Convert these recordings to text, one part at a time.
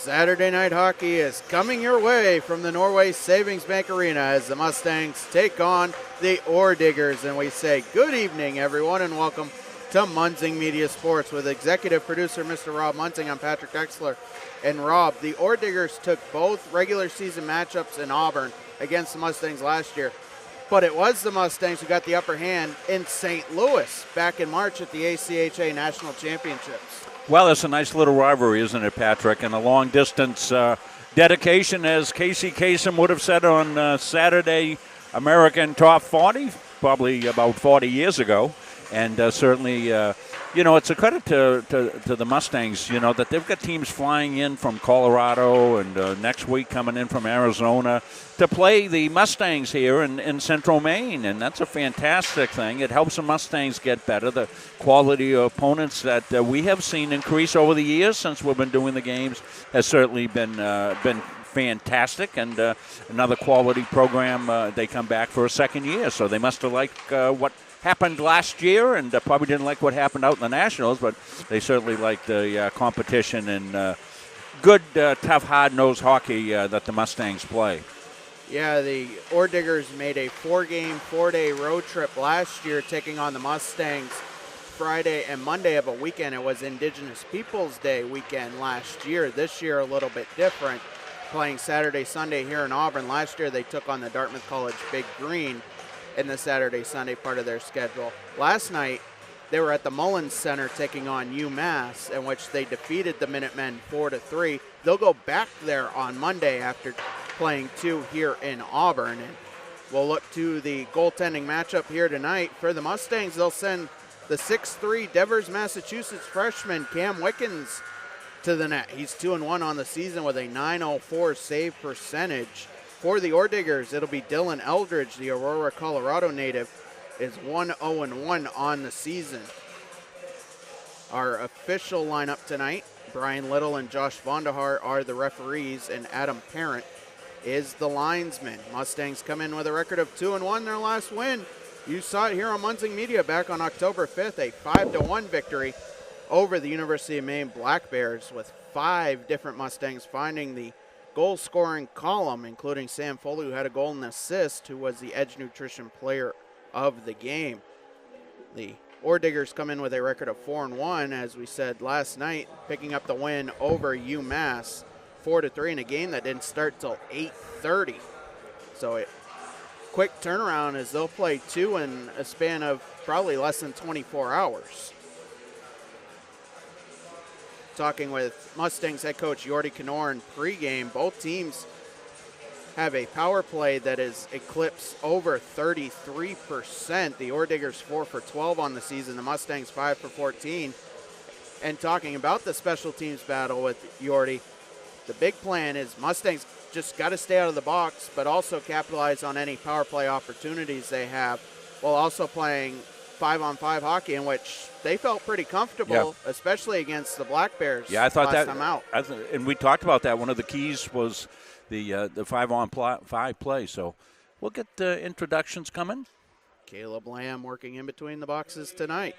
Saturday night hockey is coming your way from the Norway Savings Bank Arena as the Mustangs take on the Ore Diggers. And we say good evening, everyone, and welcome to Munzing Media Sports with executive producer Mr. Rob Munzing. I'm Patrick Exler. And Rob, the Ore Diggers took both regular season matchups in Auburn against the Mustangs last year, but it was the Mustangs who got the upper hand in St. Louis back in March at the ACHA National Championships. Well, it's a nice little rivalry, isn't it, Patrick? And a long-distance dedication, as Casey Kasem would have said on Saturday, American Top 40, probably about 40 years ago. And certainly, it's a credit to the Mustangs, that they've got teams flying in from Colorado and next week coming in from Arizona to play the Mustangs here in Central Maine. And that's a fantastic thing. It helps the Mustangs get better. The quality of opponents that we have seen increase over the years since we've been doing the games has certainly been fantastic. And another quality program, they come back for a second year. So they must have liked what happened last year, and probably didn't like what happened out in the Nationals, but they certainly liked the competition and good, tough, hard-nosed hockey that the Mustangs play. Yeah, the Ore Diggers made a 4-game, 4-day road trip last year, taking on the Mustangs Friday and Monday of a weekend. It was Indigenous Peoples Day weekend last year. This year, a little bit different, playing Saturday, Sunday here in Auburn. Last year, they took on the Dartmouth College Big Green in the Saturday, Sunday part of their schedule. Last night, they were at the Mullins Center taking on UMass, in which they defeated the Minutemen 4-3. They'll go back there on Monday after playing 2 here in Auburn. And we'll look to the goaltending matchup here tonight. For the Mustangs, they'll send the 6'3" Devers, Massachusetts freshman Cam Wickens to the net. He's 2-1 on the season with a .904 save percentage. For the Ore Diggers, it'll be Dylan Eldridge, the Aurora, Colorado native, is 1-0-1 on the season. Our official lineup tonight, Brian Little and Josh Vondahar are the referees, and Adam Parent is the linesman. Mustangs come in with a record of 2-1, their last win. You saw it here on Munzing Media back on October 5th, a 5-1 victory over the University of Maine Black Bears, with 5 different Mustangs finding the goal-scoring column, including Sam Foley, who had a goal and assist, who was the Edge Nutrition Player of the game. The Ore Diggers come in with a record of 4-1, as we said last night, picking up the win over UMass 4-3 in a game that didn't start till 8:30. So a quick turnaround, as they'll play 2 in a span of probably less than 24 hours. Talking with Mustangs head coach Yordi Knorr pregame, both teams have a power play that is eclipsed over 33%. The Ore Diggers 4 for 12 on the season, the Mustangs 5 for 14. And talking about the special teams battle with Yordi, the big plan is Mustangs just got to stay out of the box, but also capitalize on any power play opportunities they have, while also playing 5-on-5 hockey, in which they felt pretty comfortable, especially against the Black Bears. Yeah, I thought last time out. And we talked about that. One of the keys was the 5-on-5 play. So we'll get the introductions coming. Caleb Lamb working in between the boxes tonight.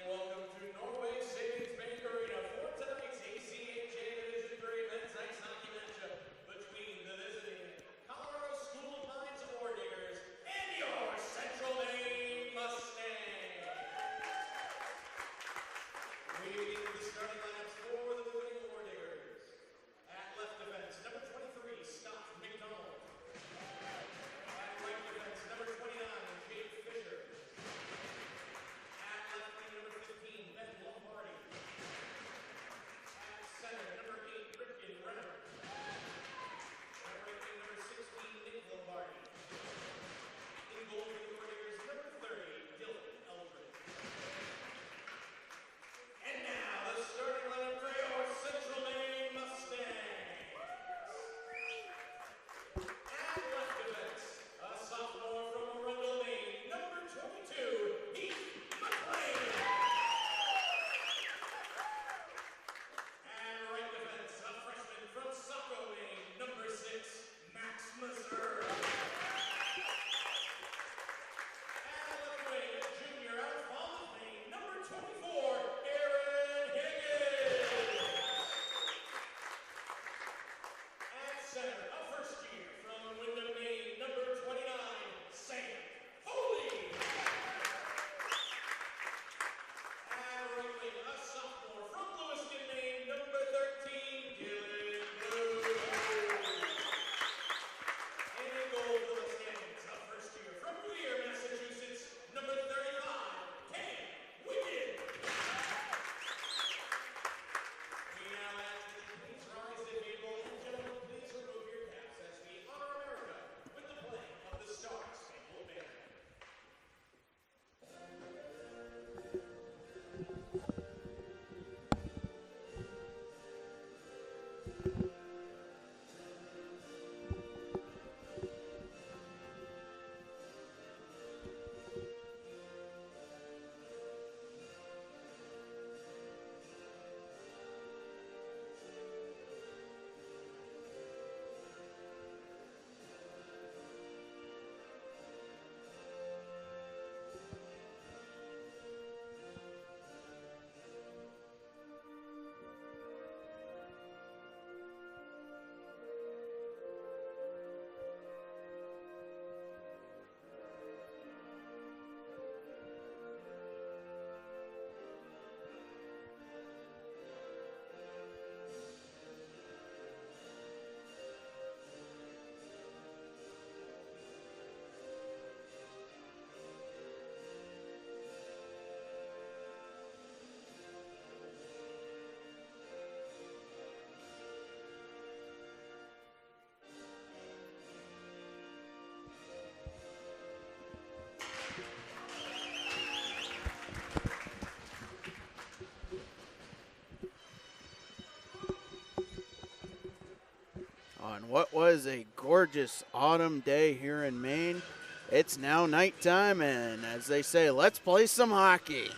what was a gorgeous autumn day here in Maine. It's now nighttime, and as they say, let's play some hockey.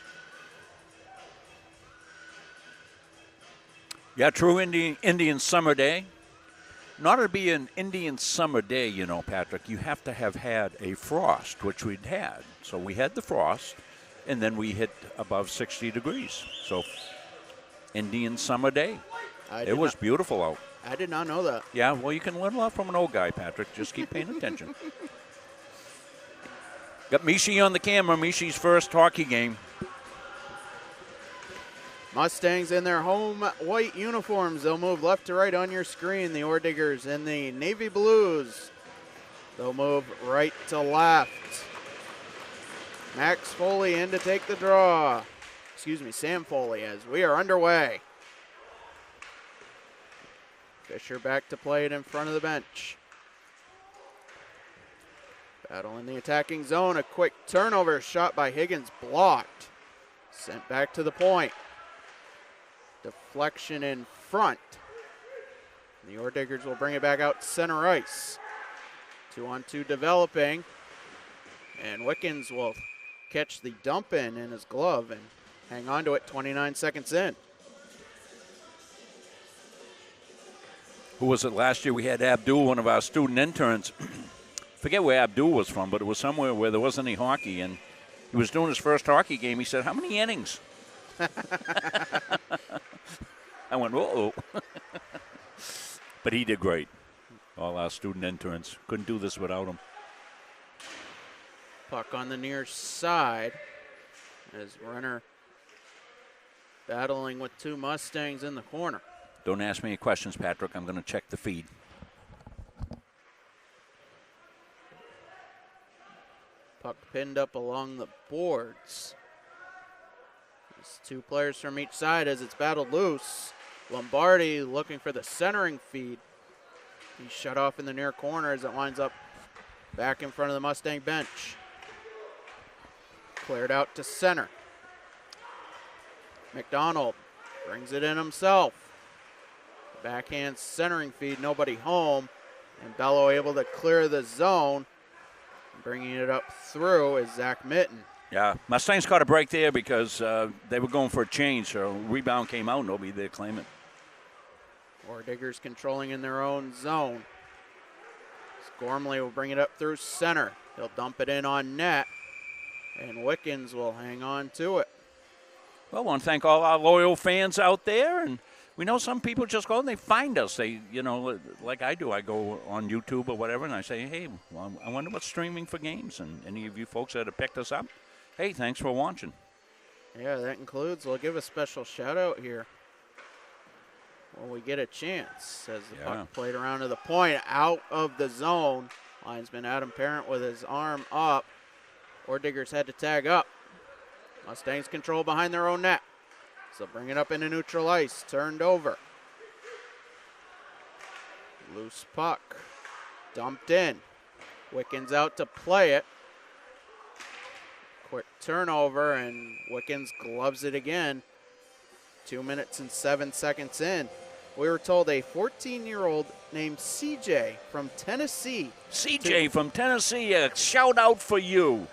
Yeah, true Indian summer day. In order to be an Indian summer day, you know, Patrick, you have to have had a frost, which we'd had. So we had the frost, and then we hit above 60 degrees. So Indian summer day. It was beautiful out. I did not know that. Yeah, well, you can learn a lot from an old guy, Patrick. Just keep paying attention. Got Mishi on the camera. Mishi's first hockey game. Mustangs in their home white uniforms. They'll move left to right on your screen. The Orediggers in the navy blues. They'll move right to left. Max Foley in to take the draw. Excuse me, Sam Foley, as we are underway. Fisher back to play it in front of the bench. Battle in the attacking zone. A quick turnover shot by Higgins, blocked. Sent back to the point. Deflection in front. The Orediggers will bring it back out center ice. 2-on-2 developing. And Wickens will catch the dump in his glove and hang on to it 29 seconds in. Who was it last year? We had Abdul, one of our student interns. Forget where Abdul was from, but it was somewhere where there wasn't any hockey. And he was doing his first hockey game. He said, "How many innings?" I went, "Uh-oh." But he did great. All our student interns. Couldn't do this without him. Puck on the near side as Renner battling with two Mustangs in the corner. Don't ask me any questions, Patrick. I'm going to check the feed. Puck pinned up along the boards. There's two players from each side as it's battled loose. Lombardi looking for the centering feed. He's shut off in the near corner as it winds up back in front of the Mustang bench. Cleared out to center. McDonald brings it in himself. Backhand centering feed, nobody home. And Bello able to clear the zone. Bringing it up through is Zach Mitten. Yeah, Mustangs caught a break there because they were going for a change. So rebound came out, nobody there claim it. Orediggers controlling in their own zone. Gormley will bring it up through center. He'll dump it in on net. And Wickens will hang on to it. Well, I want to thank all our loyal fans out there. And we know some people just go and they find us. They, you know, like I do. I go on YouTube or whatever and I say, hey, well, I wonder what's streaming for games. And any of you folks that have picked us up, hey, thanks for watching. Yeah, that includes, we'll give a special shout out here when we get a chance. As the puck played around to the point, out of the zone. Linesman Adam Parent with his arm up. Orediggers had to tag up. Mustangs control behind their own net. So bring it up into neutral ice. Turned over. Loose puck. Dumped in. Wickens out to play it. Quick turnover, and Wickens gloves it again. 2 minutes and 7 seconds in. We were told a 14-year-old named CJ from Tennessee. CJ from Tennessee, a shout out for you.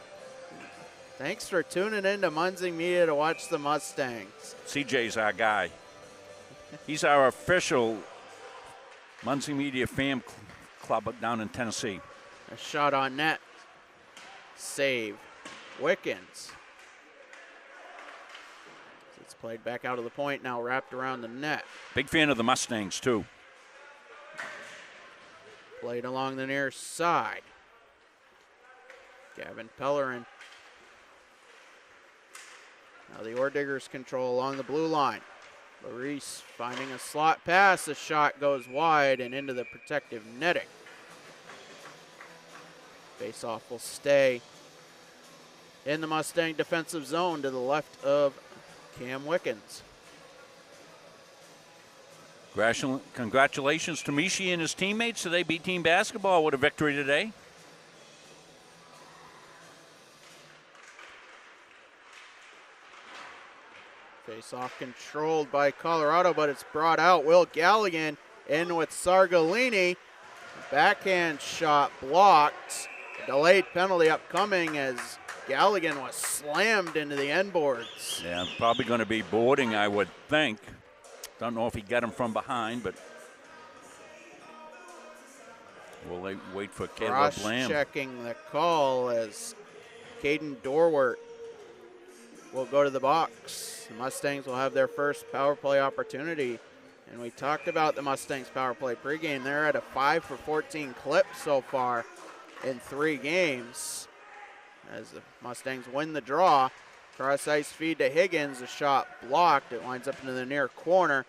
Thanks for tuning in to Munzing Media to watch the Mustangs. CJ's our guy. He's our official Munzing Media fan club down in Tennessee. A shot on net. Save. Wickens. It's played back out of the point, now wrapped around the net. Big fan of the Mustangs, too. Played along the near side. Gavin Pellerin. Now the Orediggers control along the blue line. Larice finding a slot pass. The shot goes wide and into the protective netting. Face-off will stay in the Mustang defensive zone to the left of Cam Wickens. Congratulations to Mishi and his teammates. So they beat team basketball with a victory today. Face-off controlled by Colorado, but it's brought out. Will Galligan in with Sargalini. backhand shot blocked. A delayed penalty upcoming as Galligan was slammed into the end boards. Yeah, probably going to be boarding, I would think. Don't know if he got him from behind, but we'll wait for Caleb Lamb. Cross-checking the call as Caden Dorwart will go to the box. The Mustangs will have their first power play opportunity. And we talked about the Mustangs power play pregame. They're at a 5 for 14 clip so far in 3 games. As the Mustangs win the draw, cross-ice feed to Higgins, a shot blocked. It winds up into the near corner.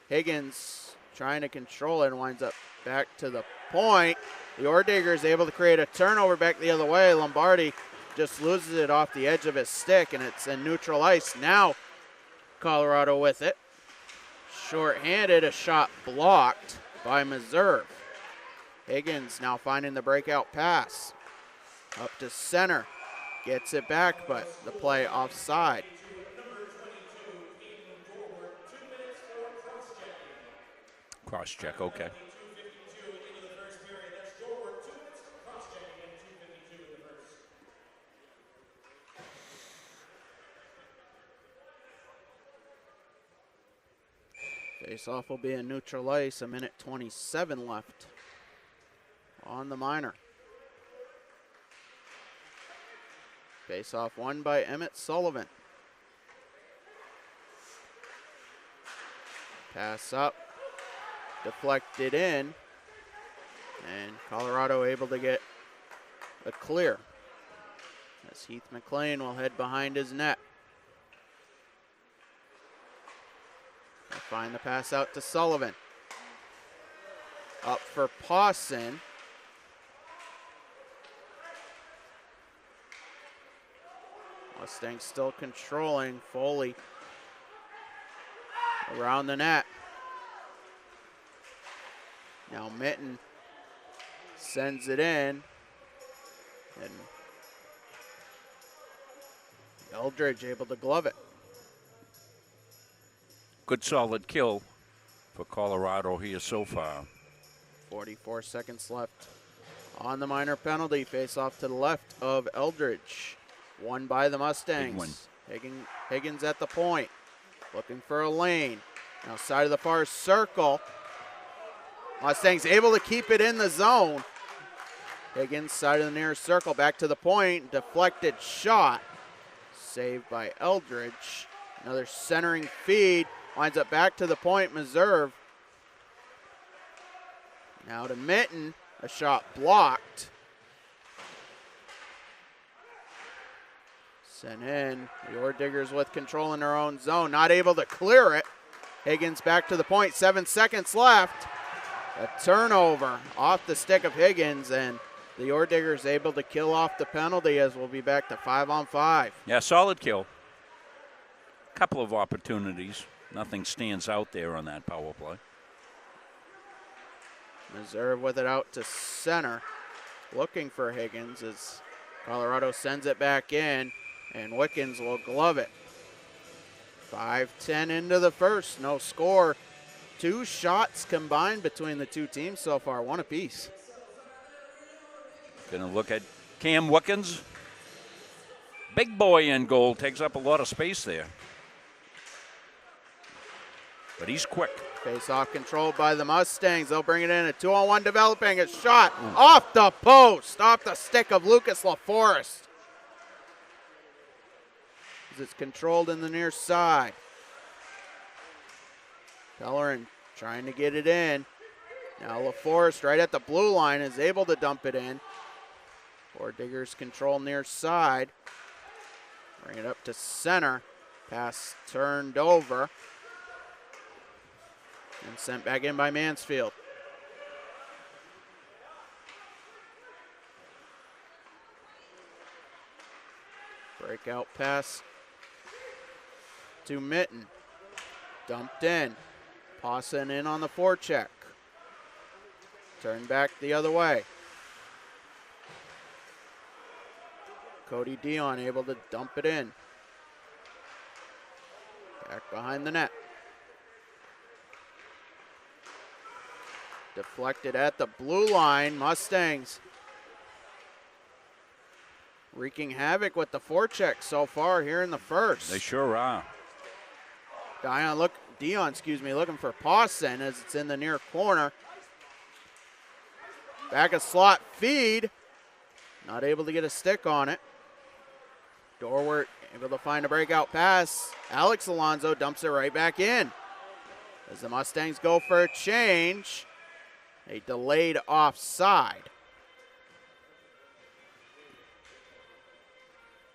Higgins trying to control it and winds up back to the point. The Ordigger is able to create a turnover back the other way. Lombardi just loses it off the edge of his stick, and it's in neutral ice. Now Colorado with it. Short-handed, a shot blocked by Meserve. Higgins now finding the breakout pass. Up to center. Gets it back, but the play offside. Cross-check, okay. Face-off will be in neutral ice, a minute 27 left on the minor. Face-off won by Emmett Sullivan. Pass up, deflected in, and Colorado able to get a clear as Heath McLean will head behind his net. They'll find the pass out to Sullivan. Up for Pawson. Mustangs still controlling. Foley around the net. Now Mitten sends it in. And Eldridge able to glove it. Good solid kill for Colorado here so far. 44 seconds left on the minor penalty. Face off to the left of Eldridge. Won by the Mustangs. Higgins at the point. Looking for a lane. Now side of the far circle. Mustangs able to keep it in the zone. Higgins side of the near circle. Back to the point. Deflected shot. Saved by Eldridge. Another centering feed. Winds up back to the point. Meserve. Now to Mitten. A shot blocked. Sent in. The Ordiggers with control in their own zone. Not able to clear it. Higgins back to the point. 7 seconds left. A turnover off the stick of Higgins, and the Ordiggers able to kill off the penalty as we'll be back to 5-on-5. Yeah, solid kill. Couple of opportunities. Nothing stands out there on that power play. Meserve with it out to center. Looking for Higgins as Colorado sends it back in, and Wickens will glove it. 5:10 into the first, no score. 2 shots combined between the two teams so far, 1 apiece. Gonna look at Cam Wickens. Big boy in goal, takes up a lot of space there. But he's quick. Face-off controlled by the Mustangs. They'll bring it in. A 2-on-1 developing. A shot off the post, off the stick of Lucas LaForest. As it's controlled in the near side. Pellerin trying to get it in. Now LaForest right at the blue line is able to dump it in. Ordiggers control near side. Bring it up to center. Pass turned over. And sent back in by Mansfield. Breakout pass to Mitten. Dumped in. Pawson in on the forecheck. Turn back the other way. Cody Dion able to dump it in. Back behind the net. Deflected at the blue line. Mustangs wreaking havoc with the forecheck so far here in the first. They sure are. Dion, looking for Pawson as it's in the near corner. Back a slot feed. Not able to get a stick on it. Dorwart able to find a breakout pass. Alex Alonso dumps it right back in. As the Mustangs go for a change. A delayed offside.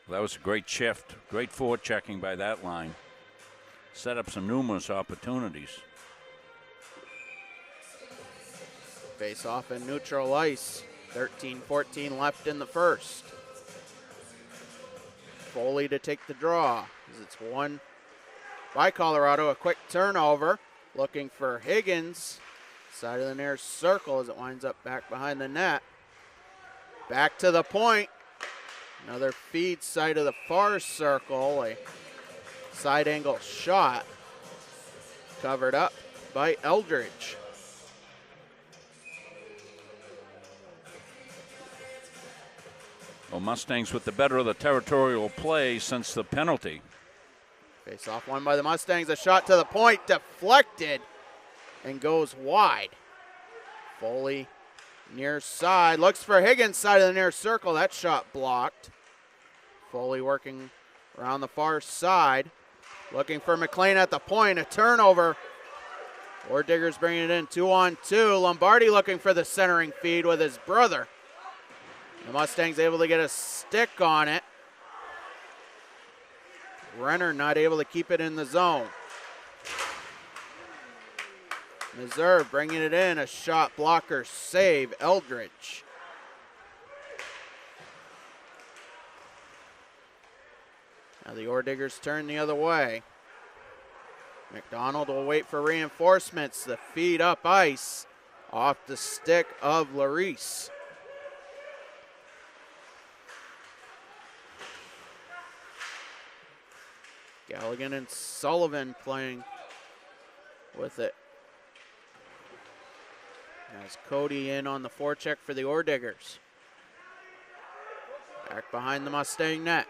That was a great shift. Great forechecking by that line. Set up some numerous opportunities. Face off in neutral ice. 13-14 left in the first. Foley to take the draw as it's won by Colorado. A quick turnover. Looking for Higgins. Side of the near circle as it winds up back behind the net. Back to the point. Another feed side of the far circle. A side angle shot. Covered up by Eldridge. Well, Mustangs with the better of the territorial play since the penalty. Face off one by the Mustangs. A shot to the point. Deflected. And goes wide. Foley near side. Looks for Higgins, side of the near circle. That shot blocked. Foley working around the far side. Looking for McLean at the point. A turnover. Diggers bringing it in 2-on-2. Lombardi looking for the centering feed with his brother. The Mustangs able to get a stick on it. Renner not able to keep it in the zone. Meserve bringing it in, a shot blocker save, Eldridge. Now the Diggers turn the other way. McDonald will wait for reinforcements. The feed up ice off the stick of Larice. Galligan and Sullivan playing with it. As Cody in on the forecheck for the Diggers. Back behind the Mustang net.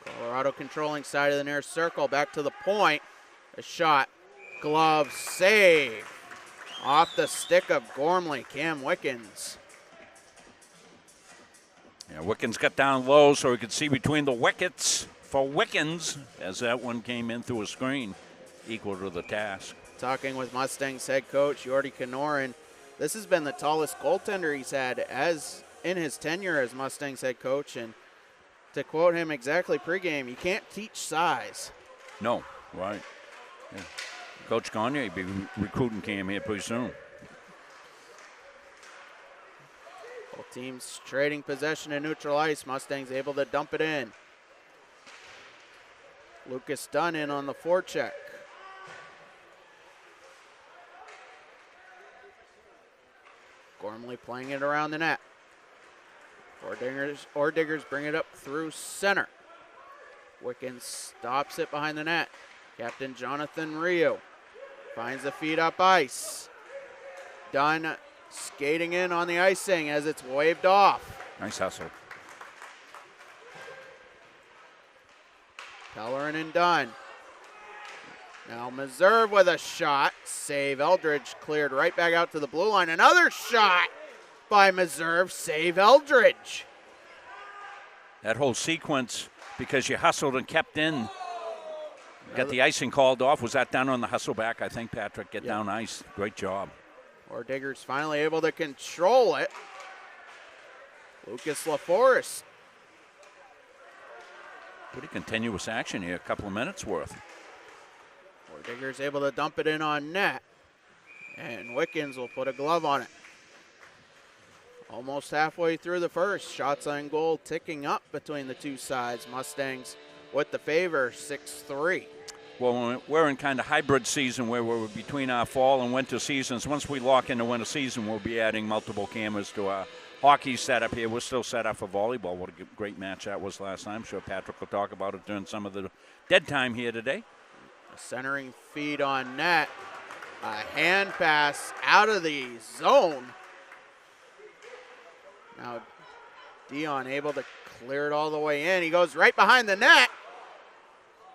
Colorado controlling side of the near circle. Back to the point. A shot. Glove save. Off the stick of Gormley. Cam Wickens. Yeah, Wickens got down low so he could see between the wickets for Wickens as that one came in through a screen. Equal to the task. Talking with Mustangs head coach Yordi Kanorin, this has been the tallest goaltender he's had as in his tenure as Mustangs head coach. And to quote him exactly pregame, you can't teach size. No, right. Yeah. Coach Gagne will be recruiting Cam here pretty soon. Both teams trading possession in neutral ice. Mustangs able to dump it in. Lucas Dunn in on the forecheck. Gormley playing it around the net. Diggers bring it up through center. Wickens stops it behind the net. Captain Jonathan Rio finds the feed up ice. Dunn skating in on the icing as it's waved off. Nice hustle. Pellerin and Dunn. Now Meserve with a shot. Save. Eldridge cleared right back out to the blue line. Another shot by Meserve. Save Eldridge. That whole sequence, because you hustled and kept in, got the icing called off. Was that down on the hustle back? I think, Patrick. Get down ice. Great job. Diggers finally able to control it. Lucas LaForest. Pretty continuous action here. A couple of minutes worth. Diggers able to dump it in on net. And Wickens will put a glove on it. Almost halfway through the first. Shots on goal ticking up between the two sides. Mustangs with the favor, 6-3. Well, we're in kind of hybrid season where we're between our fall and winter seasons. Once we lock into winter season, we'll be adding multiple cameras to our hockey setup here. We're still set up for volleyball. What a great match that was last time. I'm sure Patrick will talk about it during some of the dead time here today. Centering feed on net. A hand pass out of the zone. Now Dion able to clear it all the way in. He goes right behind the net,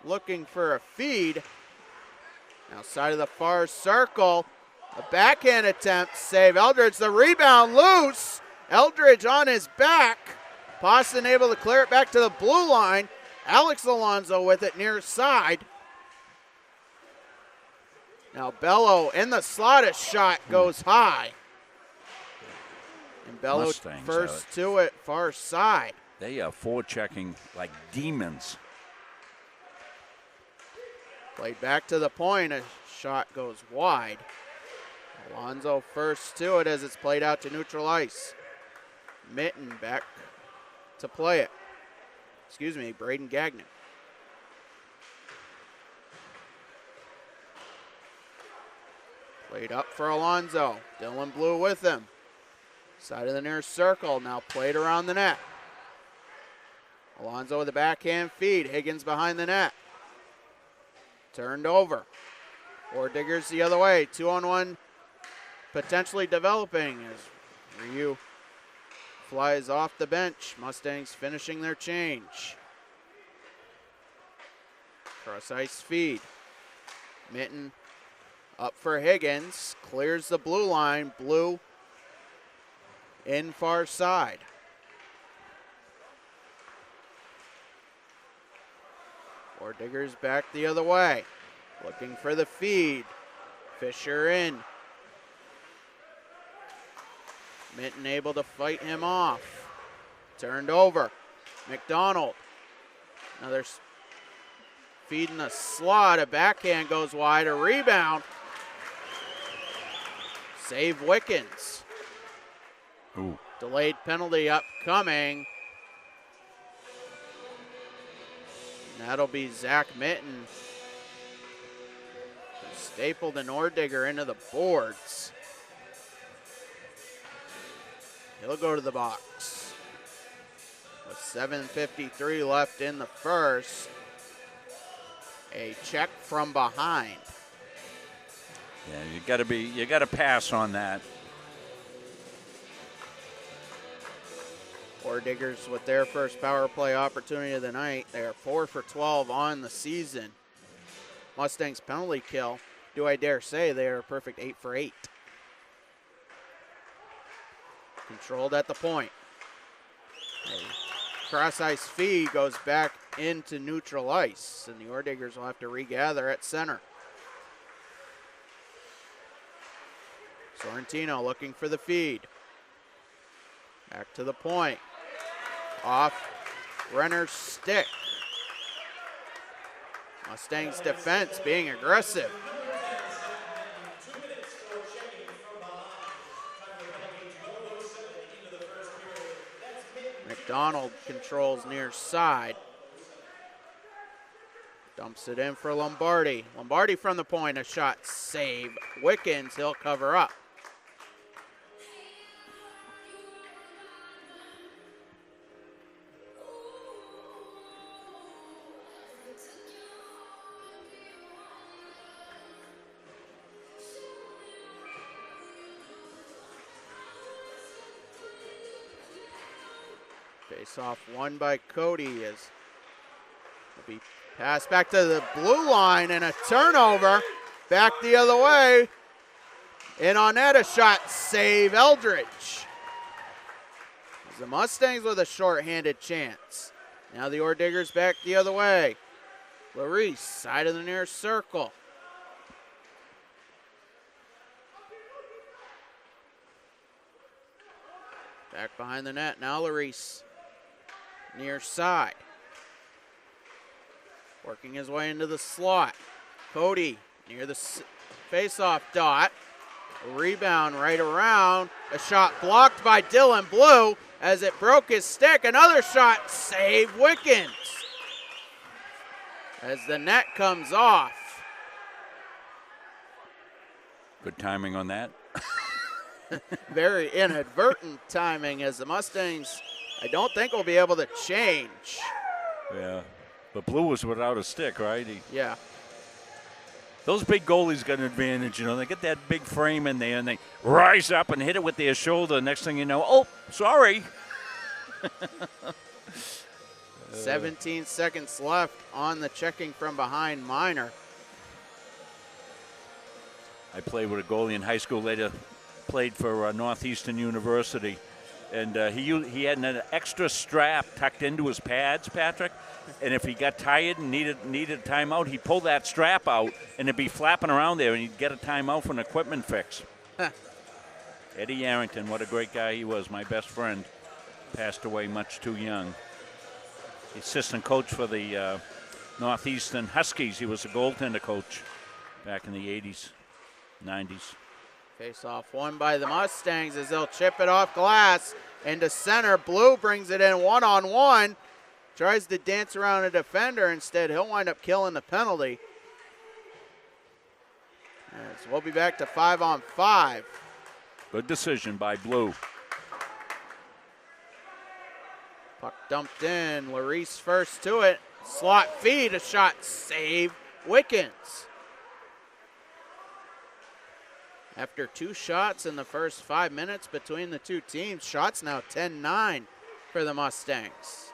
looking for a feed. Now side of the far circle. A backhand attempt, save Eldridge. The rebound loose. Eldridge on his back. Boston able to clear it back to the blue line. Alex Alonso with it near side. Now Bello in the slot, a shot goes high. And Bello Mustangs first to it, far side. They are forechecking like demons. Played back to the point, a shot goes wide. Alonso first to it as it's played out to neutral ice. Mitten back to play it. Excuse me, Braden Gagnon. Played up for Alonso. Dylan Blue with him. Side of the near circle, now played around the net. Alonso with a backhand feed. Higgins behind the net. Turned over. Or Diggers the other way. 2-on-1 potentially developing as Ryu flies off the bench. Mustangs finishing their change. Cross ice feed. Mitten up for Higgins. Clears the blue line. Blue in far side. Or Diggers back the other way. Looking for the feed. Fisher in. Mitten able to fight him off. Turned over. McDonald. Another feed in the slot. A backhand goes wide. A rebound. Save Wickens. Ooh. Delayed penalty upcoming. That'll be Zach Mitten. Stapled an Ordigger into the boards. He'll go to the box. With 7:53 left in the first. A check from behind. Yeah, you gotta pass on that. Diggers with their first power play opportunity of the night. They are 4 for 12 on the season. Mustangs penalty kill. Do I dare say they are a perfect 8 for 8. Controlled at the point. A cross ice feed goes back into neutral ice, and the Ordiggers will have to regather at center. Sorrentino looking for the feed. Back to the point. Off Renner's stick. Mustangs defense being aggressive. McDonald controls near side. Dumps it in for Lombardi. Lombardi from the point, a shot save. Wickens, he'll cover up. Face off won by Cody as will be passed back to the blue line and a turnover. Back the other way. In on that, a shot save Eldridge. The Mustangs with a short-handed chance. Now the Ordiggers back the other way. Larice, side of the near circle. Back behind the net, now Larice. Near side. Working his way into the slot. Cody near the face-off dot. A rebound right around. A shot blocked by Dylan Blue as it broke his stick. Another shot, save Wickens. As the net comes off. Good timing on that. Very inadvertent timing as the Mustangs, I don't think will be able to change. Yeah, but Blue was without a stick, right? Yeah. Those big goalies got an advantage, you know. They get that big frame in there, and they rise up and hit it with their shoulder. Next thing you know, oh, sorry. 17 seconds left on the checking from behind minor. I played with a goalie in high school, later played for Northeastern University. And he had an extra strap tucked into his pads, Patrick. And if he got tired and needed a timeout, he'd pull that strap out, and it'd be flapping around there, and he'd get a timeout for an equipment fix. Eddie Yarrington, what a great guy he was, my best friend. Passed away much too young. Assistant coach for the Northeastern Huskies. He was a goaltender coach back in the 80s, 90s. Face-off won by the Mustangs as they'll chip it off glass into center. Blue brings it in one-on-one. Tries to dance around a defender. Instead, he'll wind up killing the penalty. So we'll be back to 5-on-5. Good decision by Blue. Puck dumped in. Larice first to it. Slot feed, a shot save. Wickens. After 2 shots in the first 5 minutes between the two teams, shots now 10-9 for the Mustangs.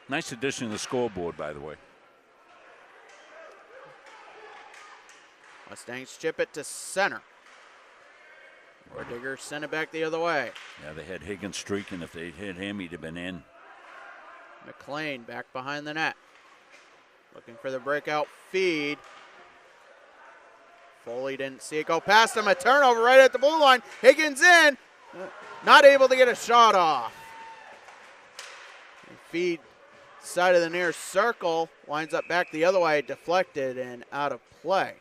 Nice addition to the scoreboard, by the way. Mustangs chip it to center. Ordiger sent it back the other way. Yeah, they had Higgins streaking. If they'd hit him, he'd have been in. McLean back behind the net. Looking for the breakout feed. Foley didn't see it go past him. A turnover right at the blue line. Higgins in. Not able to get a shot off. Feed side of the near circle. Winds up back the other way. Deflected and out of play.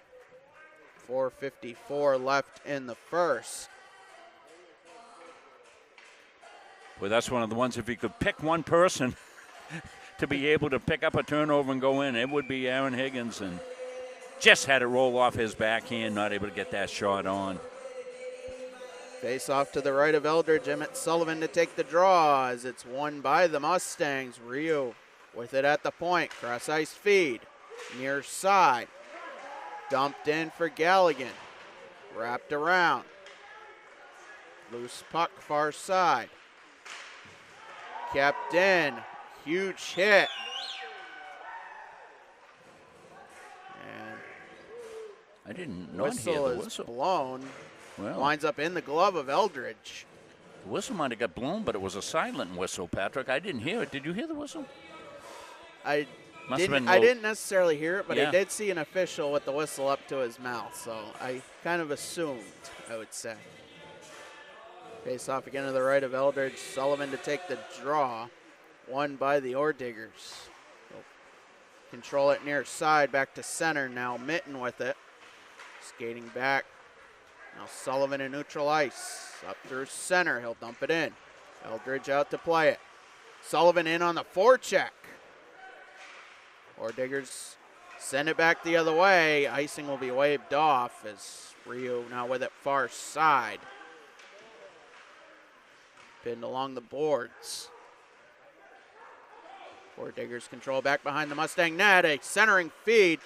4:54 left in the first. Well, that's one of the ones, if you could pick one person to be able to pick up a turnover and go in, it would be Aaron Higgins, and just had it roll off his backhand, not able to get that shot on. Face off to the right of Eldridge. Emmett Sullivan to take the draw as it's won by the Mustangs. Rio with it at the point. Cross ice feed. Near side. Dumped in for Galligan. Wrapped around. Loose puck far side. Kept in. Huge hit. And I didn't not hear whistle the is whistle. blown. Well, Winds up in the glove of Eldridge. the whistle might have got blown, but it was a silent whistle, Patrick. I didn't hear it. Did you hear the whistle? I Must have been I low. didn't necessarily hear it, but Yeah. I did see an official with the whistle up to his mouth, so I kind of assumed, I would say. Face off again to the right of Eldridge. Sullivan to take the draw. Won by the Ordiggers. They'll control it near side, back to center now. Mitten with it. Skating back. Now Sullivan in neutral ice. Up through center. He'll dump it in. Eldridge out to play it. Sullivan in on the forecheck. Ordiggers send it back the other way. Icing will be waved off as Rio now with it far side. Pinned along the boards. Ordiggers control back behind the Mustang net. A centering feed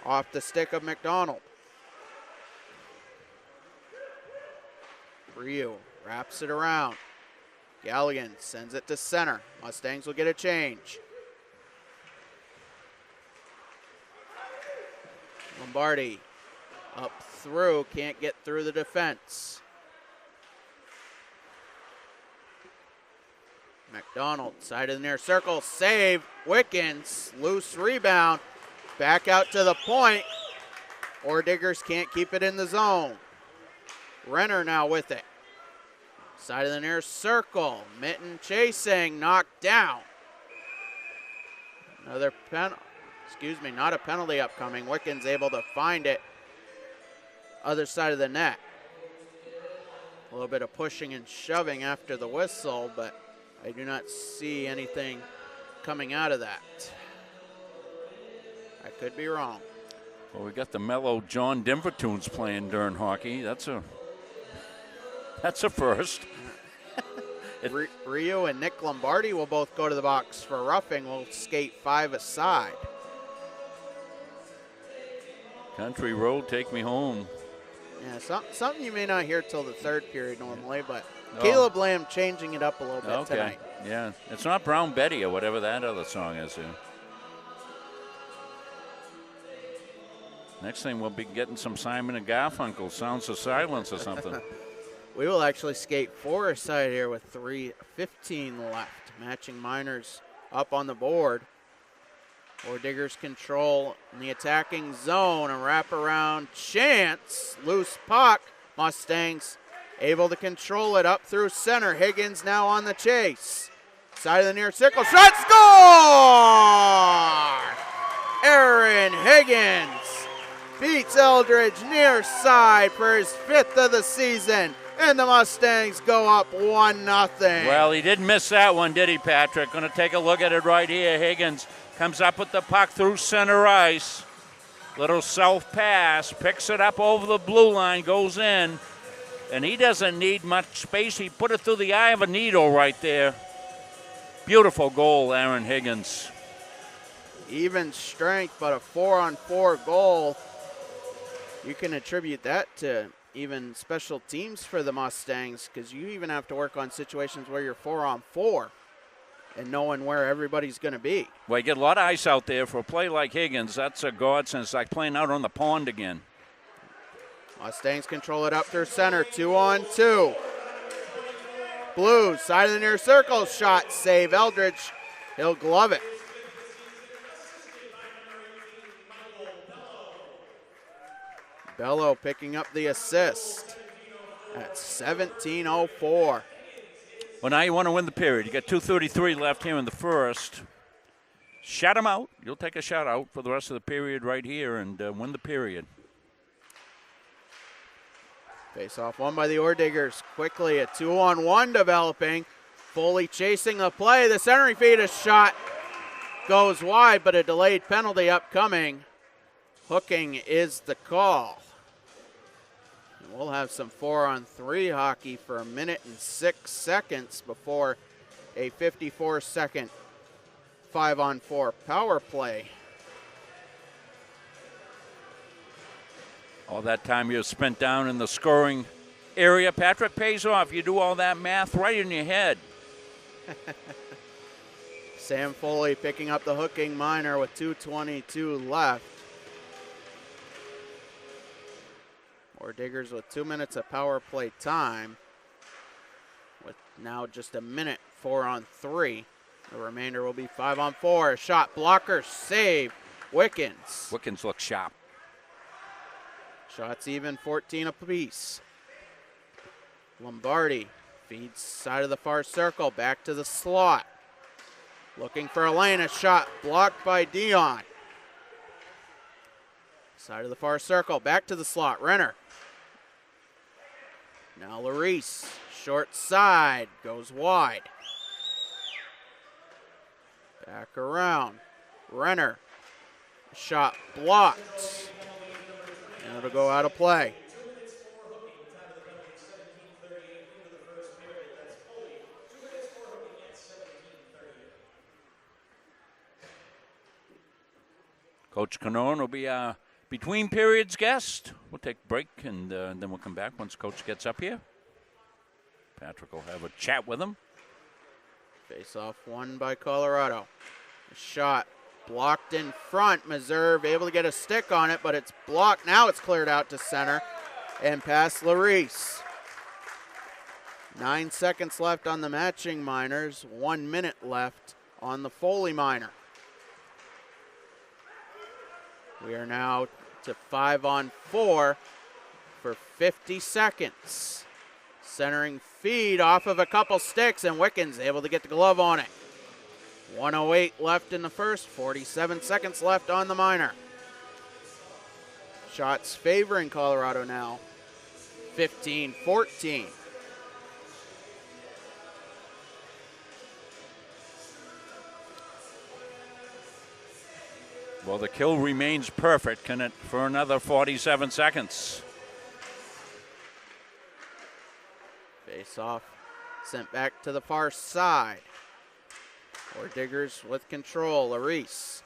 off the stick of McDonald. Rio wraps it around. Galligan sends it to center. Mustangs will get a change. Lombardi up through, can't get through the defense. McDonald, side of the near circle, save. Wickens, loose rebound. Back out to the point. Ordiggers can't keep it in the zone. Renner now with it. Side of the near circle. Mitten chasing, knocked down. Another penalty. Excuse me, not a penalty upcoming. Wickens able to find it. Other side of the net. A little bit of pushing and shoving after the whistle, but I do not see anything coming out of that. I could be wrong. Well, we got the mellow John Denver tunes playing during hockey. That's a first. Rio and Nick Lombardi will both go to the box for roughing. We'll skate 5 aside. Country road, take me home. Yeah, something you may not hear till the third period normally, but Oh. Caleb Lamb changing it up a little bit tonight. Yeah. It's not Brown Betty or whatever that other song is. Next thing we'll be getting some Simon and Garfunkel, Sounds of Silence or something. We will actually skate four-side here with 3:15 left. Matching Miners up on the board. Or Diggers control in the attacking zone. A wraparound chance. Loose puck. Mustangs able to control it up through center. Higgins now on the chase. Side of the near circle. Shot, score! Aaron Higgins beats Eldridge near side for his 5th of the season. And the Mustangs go up 1-0. Well, he didn't miss that one, did he, Patrick? Going to take a look at it right here. Higgins comes up with the puck through center ice. Little self pass, picks it up over the blue line, goes in. And he doesn't need much space. He put it through the eye of a needle right there. Beautiful goal, Aaron Higgins. Even strength, but a 4-on-4 goal. You can attribute that to even special teams for the Mustangs, because you even have to work on situations where you're 4-on-4 and knowing where everybody's going to be. Well, you get a lot of ice out there for a play like Higgins. That's a godsend. It's like playing out on the pond again. Mustangs control it up through center, 2-on-2. Blues, side of the near circle, shot, save Eldridge. He'll glove it. Bello picking up the assist at 17:04. Well, now you want to win the period. You got 2:33 left here in the first. Shut him out. You'll take a shutout for the rest of the period right here and win the period. Face off won by the Orediggers. Quickly a 2-on-1 developing. Foley chasing the play. The centering feed, a shot goes wide, but a delayed penalty upcoming. Hooking is the call. And we'll have some 4-on-3 hockey for 1 minute and 6 seconds before a 54-second 5-on-4 power play. All that time you spent down in the scoring area, Patrick, pays off. You do all that math right in your head. Sam Foley picking up the hooking minor with 2:22 left. Diggers with 2 minutes of power play time. With now just a minute, 4-on-3. The remainder will be 5-on-4. Shot blocker, save, Wickens. Wickens looks sharp. Shots even, 14 apiece. Lombardi feeds side of the far circle, back to the slot. Looking for a lane, a shot blocked by Dion. Side of the far circle, back to the slot, Renner. Now Larice, short side, goes wide. Back around, Renner. Shot blocked. And it'll go out of play. Coach Canon will be between periods guest. We'll take a break and then we'll come back once Coach gets up here. Patrick will have a chat with him. Face off won by Colorado. A shot blocked in front. Meserve able to get a stick on it, but it's blocked. Now it's cleared out to center and past Larice. 9 seconds left on the matching minors. 1 minute left on the Foley minor. We are now to 5-on-4 for 50 seconds. Centering feed off of a couple sticks, and Wickens able to get the glove on it. 1:08 left in the first, 47 seconds left on the minor. Shots favoring Colorado now, 15-14. Well, the kill remains perfect. Can it for another 47 seconds? Face off, sent back to the far side. Diggers with control, Larice.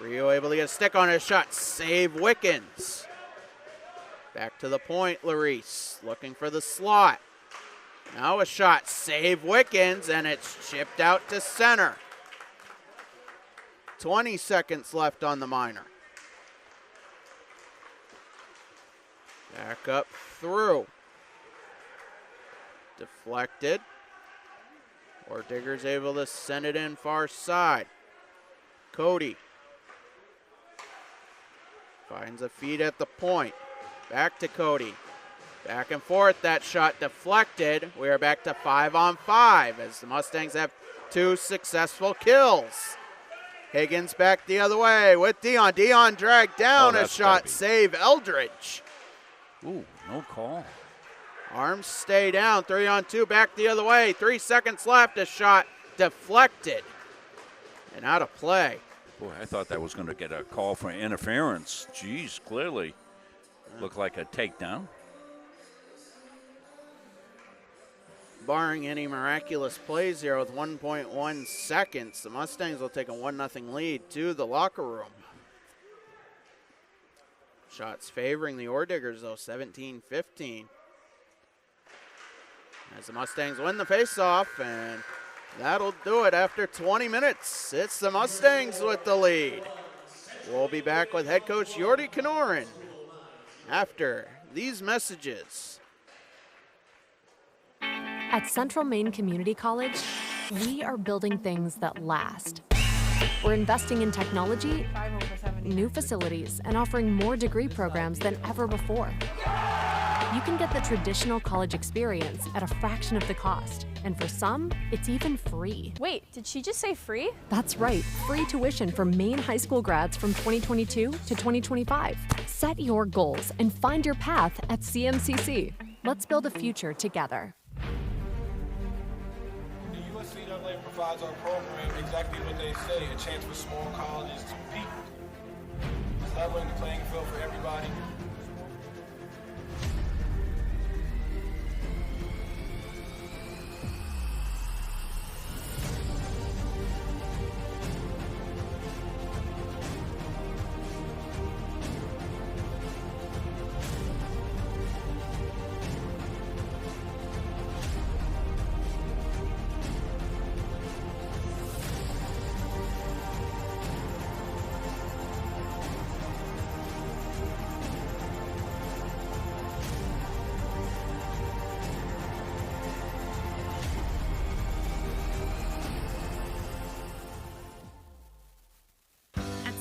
Rio able to get a stick on his shot. Save Wickens. Back to the point, Larice looking for the slot. Now a shot. Save Wickens, and it's chipped out to center. 20 seconds left on the minor. Back up through. Deflected. Ordigger's able to send it in far side. Cody finds a feed at the point. Back to Cody. Back and forth. That shot deflected. We are back to 5-on-5 as the Mustangs have 2 successful kills. Higgins back the other way with Dion. Dion dragged down a shot. Save Eldridge. Ooh, no call. Arms stay down. 3-on-2 back the other way. 3 seconds left. A shot deflected and out of play. Boy, I thought that was going to get a call for interference. Geez, clearly looked like a takedown. Barring any miraculous plays here with 1.1 seconds, the Mustangs will take a 1-0 lead to the locker room. Shots favoring the Ordiggers, though, 17-15. As the Mustangs win the faceoff, and that'll do it after 20 minutes. It's the Mustangs with the lead. We'll be back with head coach Yordi Kanorin after these messages. At Central Maine Community College, we are building things that last. We're investing in technology, new facilities, and offering more degree programs than ever before. You can get the traditional college experience at a fraction of the cost, and for some, it's even free. Wait, did she just say free? That's right, free tuition for Maine high school grads from 2022 to 2025. Set your goals and find your path at CMCC. Let's build a future together. USCAA provides our program exactly what they say, a chance for small colleges to compete. It's leveling the playing field for everybody.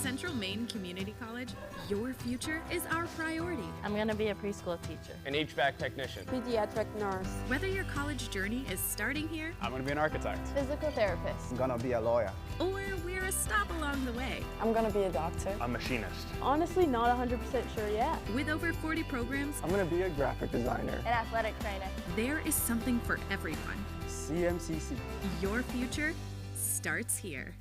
Central Maine Community College, your future is our priority. I'm going to be a preschool teacher. An HVAC technician. Pediatric nurse. Whether your college journey is starting here, I'm going to be an architect. Physical therapist. I'm going to be a lawyer. or we're a stop along the way. I'm going to be a doctor. A machinist. Honestly, not 100% sure yet. With over 40 programs, I'm going to be a graphic designer. An athletic trainer. there is something for everyone. CMCC. Your future starts here.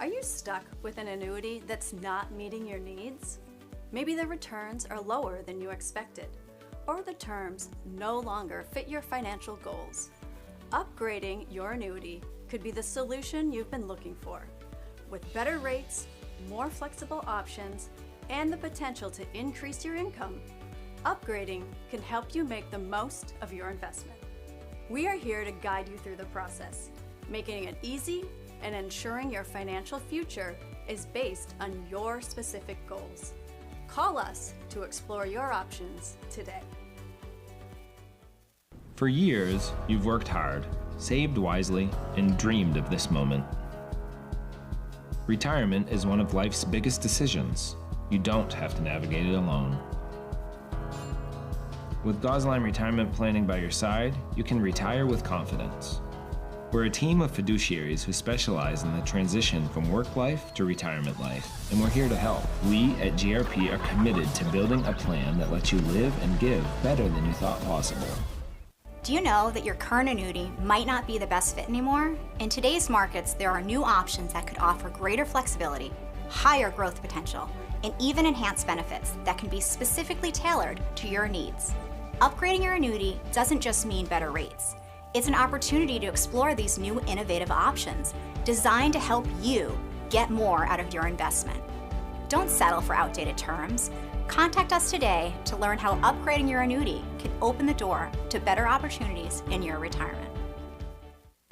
Are you stuck with an annuity that's not meeting your needs? Maybe the returns are lower than you expected, or the terms no longer fit your financial goals. Upgrading your annuity could be the solution you've been looking for. With better rates, more flexible options, and the potential to increase your income, upgrading can help you make the most of your investment. We are here to guide you through the process, making it easy and ensuring your financial future is based on your specific goals. Call us to explore your options today. For years, you've worked hard, saved wisely, and dreamed of this moment. Retirement is one of life's biggest decisions. You don't have to navigate it alone. With Gosline Retirement Planning by your side, you can retire with confidence. We're a team of fiduciaries who specialize in the transition from work life to retirement life, and we're here to help. We at GRP are committed to building a plan that lets you live and give better than you thought possible. Do you know that your current annuity might not be the best fit anymore? In today's markets, there are new options that could offer greater flexibility, higher growth potential, and even enhanced benefits that can be specifically tailored to your needs. Upgrading your annuity doesn't just mean better rates. It's an opportunity to explore these new innovative options designed to help you get more out of your investment. Don't settle for outdated terms. Contact us today to learn how upgrading your annuity can open the door to better opportunities in your retirement.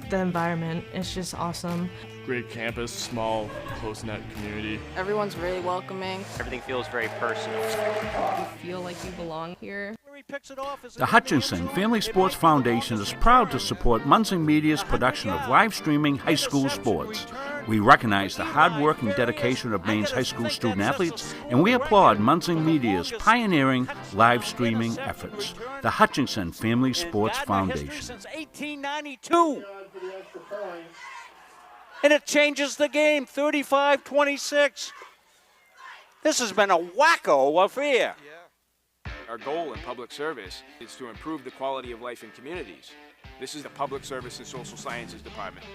The environment is just awesome. Great campus, small, close-knit community. Everyone's really welcoming. Everything feels very personal. You feel like you belong here. The Hutchinson Family Sports Foundation is proud to support Munson Media's production of live streaming high school sports. We recognize the hard work and dedication of Maine's high school student athletes, and we applaud Munson Media's pioneering live streaming efforts. The Hutchinson Family Sports Foundation. Since 1892. And it changes the game, 35-26. This has been a wacko affair. Our goal in public service is to improve the quality of life in communities. This is the Public Service and Social Sciences Department.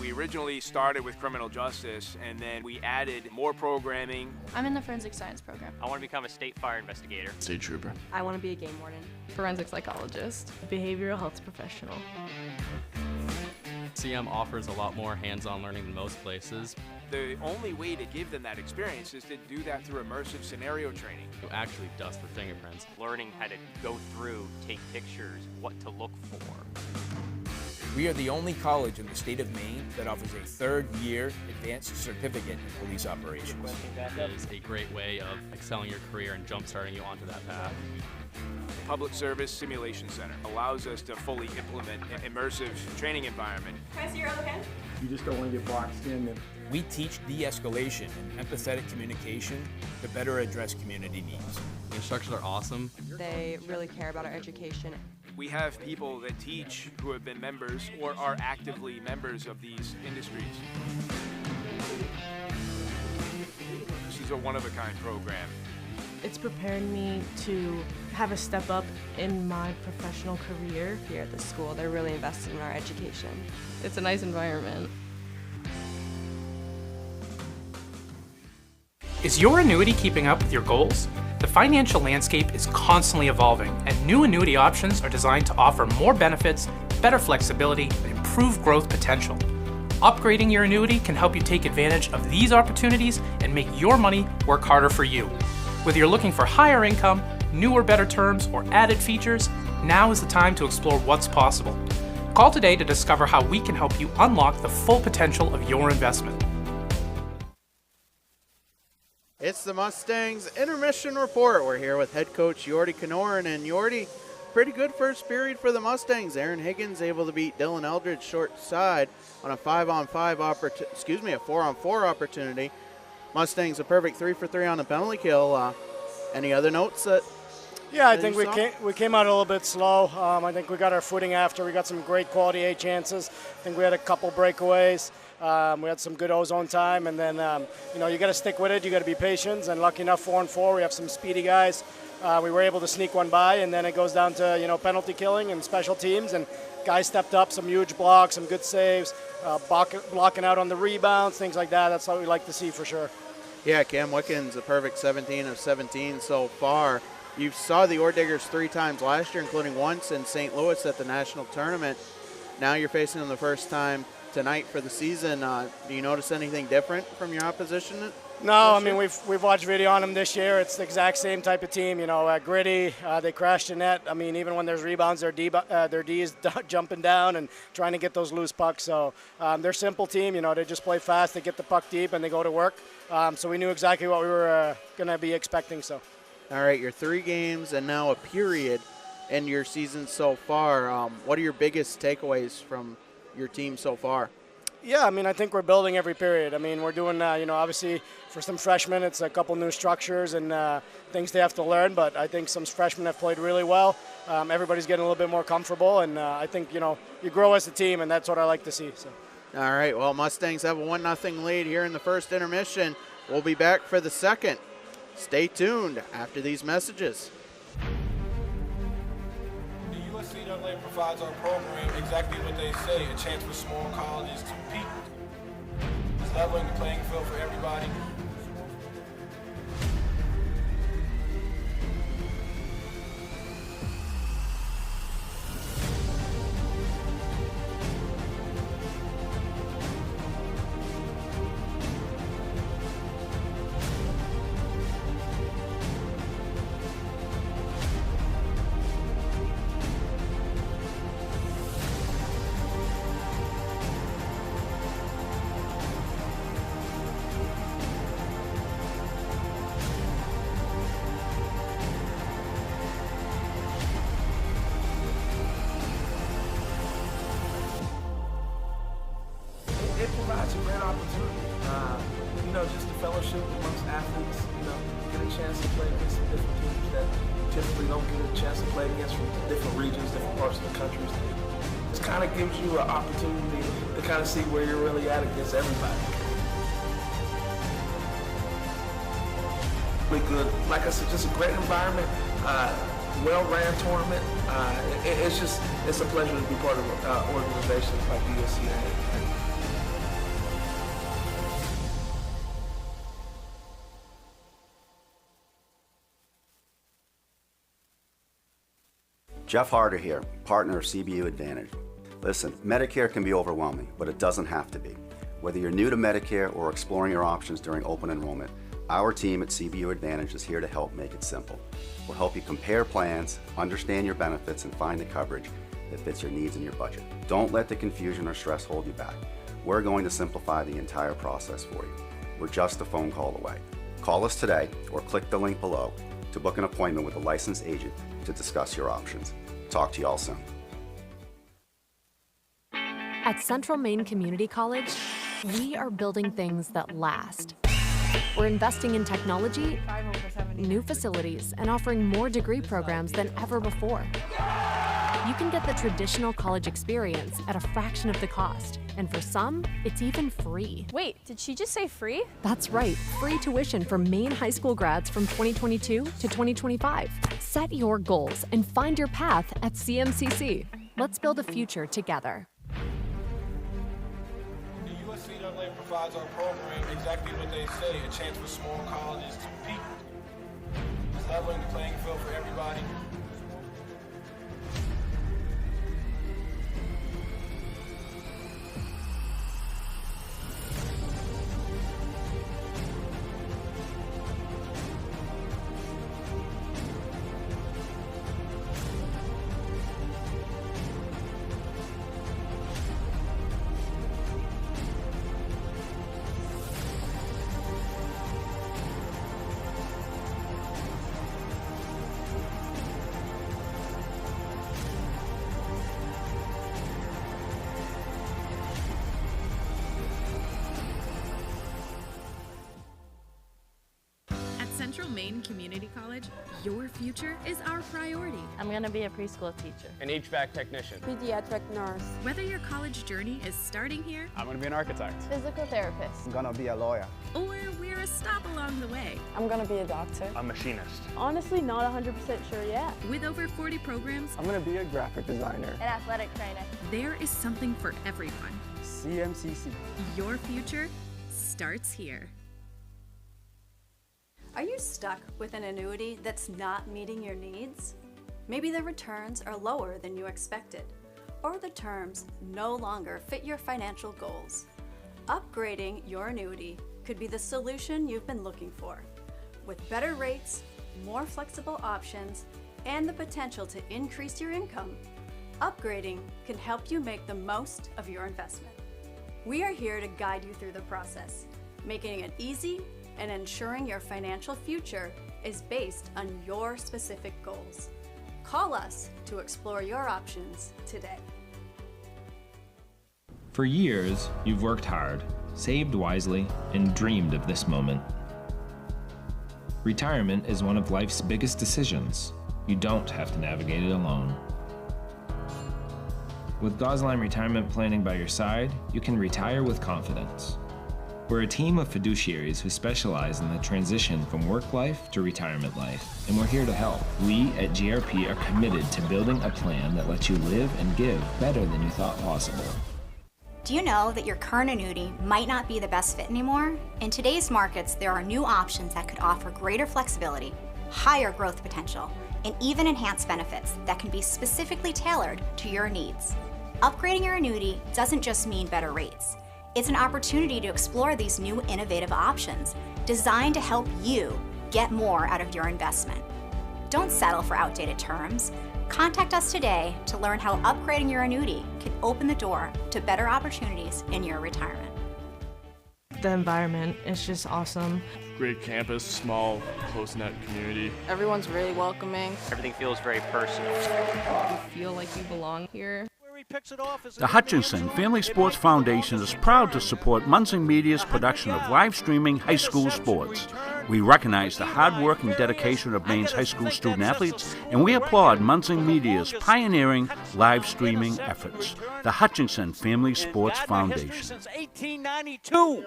We originally started with criminal justice, and then we added more programming. I'm in the forensic science program. I want to become a state fire investigator. State trooper. I want to be a game warden. Forensic psychologist. Behavioral health professional. CM offers a lot more hands-on learning than most places. The only way to give them that experience is to do that through immersive scenario training. You actually dust for fingerprints. Learning how to go through, take pictures, what to look for. We are the only college in the state of Maine that offers a third-year advanced certificate in police operations. It is a great way of excelling your career and jump-starting you onto that path. The Public Service Simulation Center allows us to fully implement an immersive training environment. Can I see your other hand? You just don't want to get boxed in. We teach de-escalation and empathetic communication to better address community needs. The instructors are awesome. They really care about our education. We have people that teach who have been members or are actively members of these industries. This is a one-of-a-kind program. It's preparing me to have a step up in my professional career. Here at the school, they're really invested in our education. It's a nice environment. Is your annuity keeping up with your goals? The financial landscape is constantly evolving, and new annuity options are designed to offer more benefits, better flexibility, and improved growth potential. Upgrading your annuity can help you take advantage of these opportunities and make your money work harder for you. Whether you're looking for higher income, newer, better terms, or added features, now is the time to explore what's possible. Call today to discover how we can help you unlock the full potential of your investment. It's the Mustangs Intermission Report. We're here with head coach Yordi Kanoran, and Yordi, pretty good first period for the Mustangs. Aaron Higgins able to beat Dylan Eldridge short side on a 5-on-5 opportunity, a 4-on-4 opportunity. Mustangs a perfect 3 for 3 on the penalty kill. Any other notes that? Yeah, I think we came out a little bit slow. I think we got our footing after. We got some great quality A chances. I think we had a couple breakaways. We had some good ozone time, and then you got to stick with it. You got to be patient. And lucky enough, 4-on-4, we have some speedy guys. We were able to sneak one by, and then it goes down to penalty killing and special teams. And guys stepped up, some huge blocks, some good saves, blocking out on the rebounds, things like that. That's what we like to see for sure. Yeah, Cam Wickens a perfect 17 of 17 so far. You saw the Ore Diggers 3 times last year, including once in St. Louis at the national tournament. Now you're facing them the first time tonight for the season. Do you notice anything different from your opposition? No, I mean, we've watched video on them this year. It's the exact same type of team, gritty. They crash the net. I mean, even when there's rebounds, their D is jumping down and trying to get those loose pucks. So they're a simple team. They just play fast. They get the puck deep and they go to work. So we knew exactly what we were going to be expecting. So. All right, your 3 games and now a period in your season so far. What are your biggest takeaways from your team so far? Yeah, I mean, I think we're building every period. I mean, we're doing, obviously for some freshmen, it's a couple new structures and things they have to learn, but I think some freshmen have played really well. Everybody's getting a little bit more comfortable, and I think, you grow as a team, and that's what I like to see. So. All right, well, Mustangs have a 1-0 lead here in the first intermission. We'll be back for the second. Stay tuned after these messages. USCAA provides our program exactly what they say, a chance for small colleges to compete. It's leveling the playing field for everybody. get a chance to play against from different regions, different parts of the country. It kind of gives you an opportunity to kind of see where you're really at against everybody. Really good. Like I said, just a great environment, well-ran tournament. It's a pleasure to be part of organizations like USCA. Jeff Harder here, partner of CBU Advantage. Listen, Medicare can be overwhelming, but it doesn't have to be. Whether you're new to Medicare or exploring your options during open enrollment, our team at CBU Advantage is here to help make it simple. We'll help you compare plans, understand your benefits, and find the coverage that fits your needs and your budget. Don't let the confusion or stress hold you back. We're going to simplify the entire process for you. We're just a phone call away. Call us today or click the link below to book an appointment with a licensed agent to discuss your options. Talk to you all soon. At Central Maine Community College, we are building things that last. We're investing in technology, new facilities, and offering more degree programs than ever before. You can get the traditional college experience at a fraction of the cost, and for some, it's even free. Wait, did she just say free? That's right, free tuition for Maine high school grads from 2022 to 2025. Set your goals and find your path at CMCC. Let's build a future together. The USCA provides our program exactly what they say, a chance for small colleges to compete. It's leveling the playing field for everybody. Central Maine Community College, your future is our priority. I'm going to be a preschool teacher. An HVAC technician. Pediatric nurse. Whether your college journey is starting here, I'm going to be an architect. Physical therapist. I'm gonna be a lawyer. or we're a stop along the way. I'm gonna be a doctor. A machinist. Honestly, not 100% sure yet. With over 40 programs, I'm gonna be a graphic designer. An athletic trainer. there is something for everyone. CMCC. Your future starts here. Are you stuck with an annuity that's not meeting your needs? Maybe the returns are lower than you expected, or the terms no longer fit your financial goals. Upgrading your annuity could be the solution you've been looking for. With better rates, more flexible options, and the potential to increase your income, upgrading can help you make the most of your investment. We are here to guide you through the process, making it easy and ensuring your financial future is based on your specific goals. Call us to explore your options today. For years, you've worked hard, saved wisely, and dreamed of this moment. Retirement is one of life's biggest decisions. You don't have to navigate it alone. With Gosline Retirement Planning by your side, you can retire with confidence. We're a team of fiduciaries who specialize in the transition from work life to retirement life, and we're here to help. We at GRP are committed to building a plan that lets you live and give better than you thought possible. Do you know that your current annuity might not be the best fit anymore? In today's markets, there are new options that could offer greater flexibility, higher growth potential, and even enhanced benefits that can be specifically tailored to your needs. Upgrading your annuity doesn't just mean better rates. It's an opportunity to explore these new innovative options designed to help you get more out of your investment. Don't settle for outdated terms. Contact us today to learn how upgrading your annuity can open the door to better opportunities in your retirement. The environment is just awesome. Great campus, small, close-knit community. Everyone's really welcoming. Everything feels very personal. You feel like you belong here. Where we The Hutchinson Family Sports Foundation is proud to support Munson Media's production of live streaming high school sports. We recognize the hard work and dedication of Maine's high school student athletes, and we applaud Munson Media's pioneering live streaming efforts. The Hutchinson Family Sports Foundation. Since 1892.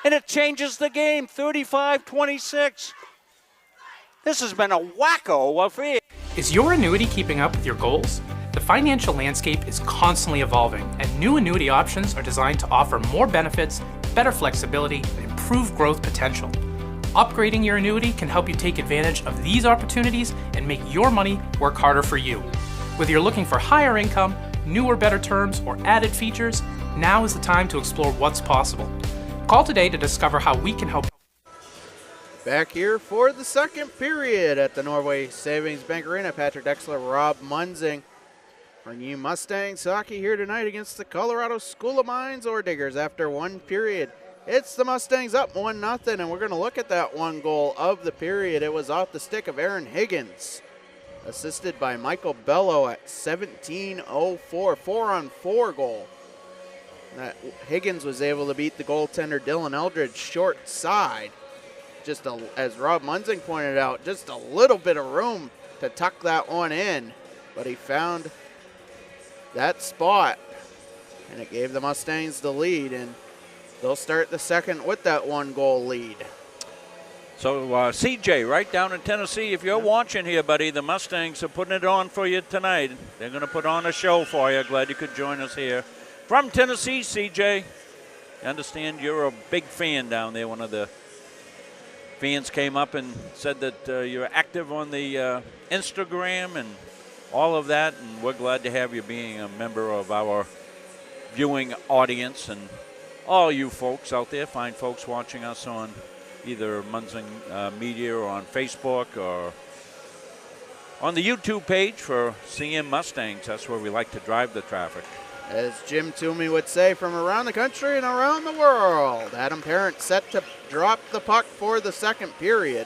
And it changes the game, 35-26. This has been a wacko affair. Is your annuity keeping up with your goals? The financial landscape is constantly evolving, and new annuity options are designed to offer more benefits, better flexibility, and improved growth potential. Upgrading your annuity can help you take advantage of these opportunities and make your money work harder for you. Whether you're looking for higher income, newer, better terms, or added features, now is the time to explore what's possible. Call today to discover how we can help. Back here for the second period at the Norway Savings Bank Arena. Patrick Dexler, Rob Munzing. Bringing you Mustangs hockey here tonight against the Colorado School of Mines Orediggers after one period. It's the Mustangs up 1-0, and we're going to look at that one goal of the period. It was off the stick of Aaron Higgins, assisted by Michael Bello at 17:04, 4-on-4 goal. That Higgins was able to beat the goaltender Dylan Eldridge short side. Just as Rob Munzing pointed out, just a little bit of room to tuck that one in, but he found that spot, and it gave the Mustangs the lead, and they'll start the second with that one-goal lead. So, CJ, right down in Tennessee, if you're watching here, buddy, the Mustangs are putting it on for you tonight. They're going to put on a show for you. Glad you could join us here. From Tennessee, CJ, I understand you're a big fan down there. One of the fans came up and said that you're active on the Instagram and all of that, and we're glad to have you being a member of our viewing audience. And all you folks out there, fine folks watching us on either Munzing Media or on Facebook or on the YouTube page for CM Mustangs. That's where we like to drive the traffic. As Jim Toomey would say, from around the country and around the world. Adam Parent set to drop the puck for the second period.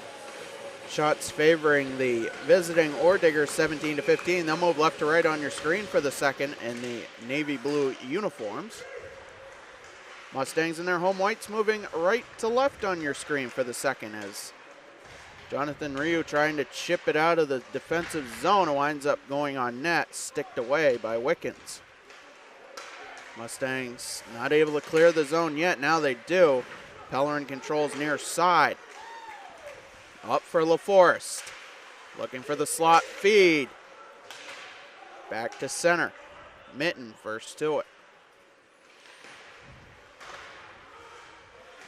Shots favoring the visiting Orediggers 17-15. They'll move left to right on your screen for the second in the navy blue uniforms. Mustangs in their home whites moving right to left on your screen for the second as Jonathan Ryu trying to chip it out of the defensive zone. It winds up going on net, sticked away by Wickens. Mustangs not able to clear the zone yet. Now they do. Pellerin controls near side. Up for LaForest. Looking for the slot feed. Back to center. Mitten first to it.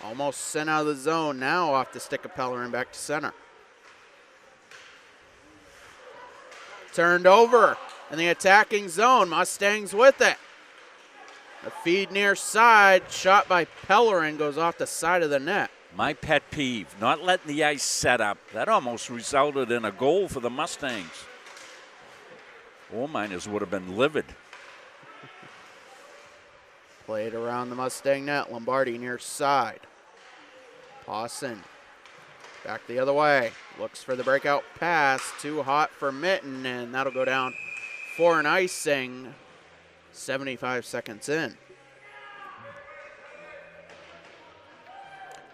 Almost sent out of the zone. Now off the stick of Pellerin back to center. Turned over in the attacking zone. Mustangs with it. A feed near side, shot by Pellerin, goes off the side of the net. My pet peeve, not letting the ice set up. That almost resulted in a goal for the Mustangs. Ore miners would have been livid. Played around the Mustang net. Lombardi near side. Pawson back the other way. Looks for the breakout pass. Too hot for Mitten, and that'll go down for an icing. 75 seconds in.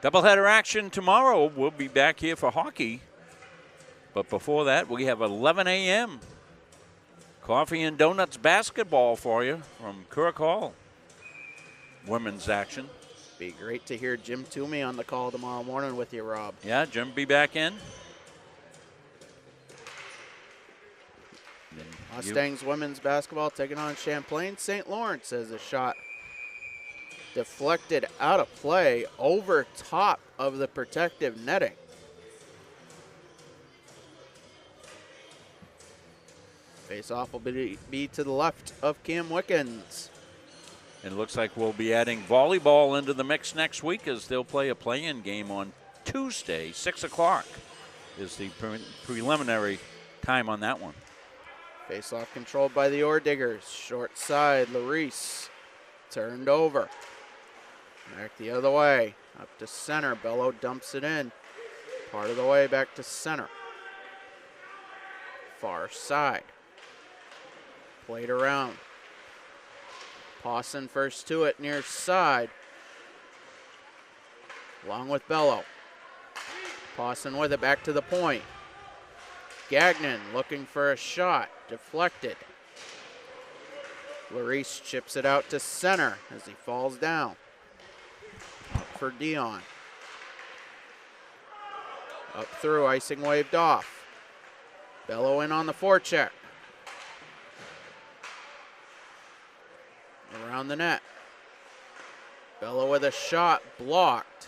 Doubleheader action tomorrow. We'll be back here for hockey. But before that, we have 11 a.m. Coffee and Donuts basketball for you from Kirk Hall. Women's action. Be great to hear Jim Toomey on the call tomorrow morning with you, Rob. Yeah, Jim be back in. Mustangs women's basketball taking on Champlain St. Lawrence as a shot deflected out of play over top of the protective netting. Face-off will be to the left of Cam Wickens. And it looks like we'll be adding volleyball into the mix next week as they'll play a play-in game on Tuesday, 6 o'clock is the preliminary time on that one. Face-off controlled by the Orediggers. Short side, Larice turned over. Back the other way, up to center. Bello dumps it in. Part of the way back to center. Far side. Played around. Pawson first to it near side. Along with Bello. Pawson with it back to the point. Gagnon looking for a shot. Deflected. Larice chips it out to center as he falls down. Up for Dion. Up through, icing waved off. Bello in on the forecheck. Around the net. Bello with a shot, blocked.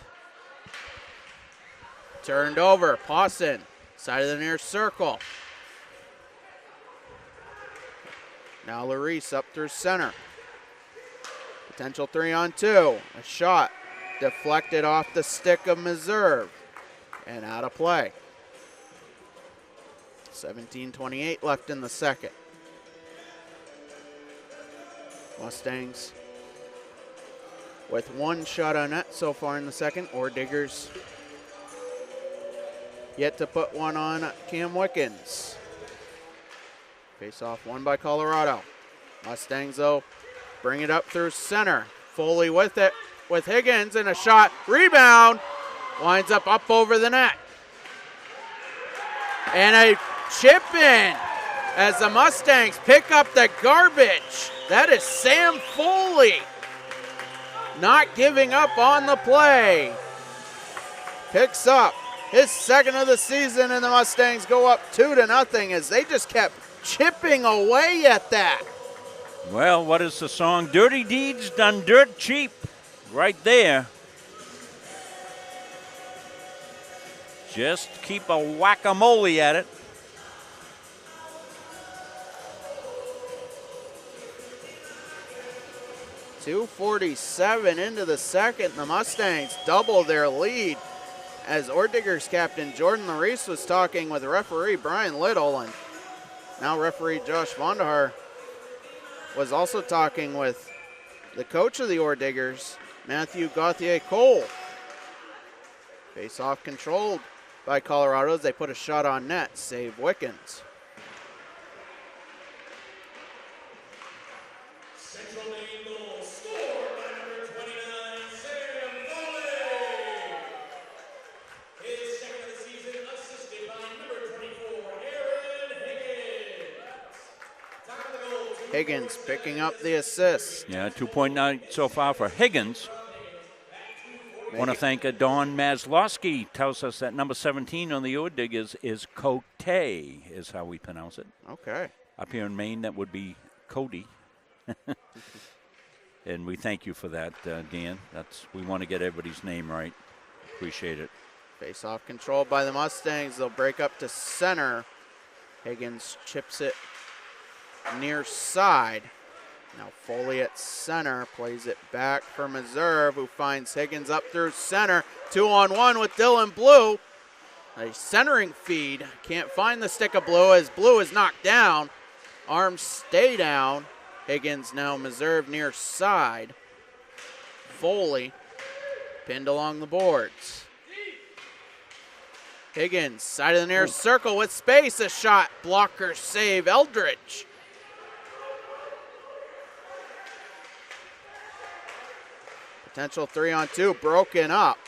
Turned over, Pawson, side of the near circle. Now Larice up through center. Potential 3-on-2. A shot deflected off the stick of Meserve and out of play. 17:28 left in the second. Mustangs with one shot on net so far in the second. Diggers yet to put one on Cam Wickens. Face off won by Colorado. Mustangs, though, bring it up through center. Foley with it, with Higgins, and a shot. Rebound. Winds up over the net. And a chip in as the Mustangs pick up the garbage. That is Sam Foley. Not giving up on the play. Picks up his second of the season, and the Mustangs go up 2-0 as they just kept chipping away at that. Well, what is the song? Dirty Deeds Done Dirt Cheap. Right there. Just keep a whack-a-mole at it. .247 into the second. The Mustangs double their lead as Orediggers captain Jordan Larice was talking with referee Brian Little, and now referee Josh Vondahar was also talking with the coach of the Orediggers, Matthew Gauthier-Cole. Face-off controlled by Colorado as they put a shot on net, save Wickens. Central Maine goal scored by number 29, Sam Foley. His second of the season, assisted by number 24, Aaron Higgins. Top of the goal, Higgins picking up the assist. Yeah, 2.9 so far for Higgins. I want to thank Don Maslowski. Tells us that number 17 on the Orediggers is Cote, is how we pronounce it. Okay. Up here in Maine, that would be Cody. And we thank you for that, Dan. We want to get everybody's name right. Appreciate it. Face-off controlled by the Mustangs. They'll break up to center. Higgins chips it near side. Now Foley at center, plays it back for Meserve, who finds Higgins up through center. 2-on-1 with Dylan Blue. A centering feed. Can't find the stick of Blue as Blue is knocked down. Arms stay down. Higgins now Meserve near side. Foley pinned along the boards. Higgins, side of the near circle with space. A shot, blocker save, Eldridge. Potential 3-on-2 broken up.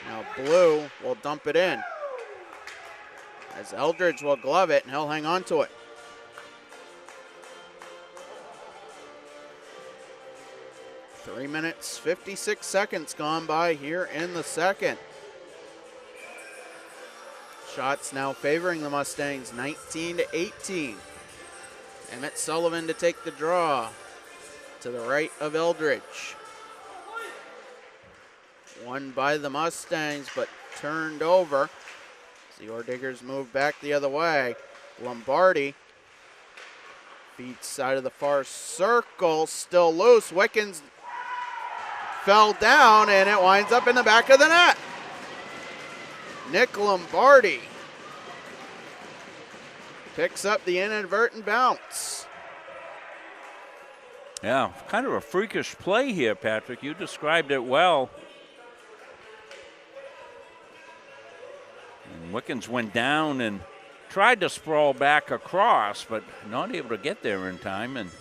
Now Blue will dump it in as Eldridge will glove it and he'll hang on to it. Three minutes, 56 seconds gone by here in the second. Shots now favoring the Mustangs, 19-18. Emmett Sullivan to take the draw. To the right of Eldridge. Won by the Mustangs, but turned over. The Orediggers move back the other way. Lombardi feeds side of the far circle, still loose. Wickens fell down, and it winds up in the back of the net. Nick Lombardi picks up the inadvertent bounce. Yeah, kind of a freakish play here, Patrick. You described it well. And Wickens went down and tried to sprawl back across, but not able to get there in time. And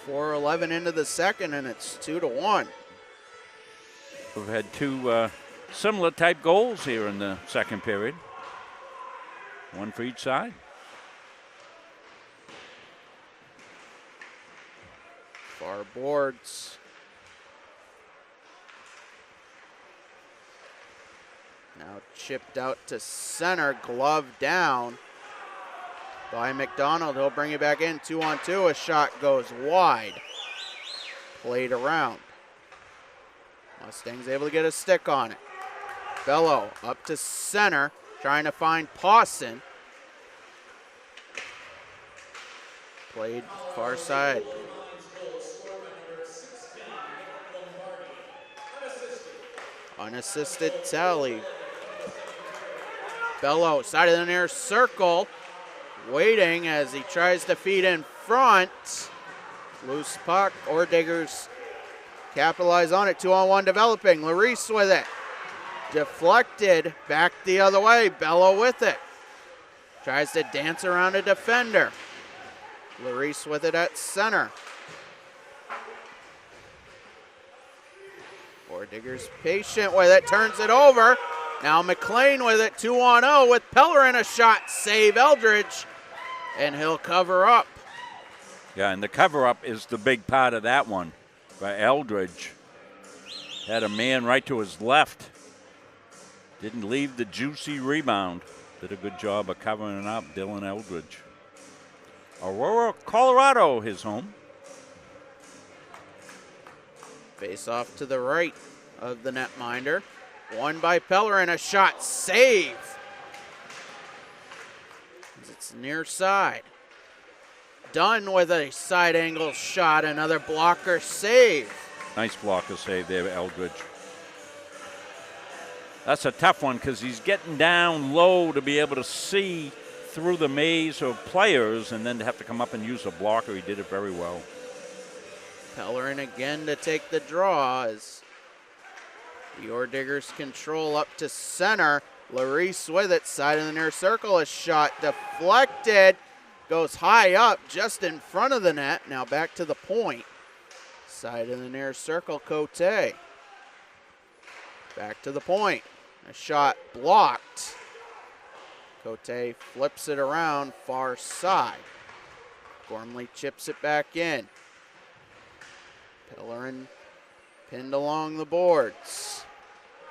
4:11 into the second, and it's 2-1. we've had two similar type goals here in the second period. One for each side. Far boards. Now chipped out to center, glove down by McDonald. He'll bring it back in, 2-on-2. A shot goes wide. Played around. Mustangs able to get a stick on it. Bello up to center, trying to find Pawson. Played far side. Unassisted tally. Bello, side of the near circle, waiting as he tries to feed in front. Loose puck, Ordiggers capitalize on it, 2-on-1 developing. Larice with it. Deflected, back the other way, Bello with it. Tries to dance around a defender. Larice with it at center. Ordiggers patient with it, turns it over. Now McLean with it, 2-on-0 with Pellerin a shot, save Eldridge, and he'll cover up. Yeah, and the cover-up is the big part of that one by Eldridge. Had a man right to his left. Didn't leave the juicy rebound. Did a good job of covering it up, Dylan Eldridge. Aurora, Colorado, his home. Face off to the right of the netminder. Won by Pellerin, a shot, save. It's near side. Dunn with a side angle shot, another blocker save. Nice blocker save there, Eldridge. That's a tough one because he's getting down low to be able to see through the maze of players and then to have to come up and use a blocker. He did it very well. Pellerin again to take the draw as the Ordiggers control up to center. Larice with it, side of the near circle, a shot deflected. Goes high up just in front of the net. Now back to the point. Side of the near circle, Cote. Back to the point. A shot blocked. Cote flips it around far side. Gormley chips it back in. Pellerin pinned along the boards,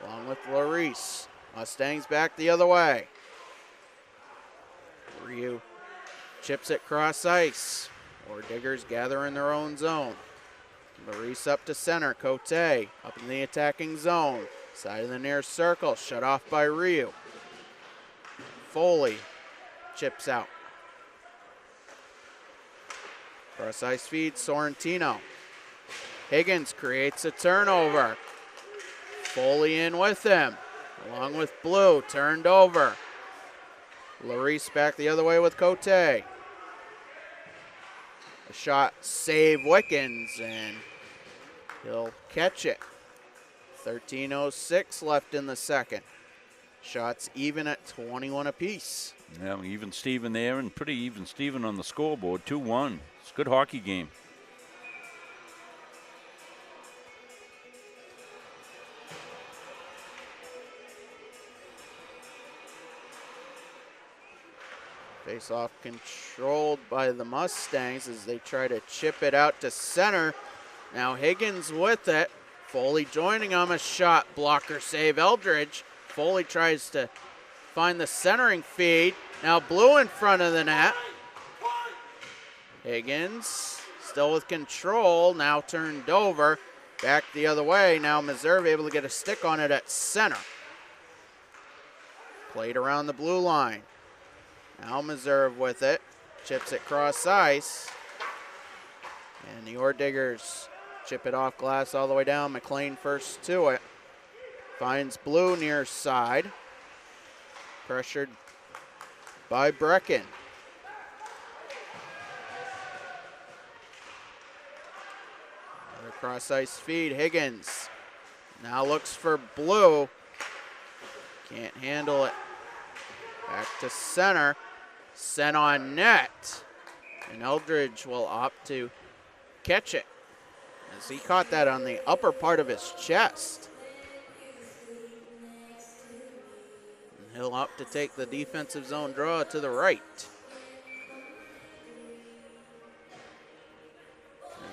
along with Larice. Mustangs back the other way. Ryu chips it cross ice. Ordiggers gather in their own zone. Larice up to center. Cote up in the attacking zone. Side of the near circle, shut off by Ryu. Foley chips out. Cross ice feed, Sorrentino. Higgins creates a turnover. Foley in with him, along with Blue, turned over. Larice back the other way with Cote. A shot, save Wickens, and he'll catch it. 13:06 left in the second. Shots even at 21 apiece. Yeah, even Steven there, and pretty even Steven on the scoreboard, 2-1. It's a good hockey game. Face-off controlled by the Mustangs as they try to chip it out to center. Now Higgins with it. Foley joining him, a shot, blocker save Eldridge. Foley tries to find the centering feed. Now Blue in front of the net. Higgins still with control, now turned over. Back the other way, now Meserve able to get a stick on it at center. Played around the blue line. Now Meserve with it, chips it cross ice. And the Ordiggers chip it off glass all the way down. McLean first to it. Finds Blue near side. Pressured by Brecken. Another cross ice feed. Higgins now looks for Blue. Can't handle it. Back to center. Sent on net. And Eldridge will opt to catch it, as he caught that on the upper part of his chest. And he'll opt to take the defensive zone draw to the right.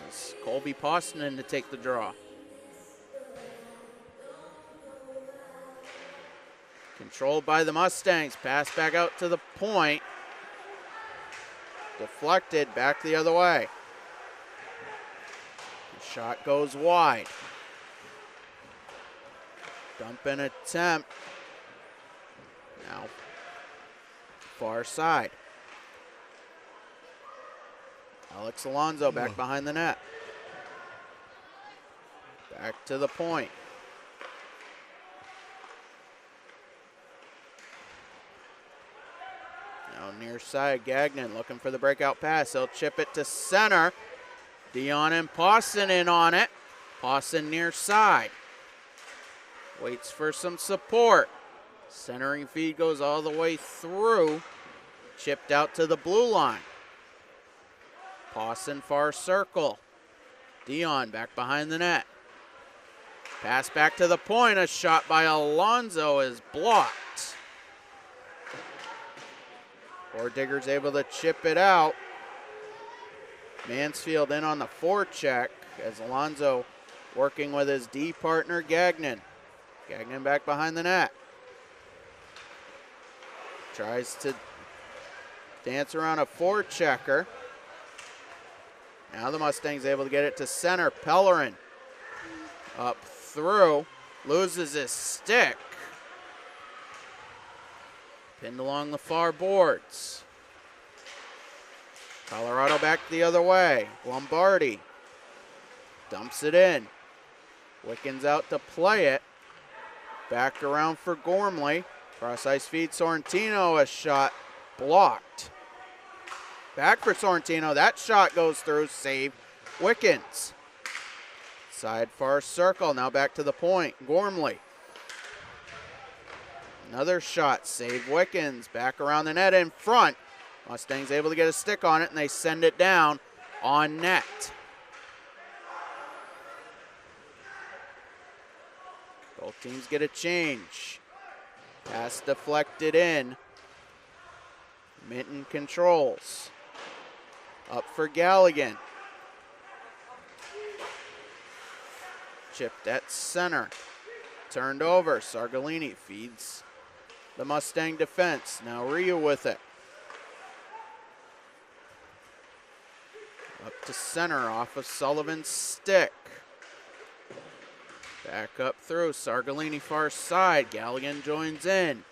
As Colby Postonen to take the draw. Controlled by the Mustangs. Pass back out to the point. Deflected back the other way. The shot goes wide. Dump in attempt. Now far side. Alex Alonso back behind the net. Back to the point. Now near side, Gagnon looking for the breakout pass. He'll chip it to center. Dion and Postonen on it. Postonen near side. Waits for some support. Centering feed goes all the way through. Chipped out to the blue line. Postonen far circle. Dion back behind the net. Pass back to the point. A shot by Alonso is blocked. Ordigger's able to chip it out. Mansfield in on the forecheck as Alonso working with his D partner Gagnon. Gagnon back behind the net. Tries to dance around a forechecker. Now the Mustangs able to get it to center. Pellerin up through. Loses his stick. Pinned along the far boards. Colorado back the other way. Lombardi dumps it in. Wickens out to play it. Back around for Gormley. Cross ice feed Sorrentino. A shot blocked. Back for Sorrentino. That shot goes through. Save Wickens. Side far circle. Now back to the point. Gormley. Another shot, save Wickens, back around the net in front. Mustangs able to get a stick on it, and they send it down on net. Both teams get a change. Pass deflected in. Minton controls. Up for Galligan. Chipped at center. Turned over, Sargalini feeds the Mustang defense. Now Ryu with it. Up to center off of Sullivan's stick. Back up through, Sargalini far side. Galligan joins in.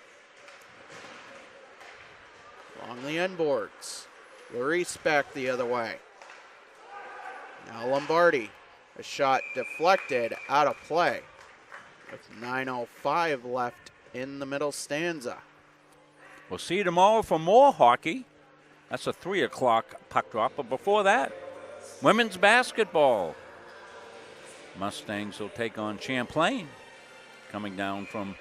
Along the end boards. Larice back the other way. Now Lombardi. A shot deflected, out of play. With 9:05 left in the middle stanza. We'll see you tomorrow for more hockey. That's a 3 o'clock puck drop. But before that, women's basketball. Mustangs will take on Champlain, coming down from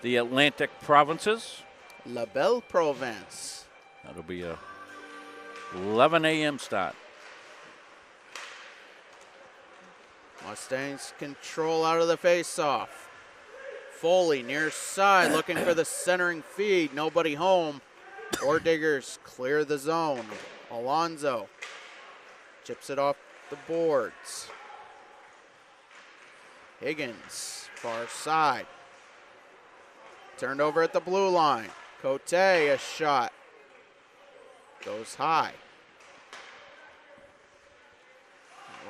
the Atlantic provinces. La Belle Province. That'll be a 11 a.m. start. Mustangs control out of the faceoff. Foley near side looking for the centering feed. Nobody home. Ordiggers clear the zone. Alonso chips it off the boards. Higgins, far side. Turned over at the blue line. Cote, a shot. Goes high.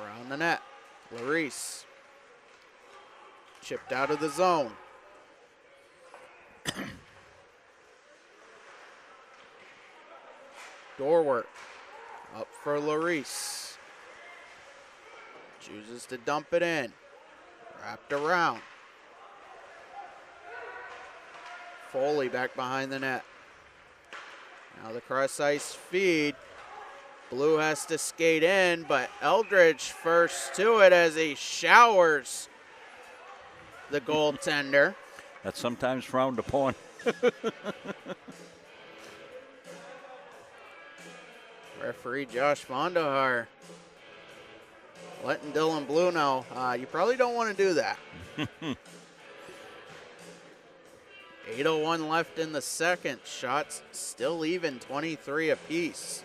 Around the net. Larice. Chipped out of the zone. Door work. Up for Larice. Chooses to dump it in. Wrapped around. Foley back behind the net. Now the cross ice feed. Blue has to skate in, but Eldridge first to it as he showers the goaltender. That's sometimes frowned upon. Referee Josh Vondahar letting Dylan Blue know, you probably don't want to do that. 8:01 left in the second. Shots still even, 23 apiece.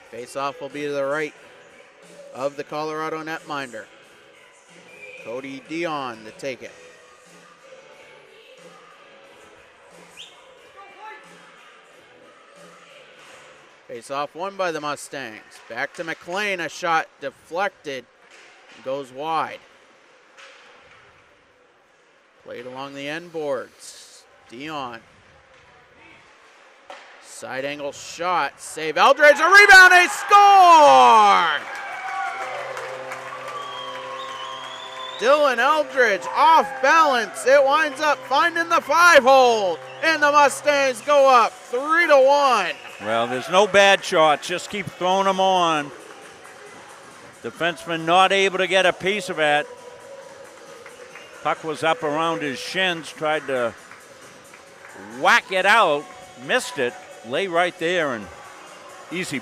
Face-off will be to the right of the Colorado netminder. Cody Dion to take it. Face-off won by the Mustangs. Back to McLean, a shot deflected, goes wide. Played along the end boards. Dion. Side angle shot. Save Eldridge. A rebound. A score! Dylan Eldridge off balance. It winds up finding the 5-hole. And the Mustangs go up 3-1. Well, there's no bad shots. Just keep throwing them on. Defenseman not able to get a piece of it. Puck was up around his shins, tried to whack it out, missed it, lay right there, and easy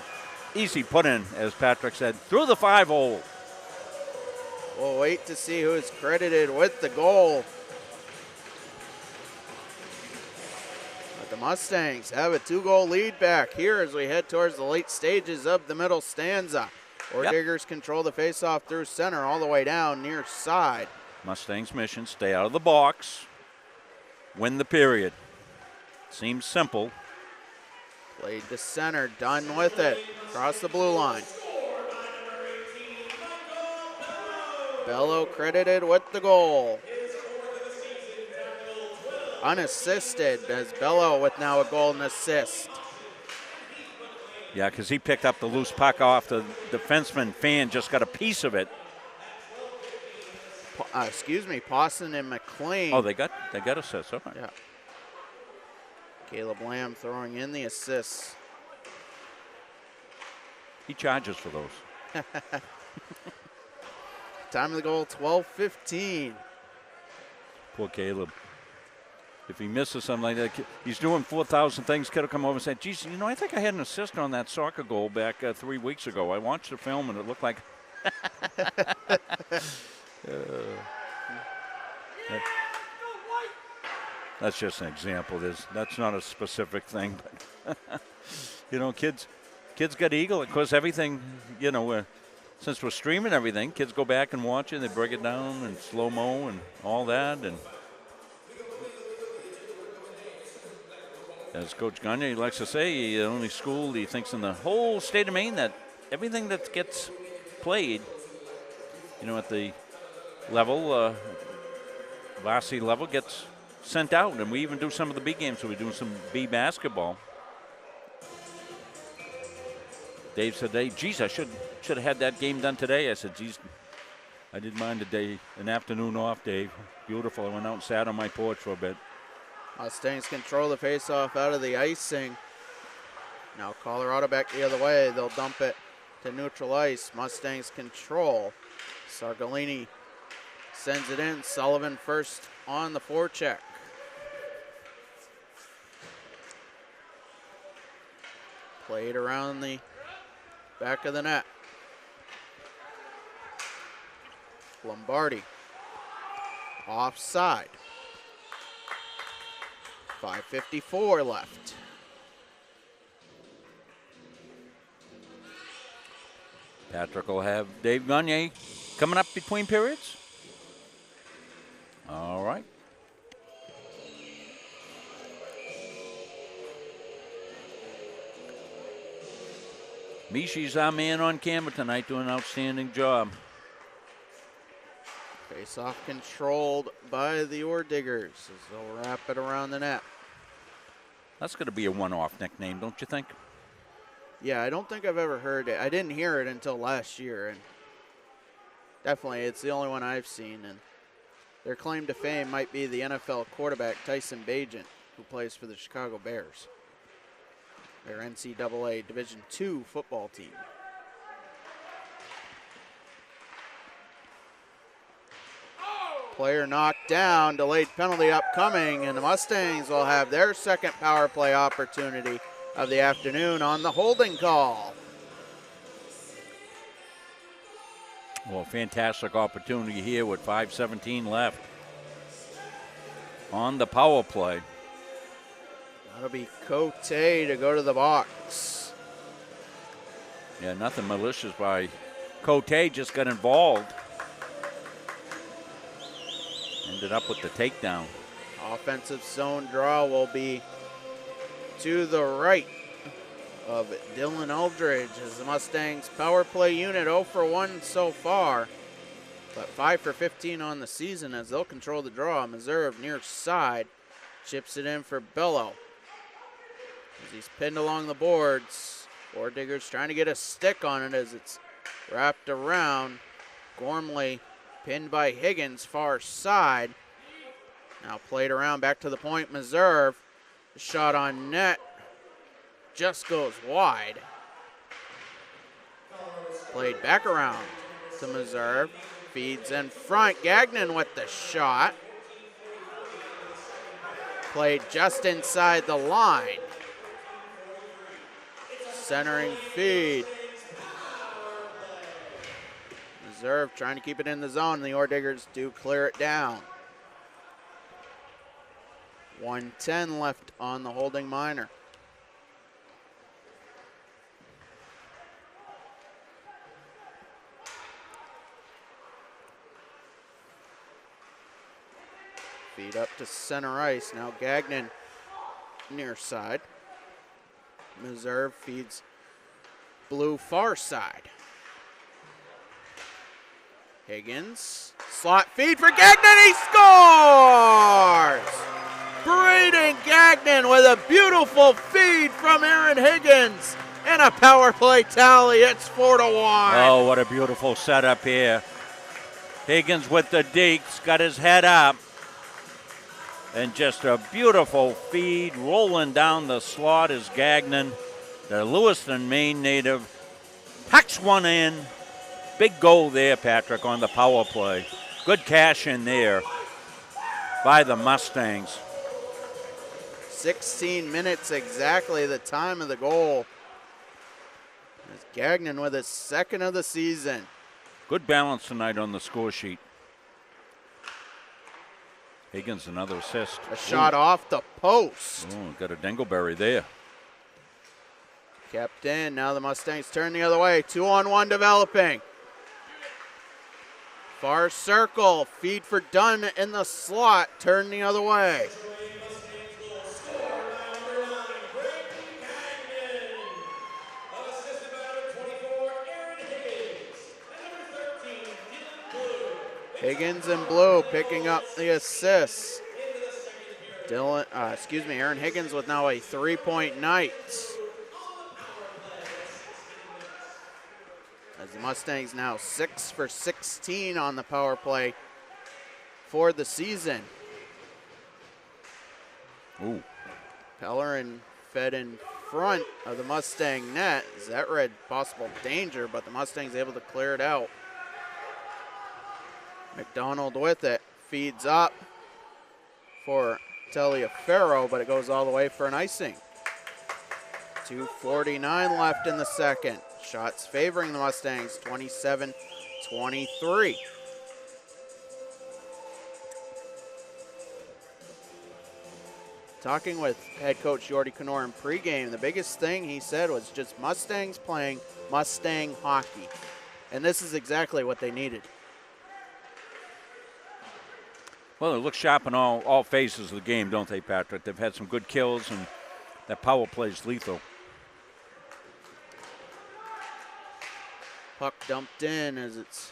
put in, as Patrick said, through the 5-hole. We'll wait to see who is credited with the goal. But the Mustangs have a 2-goal lead back here as we head towards the late stages of the middle stanza. Diggers control the faceoff through center all the way down near side. Mustangs' mission, stay out of the box, win the period. Seems simple. Played to center, done with it, across the blue line. Bello credited with the goal. Unassisted as Bello with now a goal and assist. Yeah, because he picked up the loose puck off the defenseman. Fan just got a piece of it. Pawson and McLean. Oh, they got assists. Okay. Yeah. Caleb Lamb throwing in the assists. He charges for those. Time of the goal, 12:15. Poor Caleb. If he misses something like that, he's doing 4,000 things. Kid will come over and say, geez, I think I had an assist on that soccer goal back 3 weeks ago. I watched the film and it looked like. That's just an example. That's not a specific thing, but kids got eagle. Of course, everything. Since we're streaming everything, kids go back and watch it. They break it down in slow mo and all that. And as Coach Gagne likes to say, the only school he thinks in the whole state of Maine that everything that gets played, at the level, varsity level, gets sent out. And we even do some of the B games, so we do some B basketball. Dave said, hey, geez, I should have had that game done today. I said, geez, I didn't mind a day, an afternoon off, Dave. Beautiful. I went out and sat on my porch for a bit. Mustangs control the faceoff out of the icing. Now Colorado back the other way. They'll dump it to neutral ice. Mustangs control. Sargalini sends it in. Sullivan first on the forecheck. Played around the back of the net. Lombardi offside. 5:54 left. Patrick will have Dave Gagne coming up between periods. All right. Mishi's our man on camera tonight, doing an outstanding job. Face-off controlled by the Ore Diggers as they'll wrap it around the net. That's going to be a one-off nickname, don't you think? Yeah, I don't think I've ever heard it. I didn't hear it until last year, and definitely it's the only one I've seen. And their claim to fame might be the NFL quarterback Tyson Bagent, who plays for the Chicago Bears, their NCAA Division II football team. Player knocked down, delayed penalty upcoming, and the Mustangs will have their second power play opportunity of the afternoon on the holding call. Well, fantastic opportunity here with 5:17 left on the power play. That'll be Cote to go to the box. Yeah, nothing malicious by Cote, just got involved. Ended up with the takedown. Offensive zone draw will be to the right of Dylan Aldridge as the Mustangs power play unit 0 for 1 so far, but 5 for 15 on the season as they'll control the draw. Meserve near side, chips it in for Bello as he's pinned along the boards. Ordigger's trying to get a stick on it as it's wrapped around. Gormley pinned by Higgins, far side. Now played around back to the point. Meserve, the shot on net just goes wide. Played back around to Meserve. Feeds in front. Gagnon with the shot. Played just inside the line. Centering feed. Meserve trying to keep it in the zone. The Ordiggers do clear it down. 1:10 left on the holding minor. Feed up to center ice. Now Gagnon near side. Meserve feeds blue far side. Higgins, slot feed for Gagnon, he scores! Braden Gagnon with a beautiful feed from Aaron Higgins and a power play tally. It's 4-1. Oh, what a beautiful setup here. Higgins with the dekes, got his head up. And just a beautiful feed rolling down the slot is Gagnon, the Lewiston, Maine native. Tucks one in. Big goal there, Patrick, on the power play. Good cash in there by the Mustangs. 16 minutes exactly the time of the goal. As Gagnon with his second of the season. Good balance tonight on the score sheet. Higgins, another assist. A shot off the post. Oh, got a dingleberry there. Kept in. Now the Mustangs turn the other way. 2-on-1 developing. Far circle. Feed for Dunn in the slot. Turn the other way. Higgins in blue picking up the assist. Aaron Higgins with now a 3-point night. As the Mustangs now 6 for 16 on the power play for the season. Ooh. Pellerin fed in front of the Mustang net. That read possible danger, but the Mustangs able to clear it out. McDonald with it, feeds up for Taliaferro, but it goes all the way for an icing. 2:49 left in the second. Shots favoring the Mustangs, 27-23. Talking with head coach Jordy Knorr in pregame, the biggest thing he said was just Mustangs playing Mustang hockey. And this is exactly what they needed. Well, they look sharp in all phases of the game, don't they, Patrick? They've had some good kills, and that power play is lethal. Puck dumped in as it's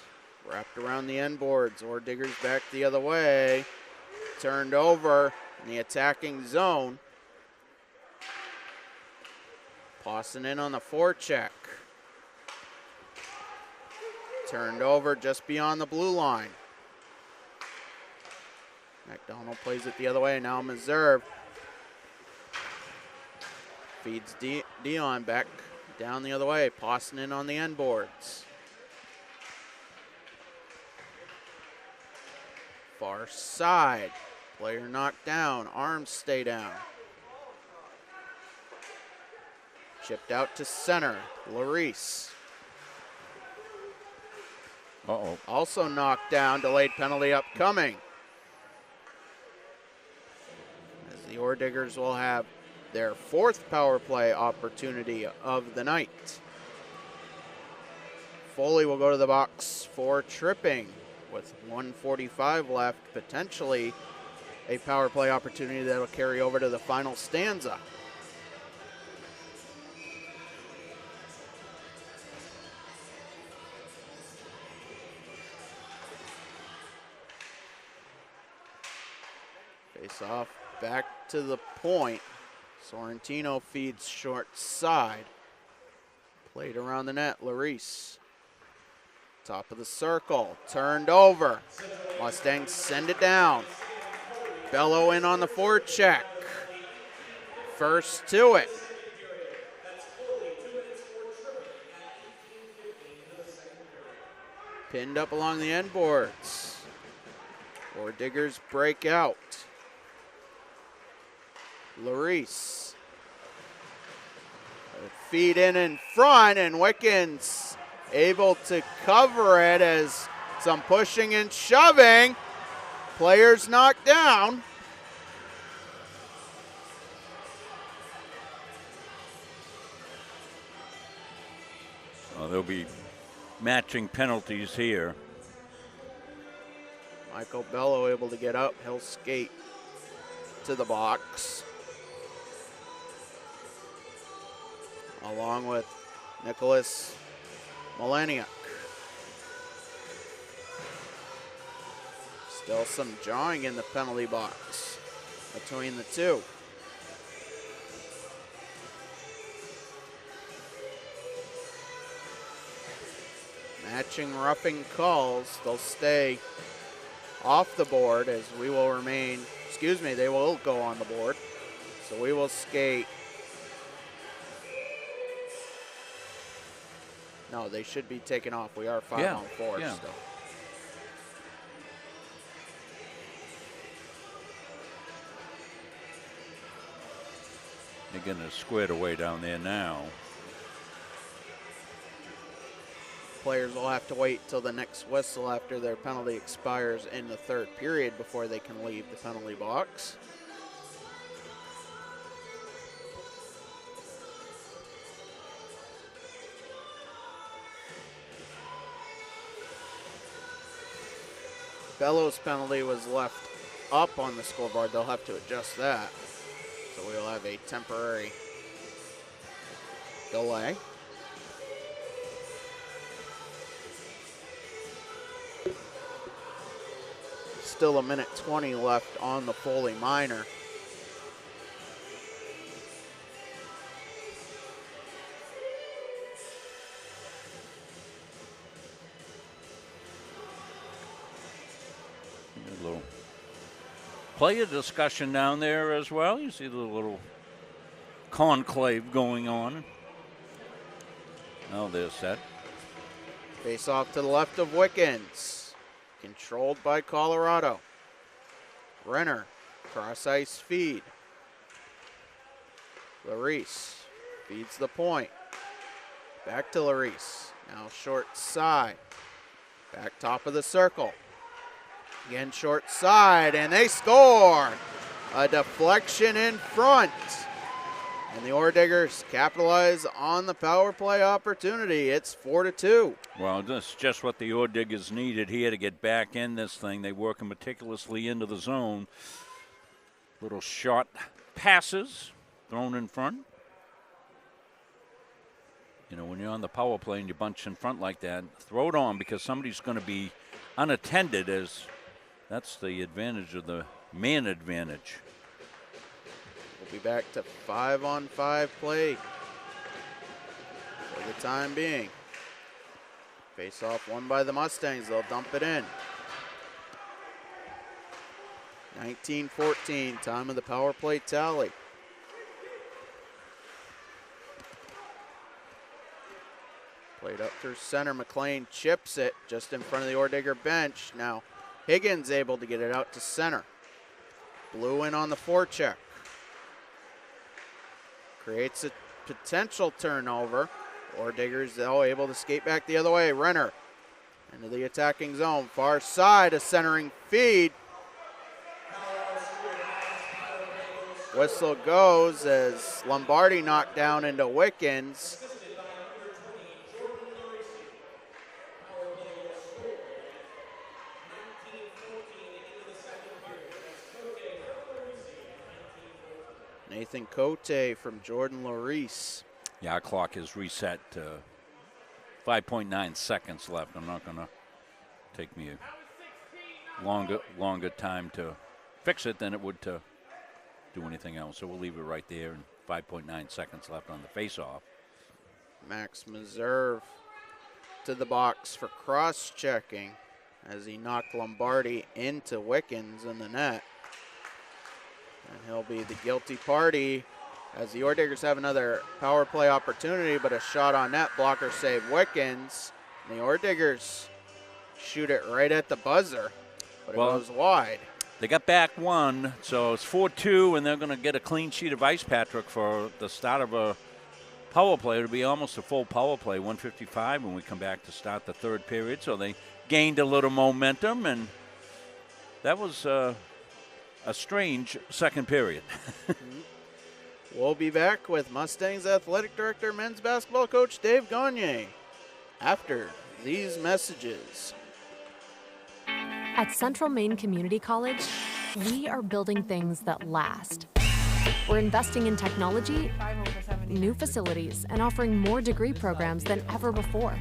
wrapped around the end boards. Ordigger's back the other way. Turned over in the attacking zone. Pawson in on the forecheck. Turned over just beyond the blue line. McDonald plays it the other way. Now Meserve feeds Dion back down the other way. Pawson in on the end boards. Far side. Player knocked down. Arms stay down. Chipped out to center. Larice. Uh-oh. Also knocked down. Delayed penalty upcoming. As the Orediggers will have their 4th power play opportunity of the night. Foley will go to the box for tripping with 1:45 left, potentially a power play opportunity that will carry over to the final stanza. Face off back to the point. Sorrentino feeds short side. Played around the net, Larice. Top of the circle, turned over. Mustangs send it down. Bello in on the forecheck. First to it. Pinned up along the end boards. Orediggers break out. Larice. Feed in front, and Wickens able to cover it as some pushing and shoving. Players knocked down. Well, there'll be matching penalties here. Michael Bello able to get up. He'll skate to the box, along with Nicholas Maleniuk. Still some jawing in the penalty box between the two. Matching roughing calls. They'll stay off the board as we will remain, they will go on the board. So we will skate. No, they should be taken off. We are 5-on-4 still. They're getting it squared away down there now. Players will have to wait till the next whistle after their penalty expires in the 3rd period before they can leave the penalty box. Bellows' penalty was left up on the scoreboard. They'll have to adjust that. So we'll have a temporary delay. Still a minute 20 left on the Foley minor. A little player discussion down there as well. You see the little conclave going on. Now they're set. Face off to the left of Wickens. Controlled by Colorado. Renner, cross ice feed. Larice feeds the point. Back to Larice. Now short side. Back top of the circle. Again short side, and they score. A deflection in front. And the Orediggers capitalize on the power play opportunity. It's 4-2. Well, that's just what the Orediggers needed here to get back in this thing. They work meticulously into the zone. Little short passes thrown in front. You know, when you're on the power play and you bunch in front like that, throw it on because somebody's going to be unattended, as that's the advantage of the man advantage. We'll be back to 5-on-5 play for the time being. Face off won by the Mustangs. They'll dump it in. 19-14, time of the power play tally. Played up through center. McLean chips it just in front of the Ordigger bench. Now Higgins able to get it out to center. Blue in on the forecheck. Creates a potential turnover. Orediggers, though, able to skate back the other way. Renner into the attacking zone. Far side, a centering feed. Whistle goes as Lombardi knocked down into Wickens. Nathan Cote from Jordan Larice. Yeah, our clock is reset to 5.9 seconds left. I'm not going to take me a longer time to fix it than it would to do anything else. So we'll leave it right there, and 5.9 seconds left on the face-off. Max Meserve to the box for cross-checking as he knocked Lombardi into Wickens in the net. And he'll be the guilty party as the Orediggers have another power play opportunity, but a shot on net, blocker save Wickens. And the Orediggers shoot it right at the buzzer, but it goes wide. They got back one, so it's 4-2, and they're going to get a clean sheet of ice, Patrick, for the start of a power play. It'll be almost a full power play, 1:55 when we come back to start the third period. So they gained a little momentum, and that was a strange second period. We'll be back with Mustangs Athletic Director, men's basketball coach Dave Gagne after these messages. At Central Maine Community College, we are building things that last. We're investing in technology, new facilities, and offering more degree programs than ever before.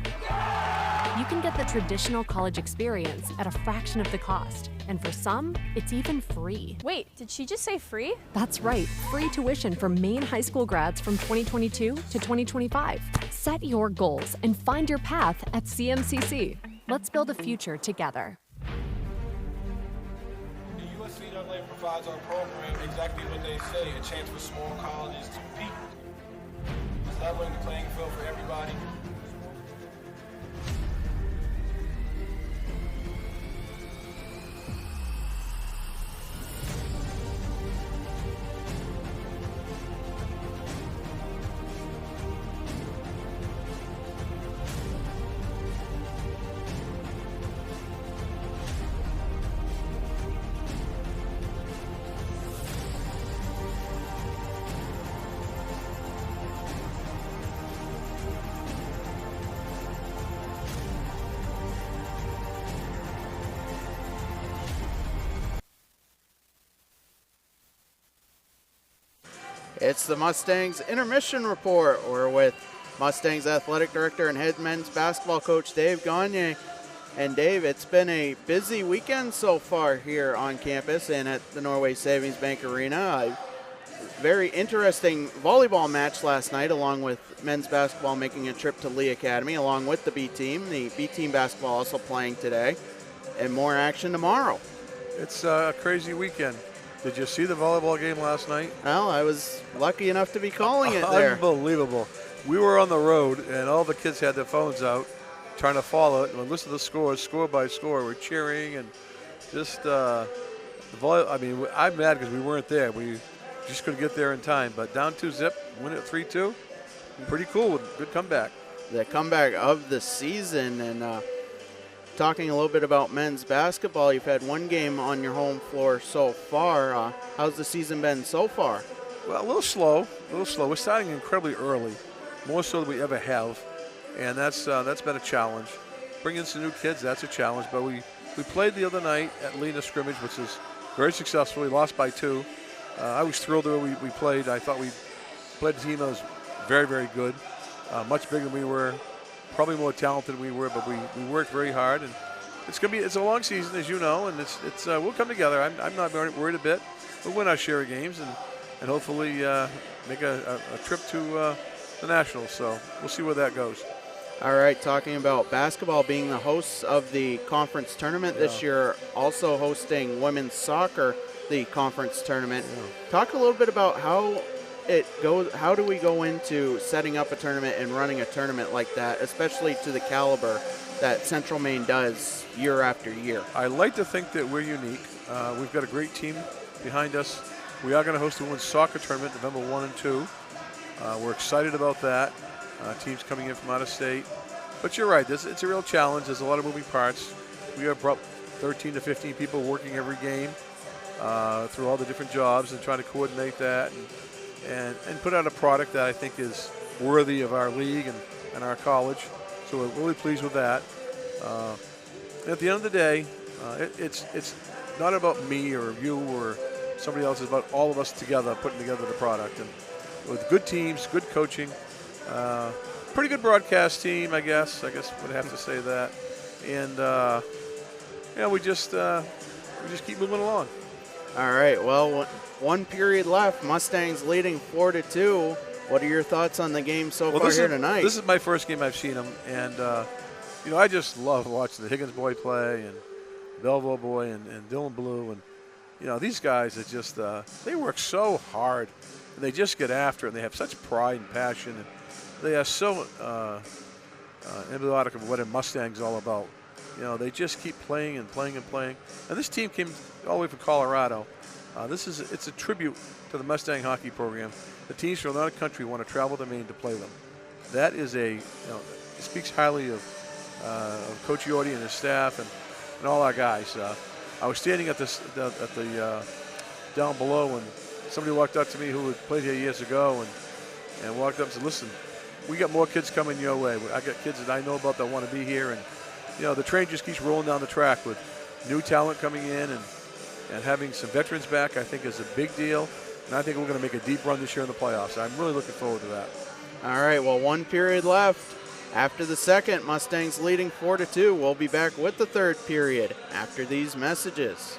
You can get the traditional college experience at a fraction of the cost, and for some, it's even free. Wait, did she just say free? That's right, free tuition for Maine high school grads from 2022 to 2025. Set your goals and find your path at CMCC. Let's build a future together. The USCAA provides our program exactly what they say, a chance for small colleges to compete. It's leveling the playing field for everybody. It's the Mustangs Intermission Report. We're with Mustangs Athletic Director and head men's basketball coach Dave Gagne. And Dave, it's been a busy weekend so far here on campus and at the Norway Savings Bank Arena. A very interesting volleyball match last night, along with men's basketball making a trip to Lee Academy, along with the B team. The B team basketball also playing today, and more action tomorrow. It's a crazy weekend. Did you see the volleyball game last night? Well, I was lucky enough to be calling it there. Unbelievable. We were on the road, and all the kids had their phones out trying to follow it and listen to the scores, score by score. We're cheering and just the volley. I mean, I'm mad because we weren't there. We just couldn't get there in time. But down 2-0, win it 3-2. Pretty cool. Good comeback. The comeback of the season. And talking a little bit about men's basketball, you've had one game on your home floor so far. How's the season been so far? Well, a little slow. We're starting incredibly early, more so than we ever have, and that's been a challenge. Bringing some new kids, that's a challenge. But we played the other night at Lena scrimmage, which was very successful. We lost by 2. I was thrilled the way we played. I thought we played a team that was very, very good, much bigger than we were. Probably more talented than we were, but we worked very hard, and it's a long season, as you know, and it's we'll come together. I'm not worried a bit. We'll win our share of games and hopefully make a trip to the Nationals. So we'll see where that goes. All right, talking about basketball, being the hosts of the conference tournament this year, also hosting women's soccer, the conference tournament. Talk a little bit about how it goes. How do we go into setting up a tournament and running a tournament like that, especially to the caliber that Central Maine does year after year? I like to think that we're unique. We've got a great team behind us. We are going to host a women's soccer tournament November 1 and 2. We're excited about that. Teams coming in from out of state. But you're right, it's a real challenge. There's a lot of moving parts. We have about 13 to 15 people working every game through all the different jobs and trying to coordinate that and put out a product that I think is worthy of our league and our college. So we're really pleased with that. At the end of the day, it's not about me or you or somebody else. It's about all of us together putting together the product. And with good teams, good coaching, pretty good broadcast team, I guess would have to say that. And we just keep moving along. All right, well, one period left. Mustangs leading 4-2. What are your thoughts on the game so far here tonight? This is my first game I've seen them, and I just love watching the Higgins boy play and Belleville boy and Dylan Blue, and these guys are just they work so hard, and they just get after it, and they have such pride and passion, and they are so emblematic of what a Mustang's all about. They just keep playing and playing and playing, and this team came all the way from Colorado. It's a tribute to the Mustang hockey program. The teams from another country want to travel to Maine to play them. That is it speaks highly of Coach Yordi and his staff and all our guys. I was standing at the down below, and somebody walked up to me who had played here years ago and walked up and said, "Listen, we got more kids coming your way. I got kids that I know about that want to be here, and the train just keeps rolling down the track with new talent coming in and having some veterans back. I think is a big deal, and I think we're going to make a deep run this year in the playoffs. I'm really looking forward to that." All right, well, one period left. After the second, Mustangs leading 4-2. We'll be back with the third period after these messages.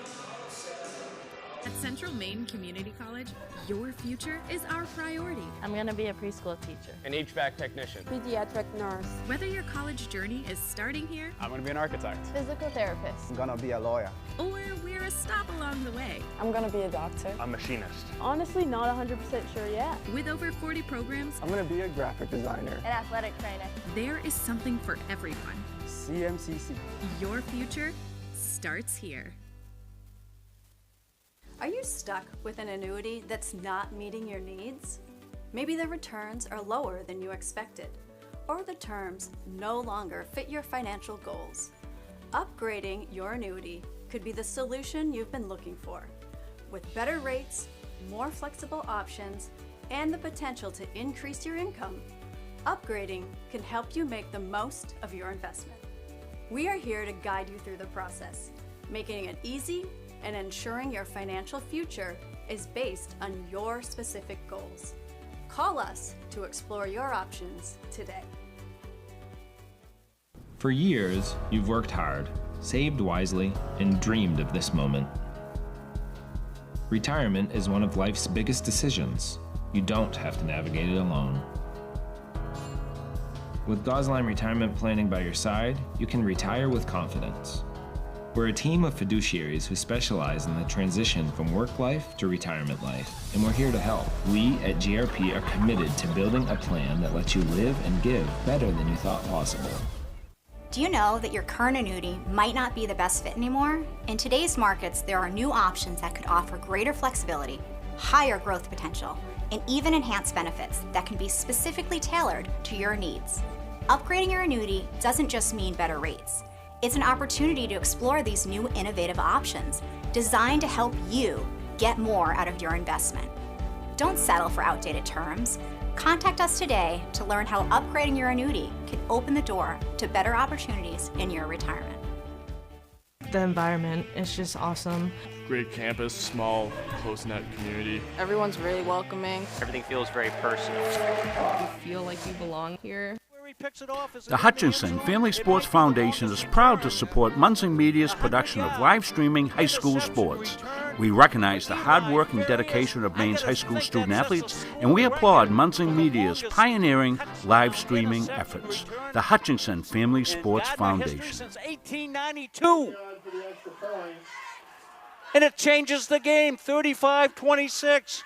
At Central Maine Community College, your future is our priority. I'm going to be a preschool teacher. An HVAC technician. Pediatric nurse. Whether your college journey is starting here, I'm going to be an architect. Physical therapist. I'm gonna be a lawyer. or we're a stop along the way. I'm gonna be a doctor. A machinist. Honestly, not 100% sure yet. With over 40 programs, I'm gonna be a graphic designer. An athletic trainer. there is something for everyone. CMCC. Your future starts here. Are you stuck with an annuity that's not meeting your needs? Maybe the returns are lower than you expected, or the terms no longer fit your financial goals. Upgrading your annuity could be the solution you've been looking for. With better rates, more flexible options, and the potential to increase your income, upgrading can help you make the most of your investment. We are here to guide you through the process, making it easy and ensuring your financial future is based on your specific goals. Call us to explore your options today. For years, you've worked hard, saved wisely, and dreamed of this moment. Retirement is one of life's biggest decisions. You don't have to navigate it alone. With Gosline Retirement Planning by your side, you can retire with confidence. We're a team of fiduciaries who specialize in the transition from work life to retirement life, and we're here to help. We at GRP are committed to building a plan that lets you live and give better than you thought possible. Do you know that your current annuity might not be the best fit anymore? In today's markets, there are new options that could offer greater flexibility, higher growth potential, and even enhanced benefits that can be specifically tailored to your needs. Upgrading your annuity doesn't just mean better rates. It's an opportunity to explore these new innovative options designed to help you get more out of your investment. Don't settle for outdated terms. Contact us today to learn how upgrading your annuity can open the door to better opportunities in your retirement. The environment is just awesome. Great campus, small, close-knit community. Everyone's really welcoming. Everything feels very personal. You feel like you belong here. The Hutchinson Family Sports Foundation is proud to support Munson Media's production of live streaming high school sports. We recognize the hard work and dedication of Maine's high school student athletes, and we applaud Munson Media's pioneering live streaming efforts. The Hutchinson Family Sports Foundation. Since 1892. And it changes the game, 35-26.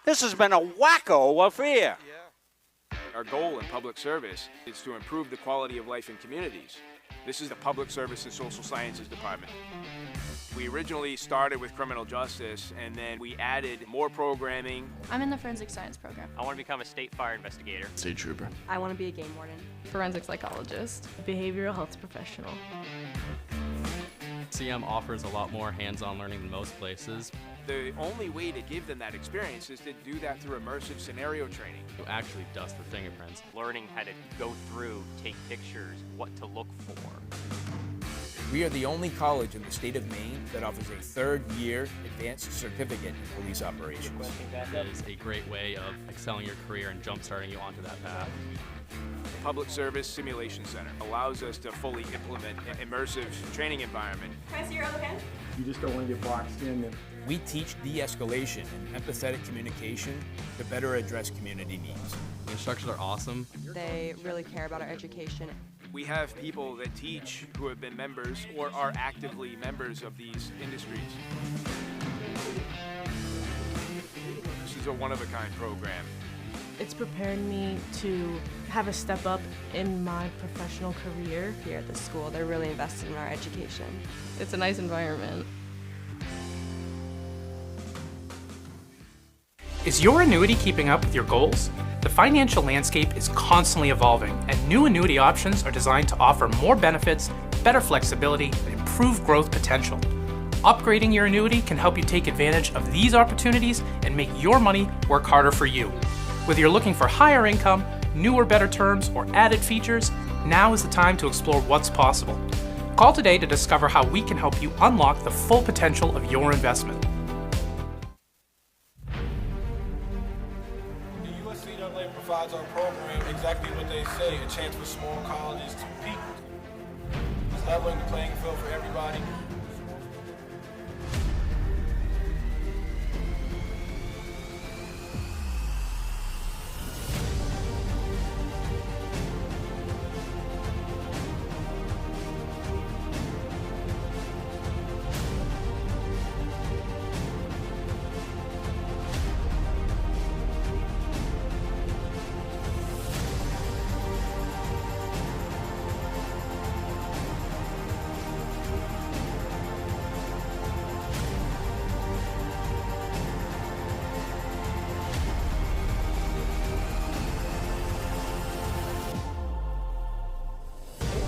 This has been a wacko affair. Our goal in public service is to improve the quality of life in communities. This is the Public Service and Social Sciences Department. We originally started with criminal justice, and then we added more programming. I'm in the forensic science program. I want to become a state fire investigator. State trooper. I want to be a game warden. Forensic psychologist. Behavioral health professional. CM offers a lot more hands-on learning than most places. The only way to give them that experience is to do that through immersive scenario training. You actually dust for fingerprints. Learning how to go through, take pictures, what to look for. We are the only college in the state of Maine that offers a third-year advanced certificate in police operations. It is a great way of excelling your career and jump-starting you onto that path. The Public Service Simulation Center allows us to fully implement an immersive training environment. Can I see your other hand? You just don't want to get boxed in. We teach de-escalation and empathetic communication to better address community needs. The instructors are awesome. They really care about our education. We have people that teach who have been members or are actively members of these industries. This is a one-of-a-kind program. It's prepared me to have a step up in my professional career. Here at the school, they're really invested in our education. It's a nice environment. Is your annuity keeping up with your goals? The financial landscape is constantly evolving, and new annuity options are designed to offer more benefits, better flexibility, and improved growth potential. Upgrading your annuity can help you take advantage of these opportunities and make your money work harder for you. Whether you're looking for higher income, newer, better terms, or added features, now is the time to explore what's possible. Call today to discover how we can help you unlock the full potential of your investment. Provides our program exactly what they say, a chance for small colleges to compete. It's leveling the playing field for everybody.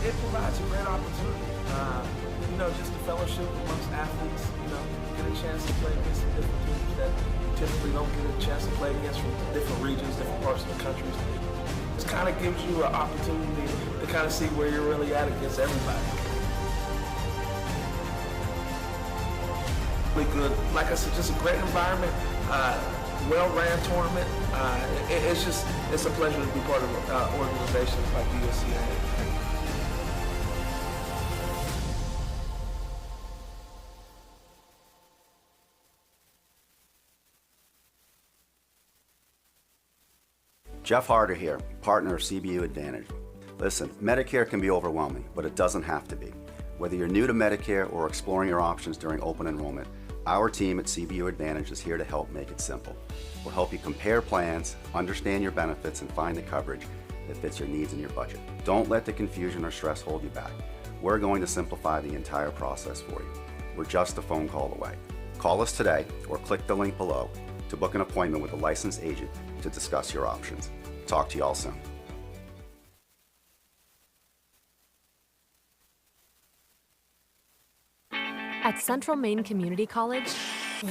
It provides a great opportunity. Just the fellowship amongst athletes, get a chance to play against some different teams that you typically don't get a chance to play against from different regions, different parts of the country. It kind of gives you an opportunity to kind of see where you're really at against everybody. Really good. Like I said, just a great environment, well-ran tournament. It's a pleasure to be part of organizations like USCA. Jeff Harder here, partner of CBU Advantage. Listen, Medicare can be overwhelming, but it doesn't have to be. Whether you're new to Medicare or exploring your options during open enrollment, our team at CBU Advantage is here to help make it simple. We'll help you compare plans, understand your benefits, and find the coverage that fits your needs and your budget. Don't let the confusion or stress hold you back. We're going to simplify the entire process for you. We're just a phone call away. Call us today or click the link below to book an appointment with a licensed agent to discuss your options. Talk to you all soon. At Central Maine Community College,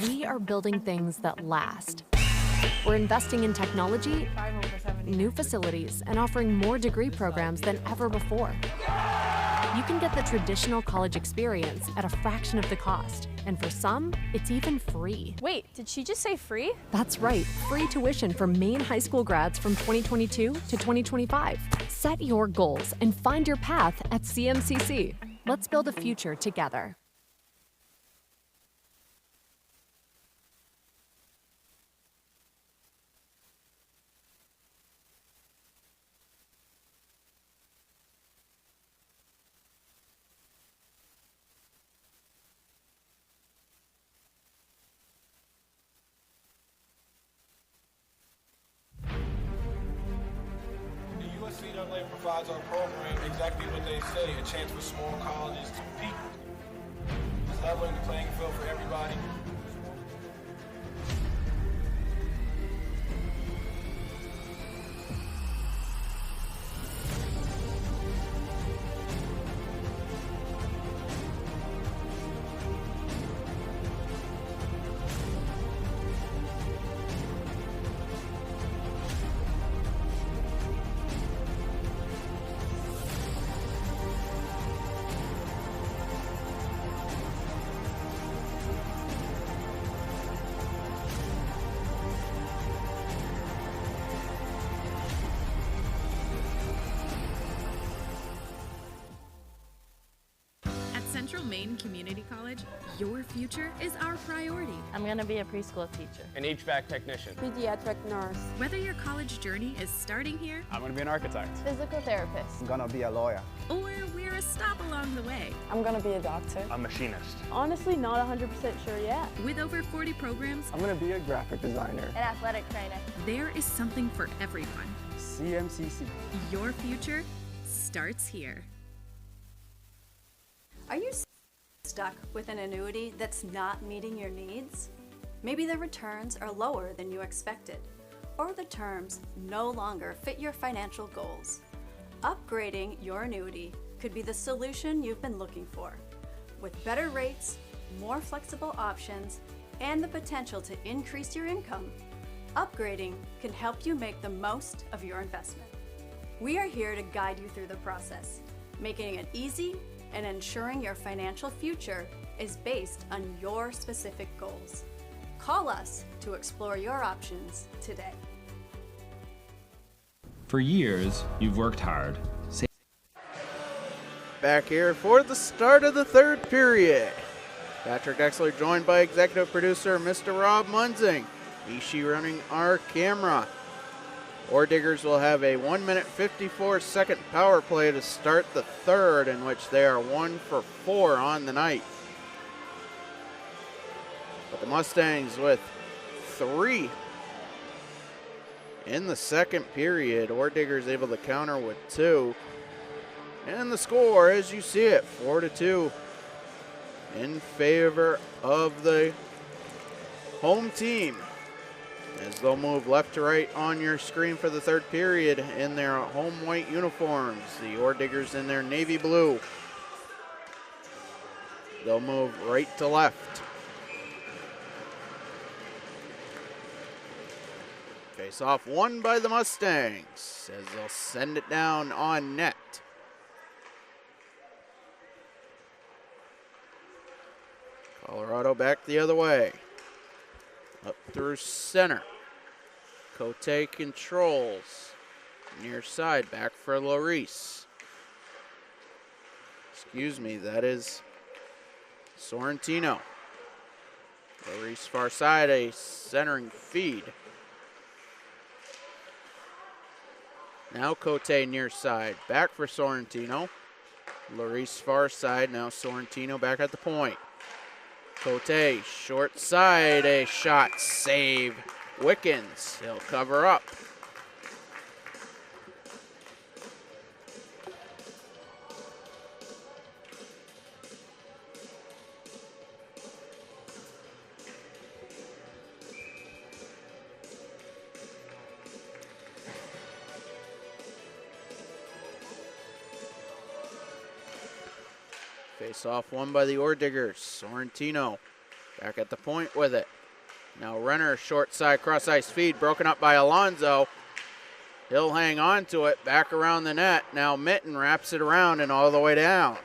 we are building things that last. We're investing in technology, new facilities, and offering more degree programs than ever before. You can get the traditional college experience at a fraction of the cost, and for some, it's even free. Wait, did she just say free? That's right, free tuition for Maine high school grads from 2022 to 2025. Set your goals and find your path at CMCC. Let's build a future together. provides our program exactly what they say, a chance for small colleges to compete. It's leveling the playing field for everybody. Central Maine Community College, your future is our priority. I'm going to be a preschool teacher. An HVAC technician. Pediatric nurse. Whether your college journey is starting here, I'm going to be an architect. Physical therapist. I'm gonna be a lawyer. or we're a stop along the way. I'm going to be a doctor. A machinist. Honestly, not 100% sure yet. With over 40 programs, I'm gonna be a graphic designer. An athletic trainer. there is something for everyone. CMCC. Your future starts here. Are you stuck with an annuity that's not meeting your needs? Maybe the returns are lower than you expected, or the terms no longer fit your financial goals. Upgrading your annuity could be the solution you've been looking for. With better rates, more flexible options, and the potential to increase your income, upgrading can help you make the most of your investment. We are here to guide you through the process, making it easy and ensuring your financial future is based on your specific goals. Call us to explore your options today. For years, you've worked hard. Back here for the start of the third period. Patrick Exler joined by executive producer Mr. Rob Munzing. Ishii running our camera. Ore Diggers will have a 1 minute 54 second power play to start the third, in which they are 1 for 4 on the night. But the Mustangs with 3 in the second period. Ore Diggers able to counter with 2. And the score, as you see it, 4-2 in favor of the home team, as they'll move left to right on your screen for the third period in their home white uniforms. The Ore Diggers in their navy blue. They'll move right to left. Face off won by the Mustangs, as they'll send it down on net. Colorado back the other way. Up through center. Cote controls. Near side, back for Larice. Excuse me, that is Sorrentino. Larice far side, a centering feed. Now Cote near side, back for Sorrentino. Larice far side, now Sorrentino back at the point. Cote, short side, a shot, save. Wickens, he'll cover up. Face off won by the Ore Diggers. Sorrentino back at the point with it. Now Renner, short side, cross ice feed, broken up by Alonzo. He'll hang on to it, back around the net. Now Mitten wraps it around and all the way down.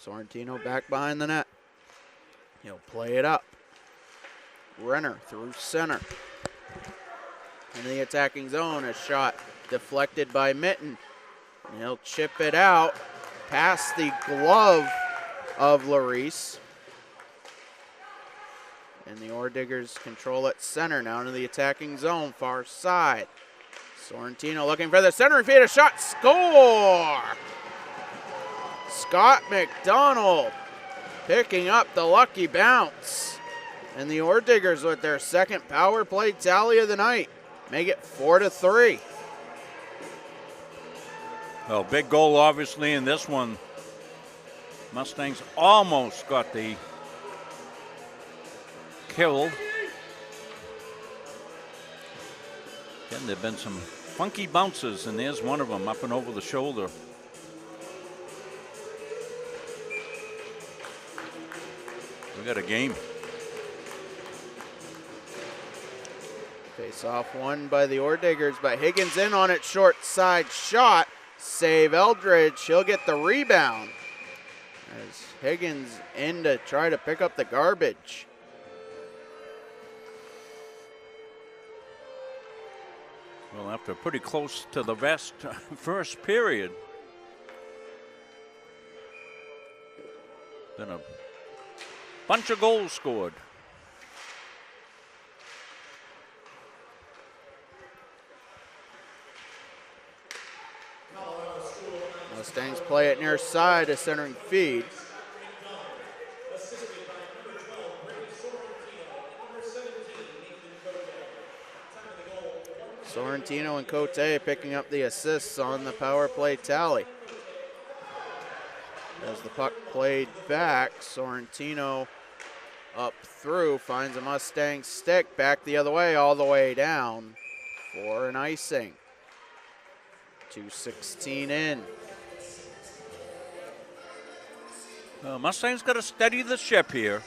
Sorrentino back behind the net. He'll play it up. Renner through center. In the attacking zone, a shot deflected by Mitten. And he'll chip it out past the glove of Larice. And the Ore Diggers control at center, now into the attacking zone, far side. Sorrentino looking for the center feed, a shot, score! Scott McDonald picking up the lucky bounce. And the Ore Diggers with their second power play tally of the night. make it 4-3. Well, big goal obviously in this one. Mustangs almost got the kill. Again, there have been some funky bounces, and there's one of them up and over the shoulder. We got a game. Face off won by the Orediggers, but Higgins in on it, short side shot. Save Eldridge, he'll get the rebound. As Higgins in to try to pick up the garbage. Well, after pretty close to the vest first period. Been a bunch of goals scored. Mustangs play it near side, a centering feed. Sorrentino and Cote picking up the assists on the power play tally. As the puck played back, Sorrentino up through, finds a Mustang stick, back the other way, all the way down for an icing. 2:16 in. Mustangs got to steady the ship here.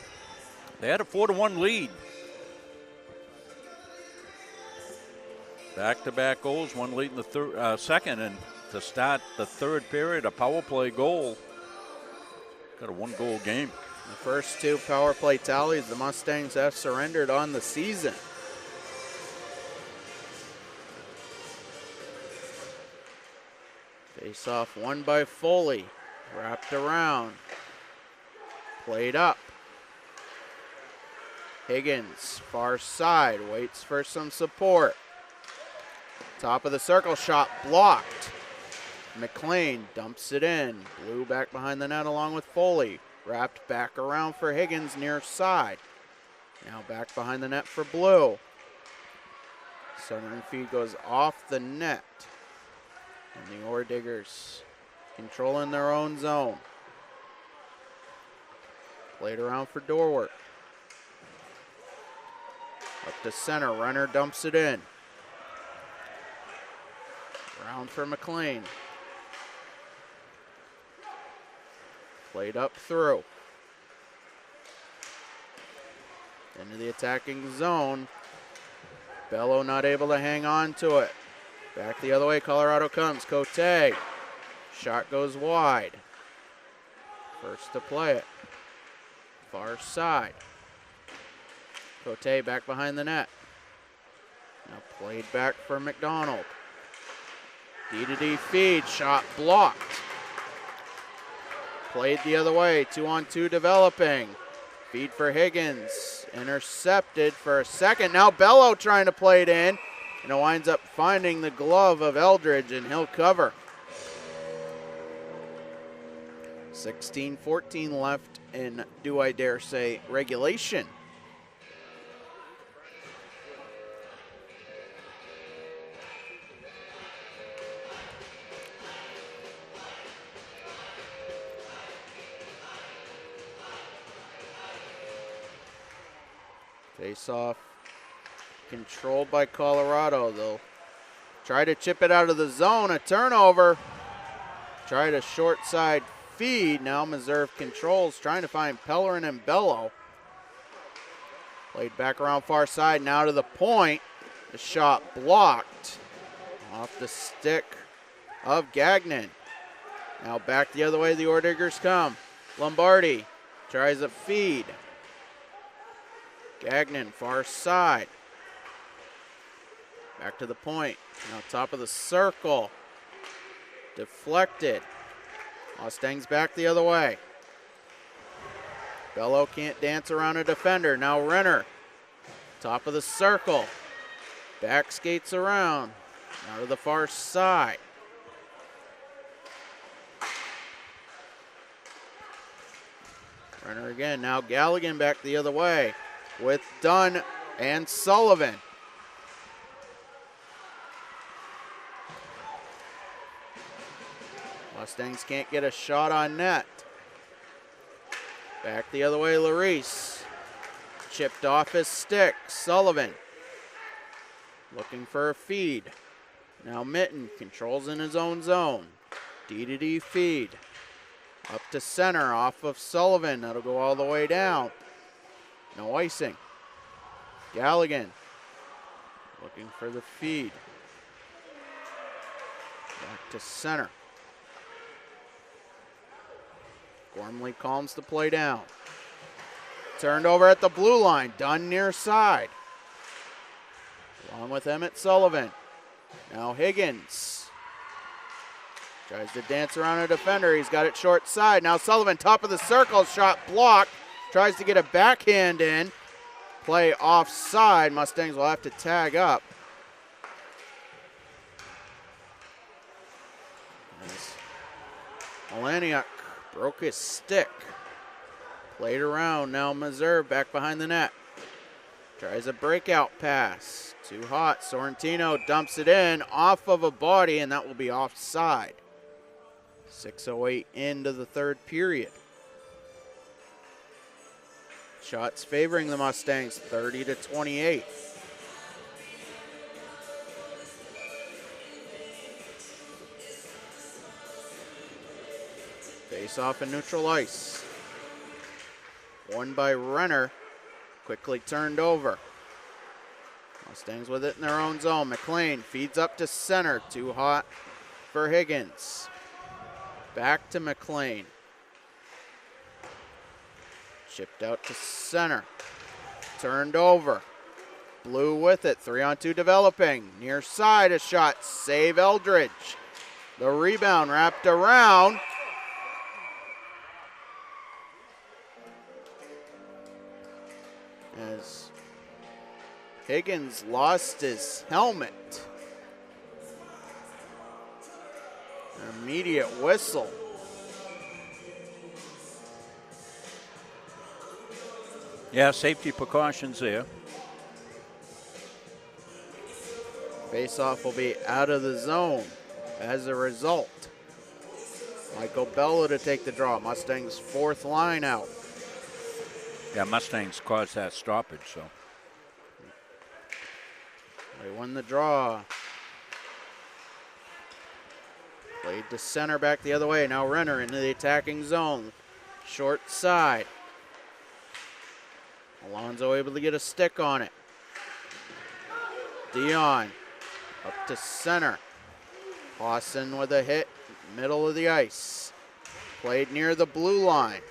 They had a 4-1 lead. Back-to-back goals, one lead in the second, and to start the third period, a power play goal. Got a one-goal game. The first two power play tallies the Mustangs have surrendered on the season. Face-off won by Foley, wrapped around, played up. Higgins, far side, waits for some support. Top of the circle, shot blocked. McLean dumps it in. Blue back behind the net along with Foley. Wrapped back around for Higgins near side. Now back behind the net for Blue. Centering feed goes off the net. And the Orediggers controlling their own zone. Played around for Dorwart. Up to center, Renner dumps it in. Round for McLean. Played up through. Into the attacking zone. Bello not able to hang on to it. Back the other way, Colorado comes. Cote. Shot goes wide. First to play it. Far side. Cote back behind the net. Now played back for McDonald. D-to-D feed, shot blocked. Played the other way, 2-on-2 developing. Feed for Higgins, intercepted for a second. Now Bello trying to play it in, and it winds up finding the glove of Eldridge, and he'll cover. 16-14 left in, do I dare say, regulation. Face-off controlled by Colorado. They'll try to chip it out of the zone. A turnover. Tried a short side feed. Now Meserve controls, trying to find Pellerin and Bello. Played back around far side, now to the point. The shot blocked off the stick of Gagnon. Now back the other way, the Orediggers come. Lombardi tries a feed. Gagnon, far side. Back to the point. Now top of the circle. Deflected. Mustangs back the other way. Bello can't dance around a defender. Now Renner. Top of the circle. Back skates around. Now to the far side. Renner again. Now Galligan back the other way with Dunn and Sullivan. Mustangs can't get a shot on net. Back the other way, Larice. Chipped off his stick. Sullivan looking for a feed. Now Mitten controls in his own zone. D-to-D feed. Up to center off of Sullivan. That'll go all the way down. No icing. Galligan looking for the feed. Back to center. Gormley calms the play down. Turned over at the blue line. Dunn near side. Along with Emmett Sullivan. Now Higgins. Tries to dance around a defender. He's got it short side. Now Sullivan, top of the circle. Shot blocked. Tries to get a backhand in. Play offside. Mustangs will have to tag up. As Malaniuk broke his stick. Played around. Now Meserve back behind the net. Tries a breakout pass. Too hot. Sorrentino dumps it in off of a body, and that will be offside. 6:08 into the third period. Shots favoring the Mustangs, 30-28. Face off in neutral ice. Won by Renner. Quickly turned over. Mustangs with it in their own zone. McLean feeds up to center. Too hot for Higgins. Back to McLean. Chipped out to center. Turned over. Blue with it. 3-on-2 developing. Near side a shot. Save Eldridge. The rebound wrapped around. As Higgins lost his helmet. An immediate whistle. Yeah, safety precautions there. Faceoff will be out of the zone as a result. Michael Bello to take the draw. Mustangs' fourth line out. Yeah, Mustangs caused that stoppage, so. They won the draw. Played to center back the other way. Now Renner into the attacking zone. Short side. Alonzo able to get a stick on it. Dion up to center. Lawson with a hit, middle of the ice. Played near the blue line.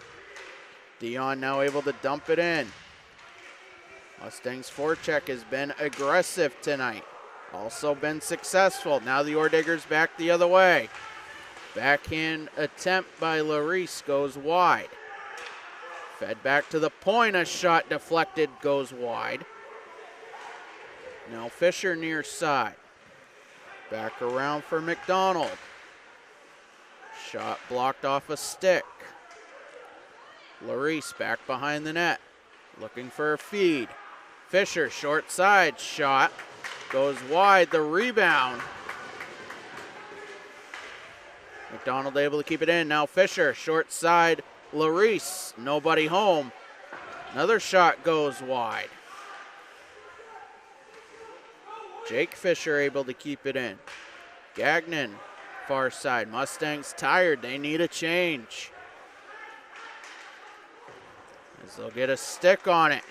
Dion now able to dump it in. Mustangs forecheck has been aggressive tonight. Also been successful. Now the Orediggers back the other way. Backhand attempt by Larice goes wide. Fed back to the point, a shot deflected, goes wide. Now Fisher near side. Back around for McDonald. Shot blocked off a stick. Larice back behind the net. Looking for a feed. Fisher, short side shot. Goes wide, the rebound. McDonald able to keep it in. Now Fisher, short side. Larice, nobody home. Another shot goes wide. Jake Fisher able to keep it in. Gagnon, far side. Mustangs tired, they need a change. As they'll get a stick on it.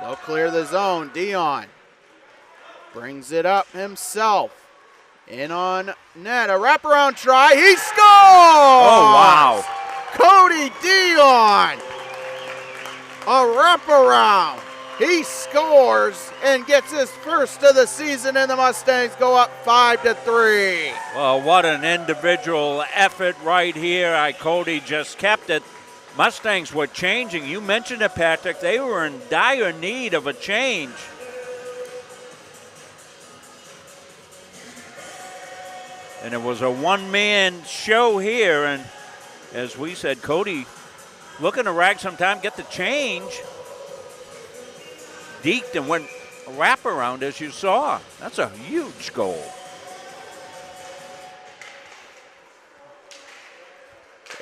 They'll clear the zone. Dion brings it up himself. In on net, a wraparound try, he scores! Oh, wow. Cody Dion, a wraparound. He scores and gets his first of the season, and the Mustangs go up 5-3. Well, what an individual effort right here. Cody just kept it. Mustangs were changing. You mentioned it, Patrick. They were in dire need of a change. And it was a one-man show here, and as we said, Cody looking to rag some time, get the change. Deked and went a wraparound, as you saw. That's a huge goal.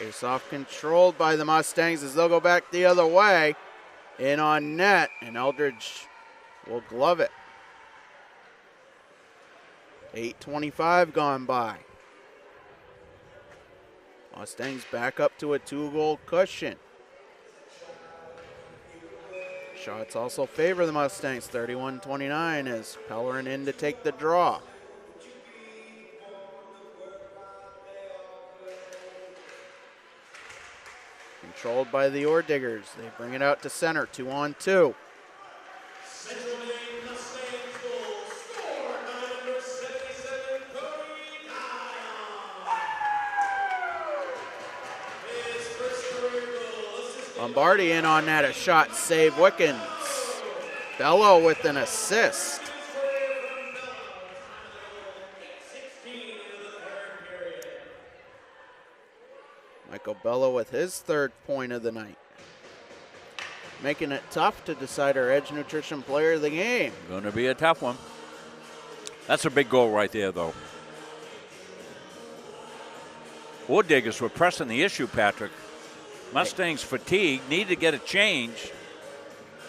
Face-off controlled by the Mustangs as they'll go back the other way. In on net, and Eldridge will glove it. 8:25 gone by. Mustangs back up to a 2-goal cushion. Shots also favor the Mustangs, 31-29 as Pellerin in to take the draw. Controlled by the Orediggers. They bring it out to center, 2-on-2. Lombardi in on that, a shot save Wickens. Bello with an assist. Michael Bello with his 3rd point of the night. Making it tough to decide our Edge Nutrition player of the game. Going to be a tough one. That's a big goal right there, though. Orediggers were pressing the issue, Patrick. Mustangs fatigued, needed to get a change.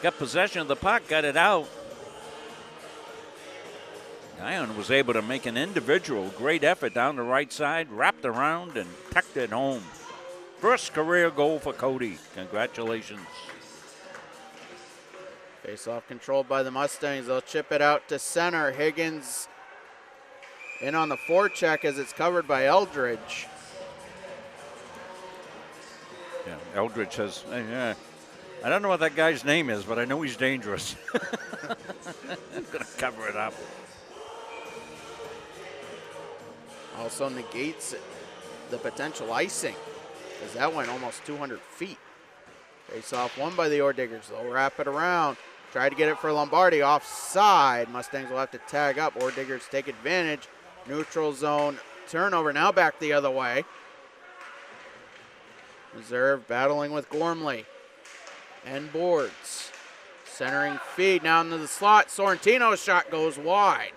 Got possession of the puck, got it out. Ion was able to make an individual great effort down the right side, wrapped around and tucked it home. First career goal for Cody. Congratulations. Face-off controlled by the Mustangs. They'll chip it out to center. Higgins in on the forecheck as it's covered by Eldridge. Yeah, Eldridge has, I don't know what that guy's name is, but I know he's dangerous. I'm going to cover it up. Also negates the potential icing as that went almost 200 feet. Face-off won by the Orediggers. They'll wrap it around. Try to get it for Lombardi. Offside. Mustangs will have to tag up. Orediggers take advantage. Neutral zone turnover. Now back the other way. Reserve battling with Gormley. And boards. Centering feed now into the slot. Sorrentino's shot goes wide.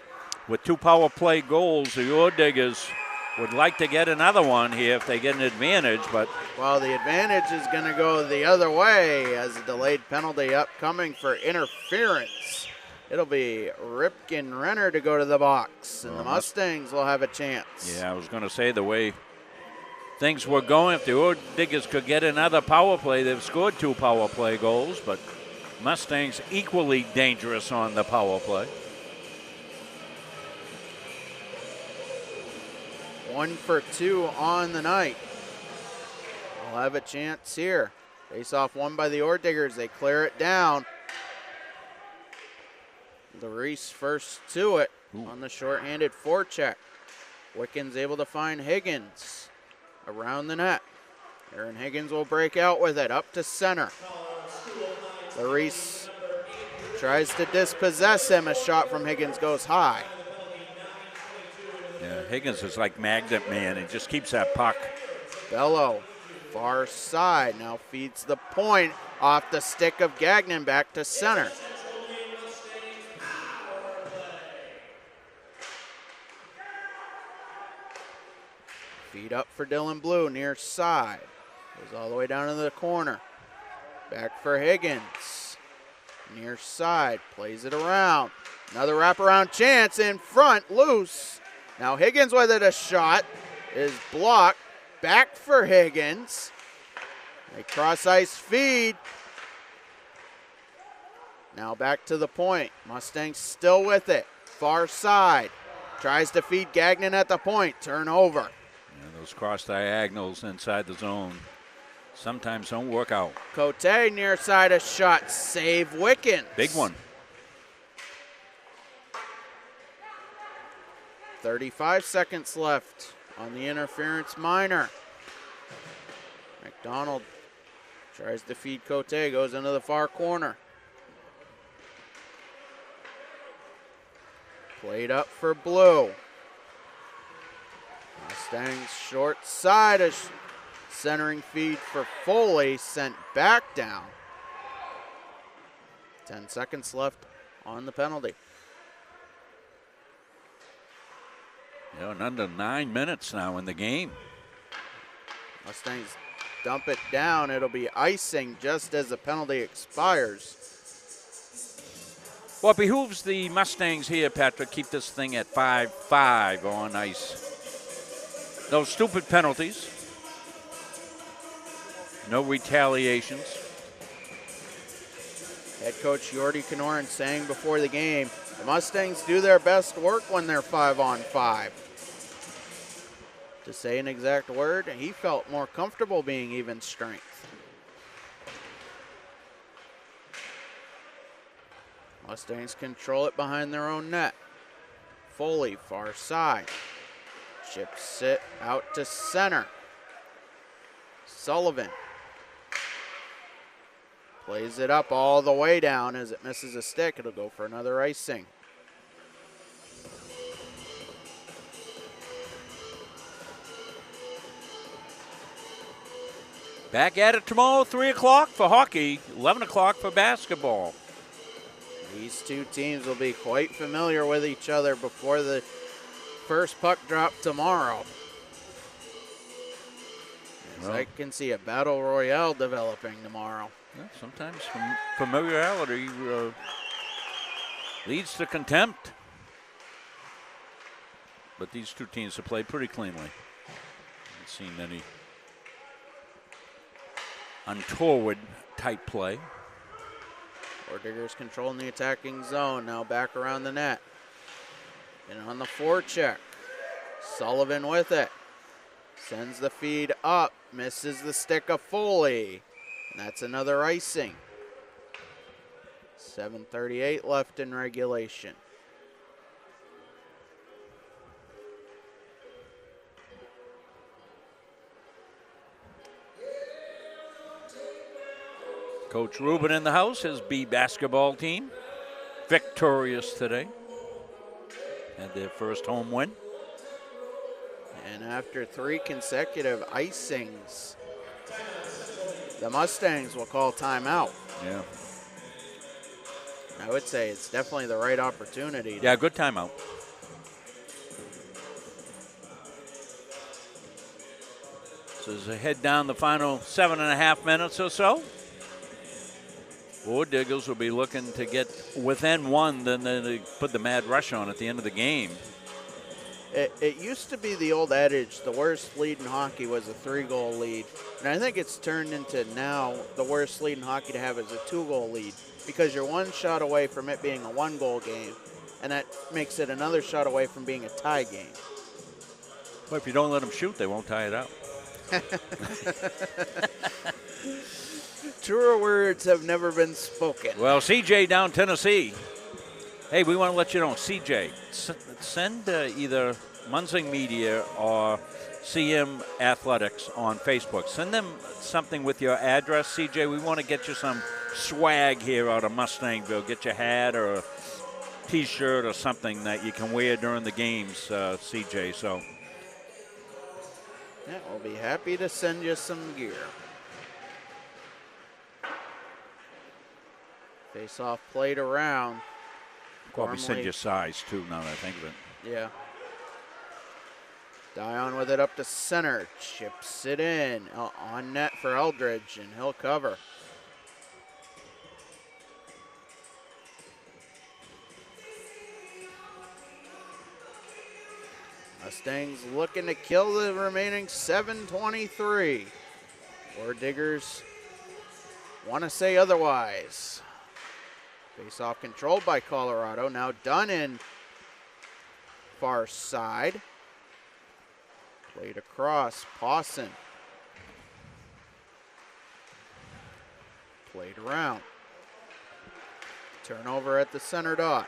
With 2 power play goals, the Orediggers would like to get another one here if they get an advantage, but... Well, the advantage is going to go the other way as a delayed penalty upcoming for interference. It'll be Ripken Renner to go to the box, and the Mustangs will have a chance. Yeah, I was going to say the way things were going, if the Orediggers could get another power play, they've scored 2 power play goals, but Mustangs equally dangerous on the power play. 1 for 2 on the night. We'll have a chance here. Face-off won by the Orediggers. They clear it down. Larice first to it on the short-handed forecheck. Wickens able to find Higgins around the net. Aaron Higgins will break out with it up to center. Larice tries to dispossess him. A shot from Higgins goes high. Yeah, Higgins is like Magnet Man. He just keeps that puck. Bello, far side, now feeds the point off the stick of Gagnon back to center. Feed up for Dylan Blue, near side. Goes all the way down to the corner. Back for Higgins. Near side, plays it around. Another wraparound chance in front, loose. Now Higgins with it, a shot is blocked. Back for Higgins. A cross ice feed. Now back to the point. Mustangs still with it. Far side. Tries to feed Gagnon at the point. Turnover. Yeah, those cross diagonals inside the zone sometimes don't work out. Cote near side, a shot. Save Wickens. Big one. 35 seconds left on the interference minor. McDonald tries to feed Cote, goes into the far corner. Played up for Blue. Mustangs short side, a centering feed for Foley, sent back down. 10 seconds left on the penalty. Yeah, and under 9 minutes now in the game. Mustangs dump it down. It'll be icing just as the penalty expires. Well, it behooves the Mustangs here, Patrick, keep this thing at 5-5 on ice. No stupid penalties. No retaliations. Head coach Jordy Kanoran saying before the game, the Mustangs do their best work when they're 5-on-5. To say an exact word, he felt more comfortable being even strength. Mustangs control it behind their own net. Foley, far side. Chips it out to center. Sullivan plays it up all the way down. As it misses a stick, it'll go for another icing. Back at it tomorrow, 3 o'clock for hockey, 11 o'clock for basketball. These two teams will be quite familiar with each other before the first puck drop tomorrow. As I can see a battle royale developing tomorrow. Yeah, sometimes familiarity leads to contempt. But these two teams have played pretty cleanly. Haven't seen any untoward type play. Diggers controlling the attacking zone, now back around the net. And on the forecheck, Sullivan with it. Sends the feed up, misses the stick of Foley. And that's another icing. 7:38 left in regulation. Coach Rubin in the house, his B basketball team, victorious today. Had their first home win. And after 3 consecutive icings, the Mustangs will call timeout. Yeah. I would say it's definitely the right opportunity. Yeah, good timeout. So as they head down the final 7.5 minutes or so, Diggers will be looking to get within one, then they put the mad rush on at the end of the game. It used to be the old adage, the worst lead in hockey was a 3-goal lead. And I think it's turned into now the worst lead in hockey to have is a 2-goal lead because you're one shot away from it being a 1-goal game, and that makes it another shot away from being a tie game. Well, if you don't let them shoot, they won't tie it up. Truer words have never been spoken. Well, CJ down Tennessee. Hey, we want to let you know, CJ, send either Munzing Media or CM Athletics on Facebook. Send them something with your address, CJ. We want to get you some swag here out of Mustangville. Get your hat or a T-shirt or something that you can wear during the games, CJ. So, yeah, we'll be happy to send you some gear. Face-off played around. Probably send your size, too, now that I think of it. Yeah. Dion with it up to center. Chips it in. On net for Eldridge, and he'll cover. Mustangs looking to kill the remaining 7:23. Diggers want to say otherwise. Face-off controlled by Colorado. Now done in far side. Played across. Pawson. Played around. Turnover at the center dot.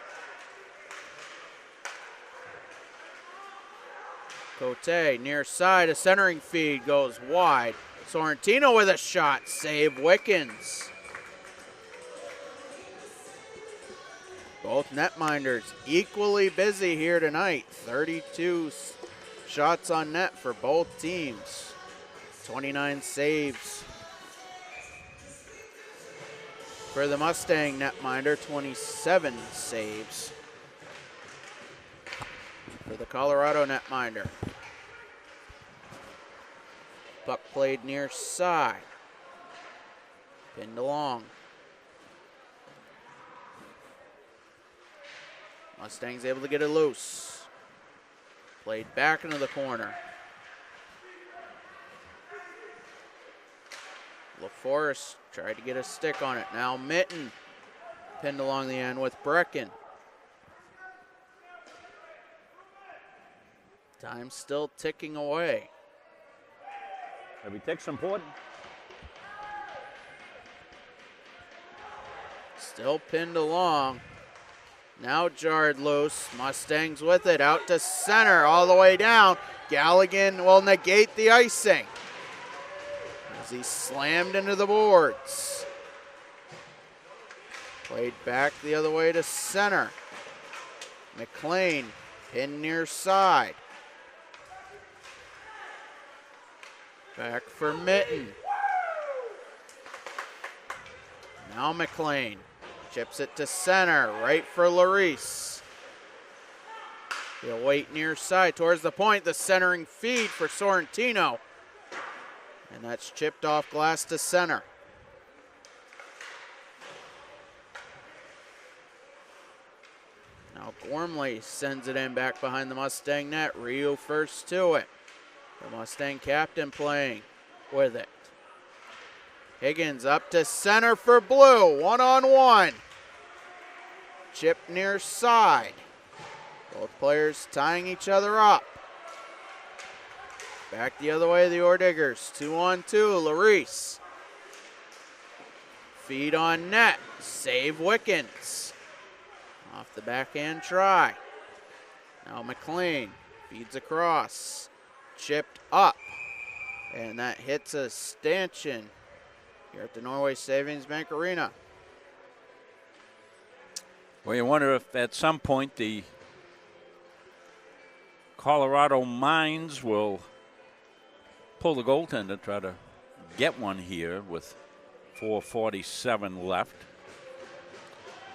Cote near side. A centering feed goes wide. Sorrentino with a shot. Save Wickens. Both netminders equally busy here tonight. 32 shots on net for both teams. 29 saves for the Mustang netminder. 27 saves for the Colorado netminder. Puck played near side. Pinned along. Mustangs able to get it loose. Played back into the corner. LaForest tried to get a stick on it. Now Mitten pinned along the end with Brecken. Time still ticking away. Every tick's important. Still pinned along. Now jarred loose. Mustangs with it. Out to center. All the way down. Galligan will negate the icing as he slammed into the boards. Played back the other way to center. McLean pinned near side. Back for Mitten. Now McLean chips it to center, right for Larice. He'll wait near side towards the point, the centering feed for Sorrentino. And that's chipped off glass to center. Now Gormley sends it in back behind the Mustang net. Rio first to it. The Mustang captain playing with it. Higgins up to center for Blue, one-on-one. Chip near side. Both players tying each other up. Back the other way, the Orediggers, 2-on-2, Larice. Feed on net, save Wickens. Off the backhand try. Now McLean feeds across. Chipped up, and that hits a stanchion here at the Norway Savings Bank Arena. Well, you wonder if at some point the Colorado Mines will pull the goaltender, try to get one here with 4:47 left.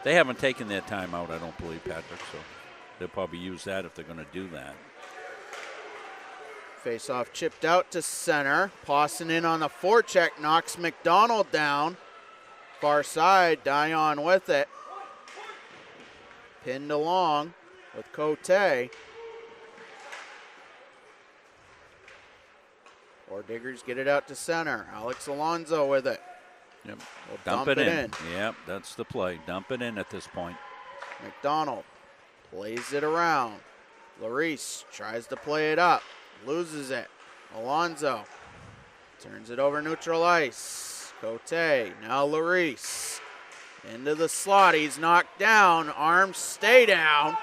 They haven't taken their timeout, I don't believe, Patrick, so they'll probably use that if they're going to do that. Face-off chipped out to center. Pawson in on the forecheck, knocks McDonald down. Far side, Dion with it. Pinned along with Cote. Orediggers get it out to center. Alex Alonso with it. Yep. We'll Dump it in. Yep, that's the play. Dump it in at this point. McDonald plays it around. Larice tries to play it up. Loses it. Alonso turns it over neutral ice. Cote, now Larice. Into the slot, he's knocked down. Arms stay down.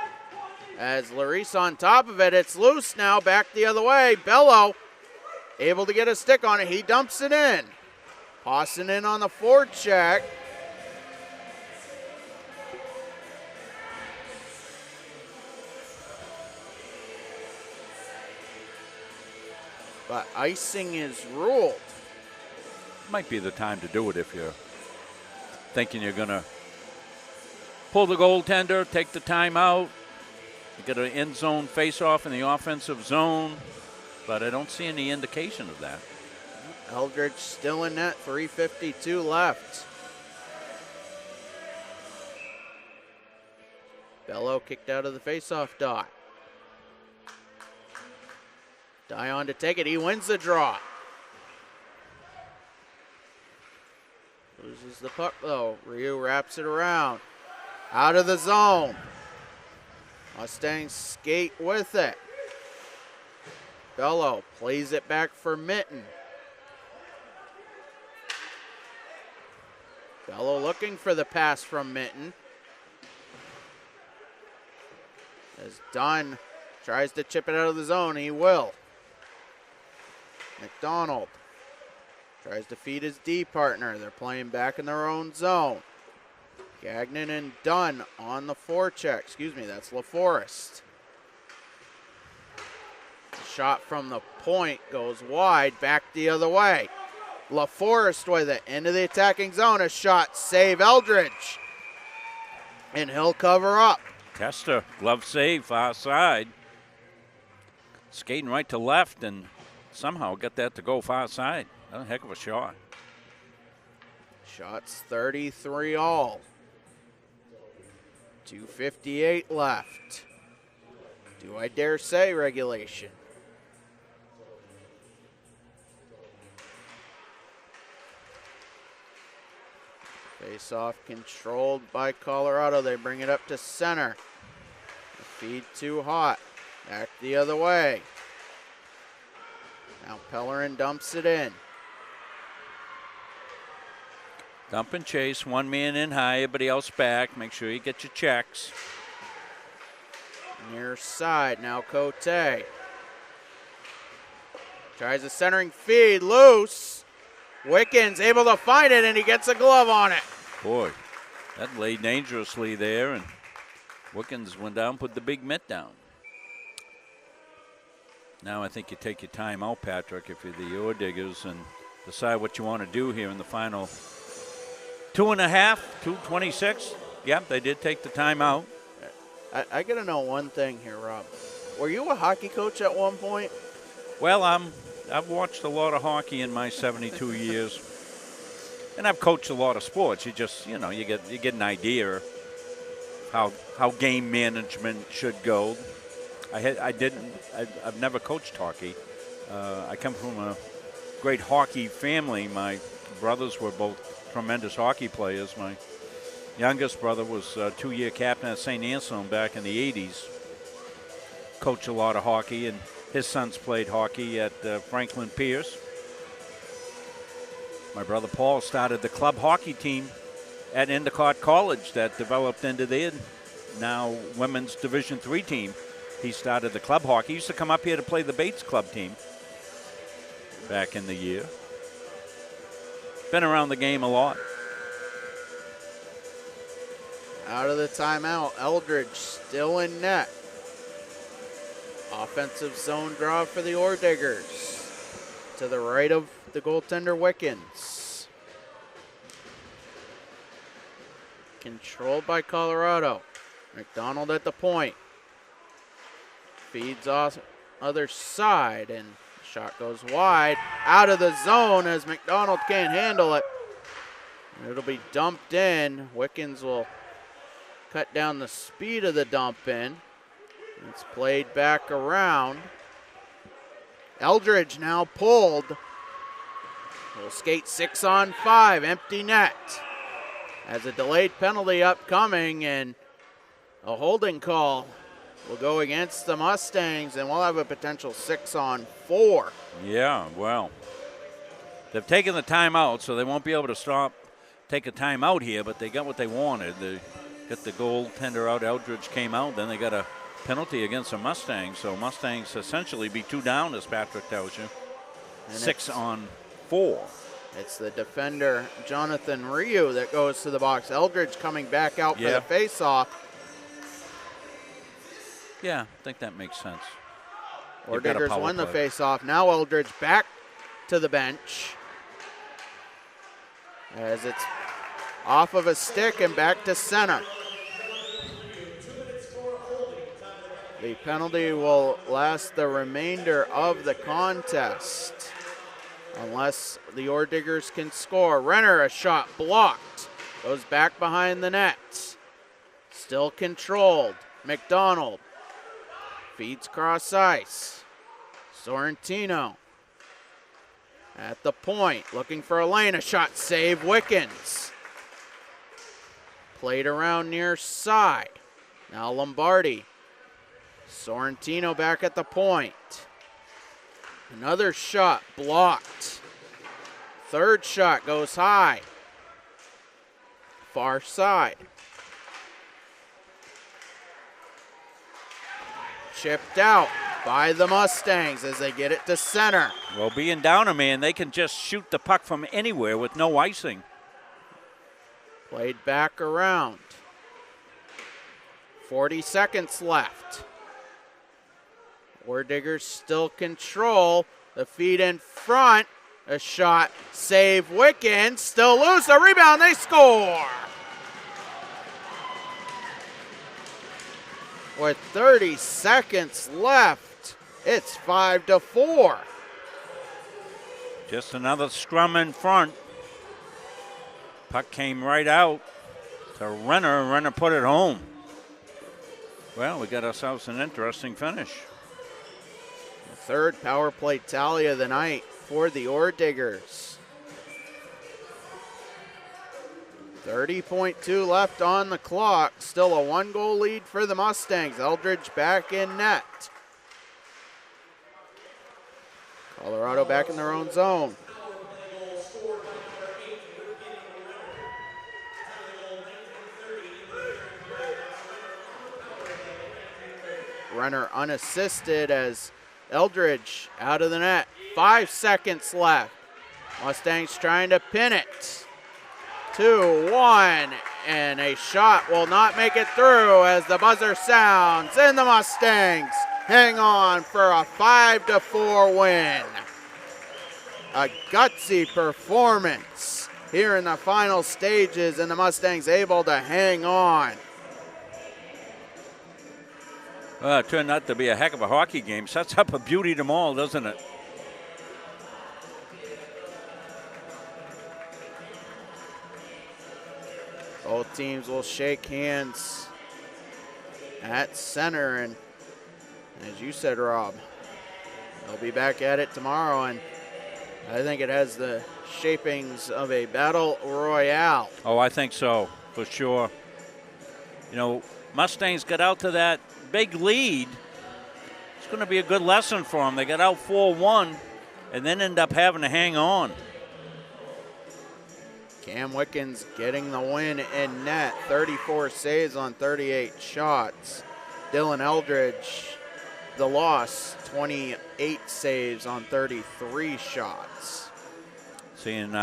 As Larice on top of it, it's loose now, back the other way. Bello able to get a stick on it. He dumps it in. Pawson in on the forecheck. But icing is ruled. Might be the time to do it if you're thinking you're going to pull the goaltender, take the timeout, you get an end zone face-off in the offensive zone, but I don't see any indication of that. Eldridge still in net, 3:52 left. Bello kicked out of the face-off dot. Dion to take it, he wins the draw. Loses the puck though, Ryu wraps it around. Out of the zone. Mustangs skate with it. Bello plays it back for Mitten. Bello looking for the pass from Mitten. As Dunn tries to chip it out of the zone, he will. McDonald tries to feed his D partner. They're playing back in their own zone. Gagnon and Dunn on the forecheck. Excuse me, that's LaForest. Shot from the point goes wide, back the other way. LaForest with it into the attacking zone. A shot, save Eldridge. And he'll cover up. Tester, glove save, far side. Skating right to left and somehow got that to go far side. That's a heck of a shot. Shots 33 all. 2:58 left. Do I dare say regulation? Face-off controlled by Colorado. They bring it up to center. The feed too hot. Back the other way. Now Pellerin dumps it in. Dump and chase. One man in high, everybody else back. Make sure you get your checks. Near side, now Cote. Tries a centering feed, loose. Wickens able to find it, and he gets a glove on it. Boy, that laid dangerously there, and Wickens went down, put the big mitt down. Now I think you take your time out, Patrick, if you're the Ore Diggers, and decide what you want to do here in the final 2.5, 2:26. Yeah, they did take the time out. I got to know one thing here, Rob. Were you a hockey coach at one point? Well, I've watched a lot of hockey in my 72 years, and I've coached a lot of sports. You just, you get an idea of how game management should go. I've never coached hockey. I come from a great hockey family. My brothers were both tremendous hockey players. My youngest brother was a 2-year captain at St. Anselm back in the 80s. Coached a lot of hockey, and his sons played hockey at Franklin Pierce. My brother Paul started the club hockey team at Endicott College that developed into their now women's Division III team. He started the club hockey. He used to come up here to play the Bates Club team back in the year. Been around the game a lot. Out of the timeout, Eldridge still in net. Offensive zone draw for the Ore Diggers. To the right of the goaltender, Wickens. Controlled by Colorado. McDonald at the point. Feeds off other side, and shot goes wide. Out of the zone as McDonald can't handle it. It'll be dumped in. Wickens will cut down the speed of the dump in. It's played back around. Eldridge now pulled. Will skate 6-on-5, empty net. As a delayed penalty upcoming, and a holding call will go against the Mustangs, and we'll have a potential 6-on-4. Yeah, well, they've taken the timeout, so they won't be able to take a timeout here, but they got what they wanted. They got the goaltender out. Eldridge came out. Then they got a penalty against the Mustangs. So Mustangs essentially be 2 down, as Patrick tells you. And 6-on-4. It's the defender, Jonathan Ryu, that goes to the box. Eldridge coming back out for the face-off. Yeah, I think that makes sense. Ore Diggers won the face-off. Now Eldridge back to the bench. As it's off of a stick and back to center. The penalty will last the remainder of the contest unless the Ore Diggers can score. Renner, a shot blocked. Goes back behind the net. Still controlled. McDonald feeds cross ice. Sorrentino at the point, looking for a lane. A shot save, Wickens. Played around near side. Now Lombardi. Sorrentino back at the point. Another shot blocked. Third shot goes high. Far side. Chipped out by the Mustangs as they get it to center. Well, being down a man, they can just shoot the puck from anywhere with no icing. Played back around. 40 seconds left. Ore Diggers still control. The feed in front. A shot. Save Wickens. Still loose. A rebound. They score. With 30 seconds left, it's 5-4. Just another scrum in front. Puck came right out to Renner. Renner put it home. Well, we got ourselves an interesting finish. The third power play tally of the night for the Ore Diggers. 30.2 left on the clock. Still a 1-goal lead for the Mustangs. Eldridge back in net. Colorado back in their own zone. Renner unassisted as Eldridge out of the net. 5 seconds left. Mustangs trying to pin it. 2-1, and a shot will not make it through as the buzzer sounds, and the Mustangs hang on for a 5-4 win. A gutsy performance here in the final stages, and the Mustangs able to hang on. Well, it turned out to be a heck of a hockey game. Sets up a beauty to them all, doesn't it? Both teams will shake hands at center, and as you said, Rob, they'll be back at it tomorrow, and I think it has the shapings of a battle royale. Oh, I think so, for sure. You know, Mustangs got out to that big lead. It's going to be a good lesson for them. They got out 4-1 and then end up having to hang on. Cam Wickens getting the win in net, 34 saves on 38 shots. Dylan Eldridge, the loss, 28 saves on 33 shots. Seeing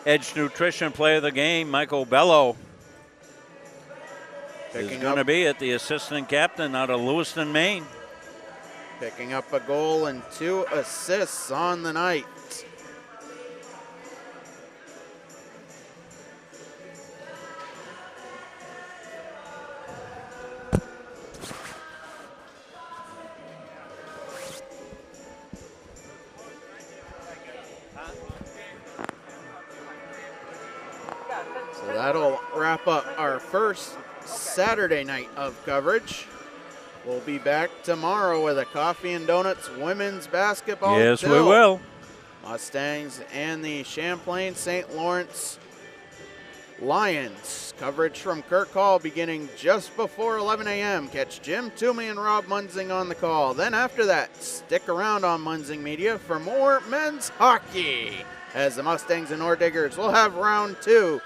Edge Nutrition player of the game, Michael Bello, is going to be the assistant captain out of Lewiston, Maine. Picking up a goal and 2 assists on the night. So that'll wrap up our first Saturday night of coverage. We'll be back tomorrow with a Coffee and Donuts women's basketball. Yes, we will. Mustangs and the Champlain St. Lawrence Lions. Coverage from Kirk Hall beginning just before 11 a.m. Catch Jim Toomey and Rob Munzing on the call. Then after that, stick around on Munzing Media for more men's hockey. As the Mustangs and Ore Diggers will have round 2.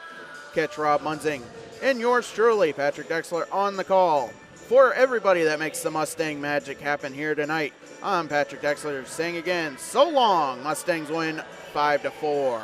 Catch Rob Munzing and yours truly, Patrick Dexler, on the call. For everybody that makes the Mustang magic happen here tonight, I'm Patrick Dexler saying again, so long. Mustangs win 5-4.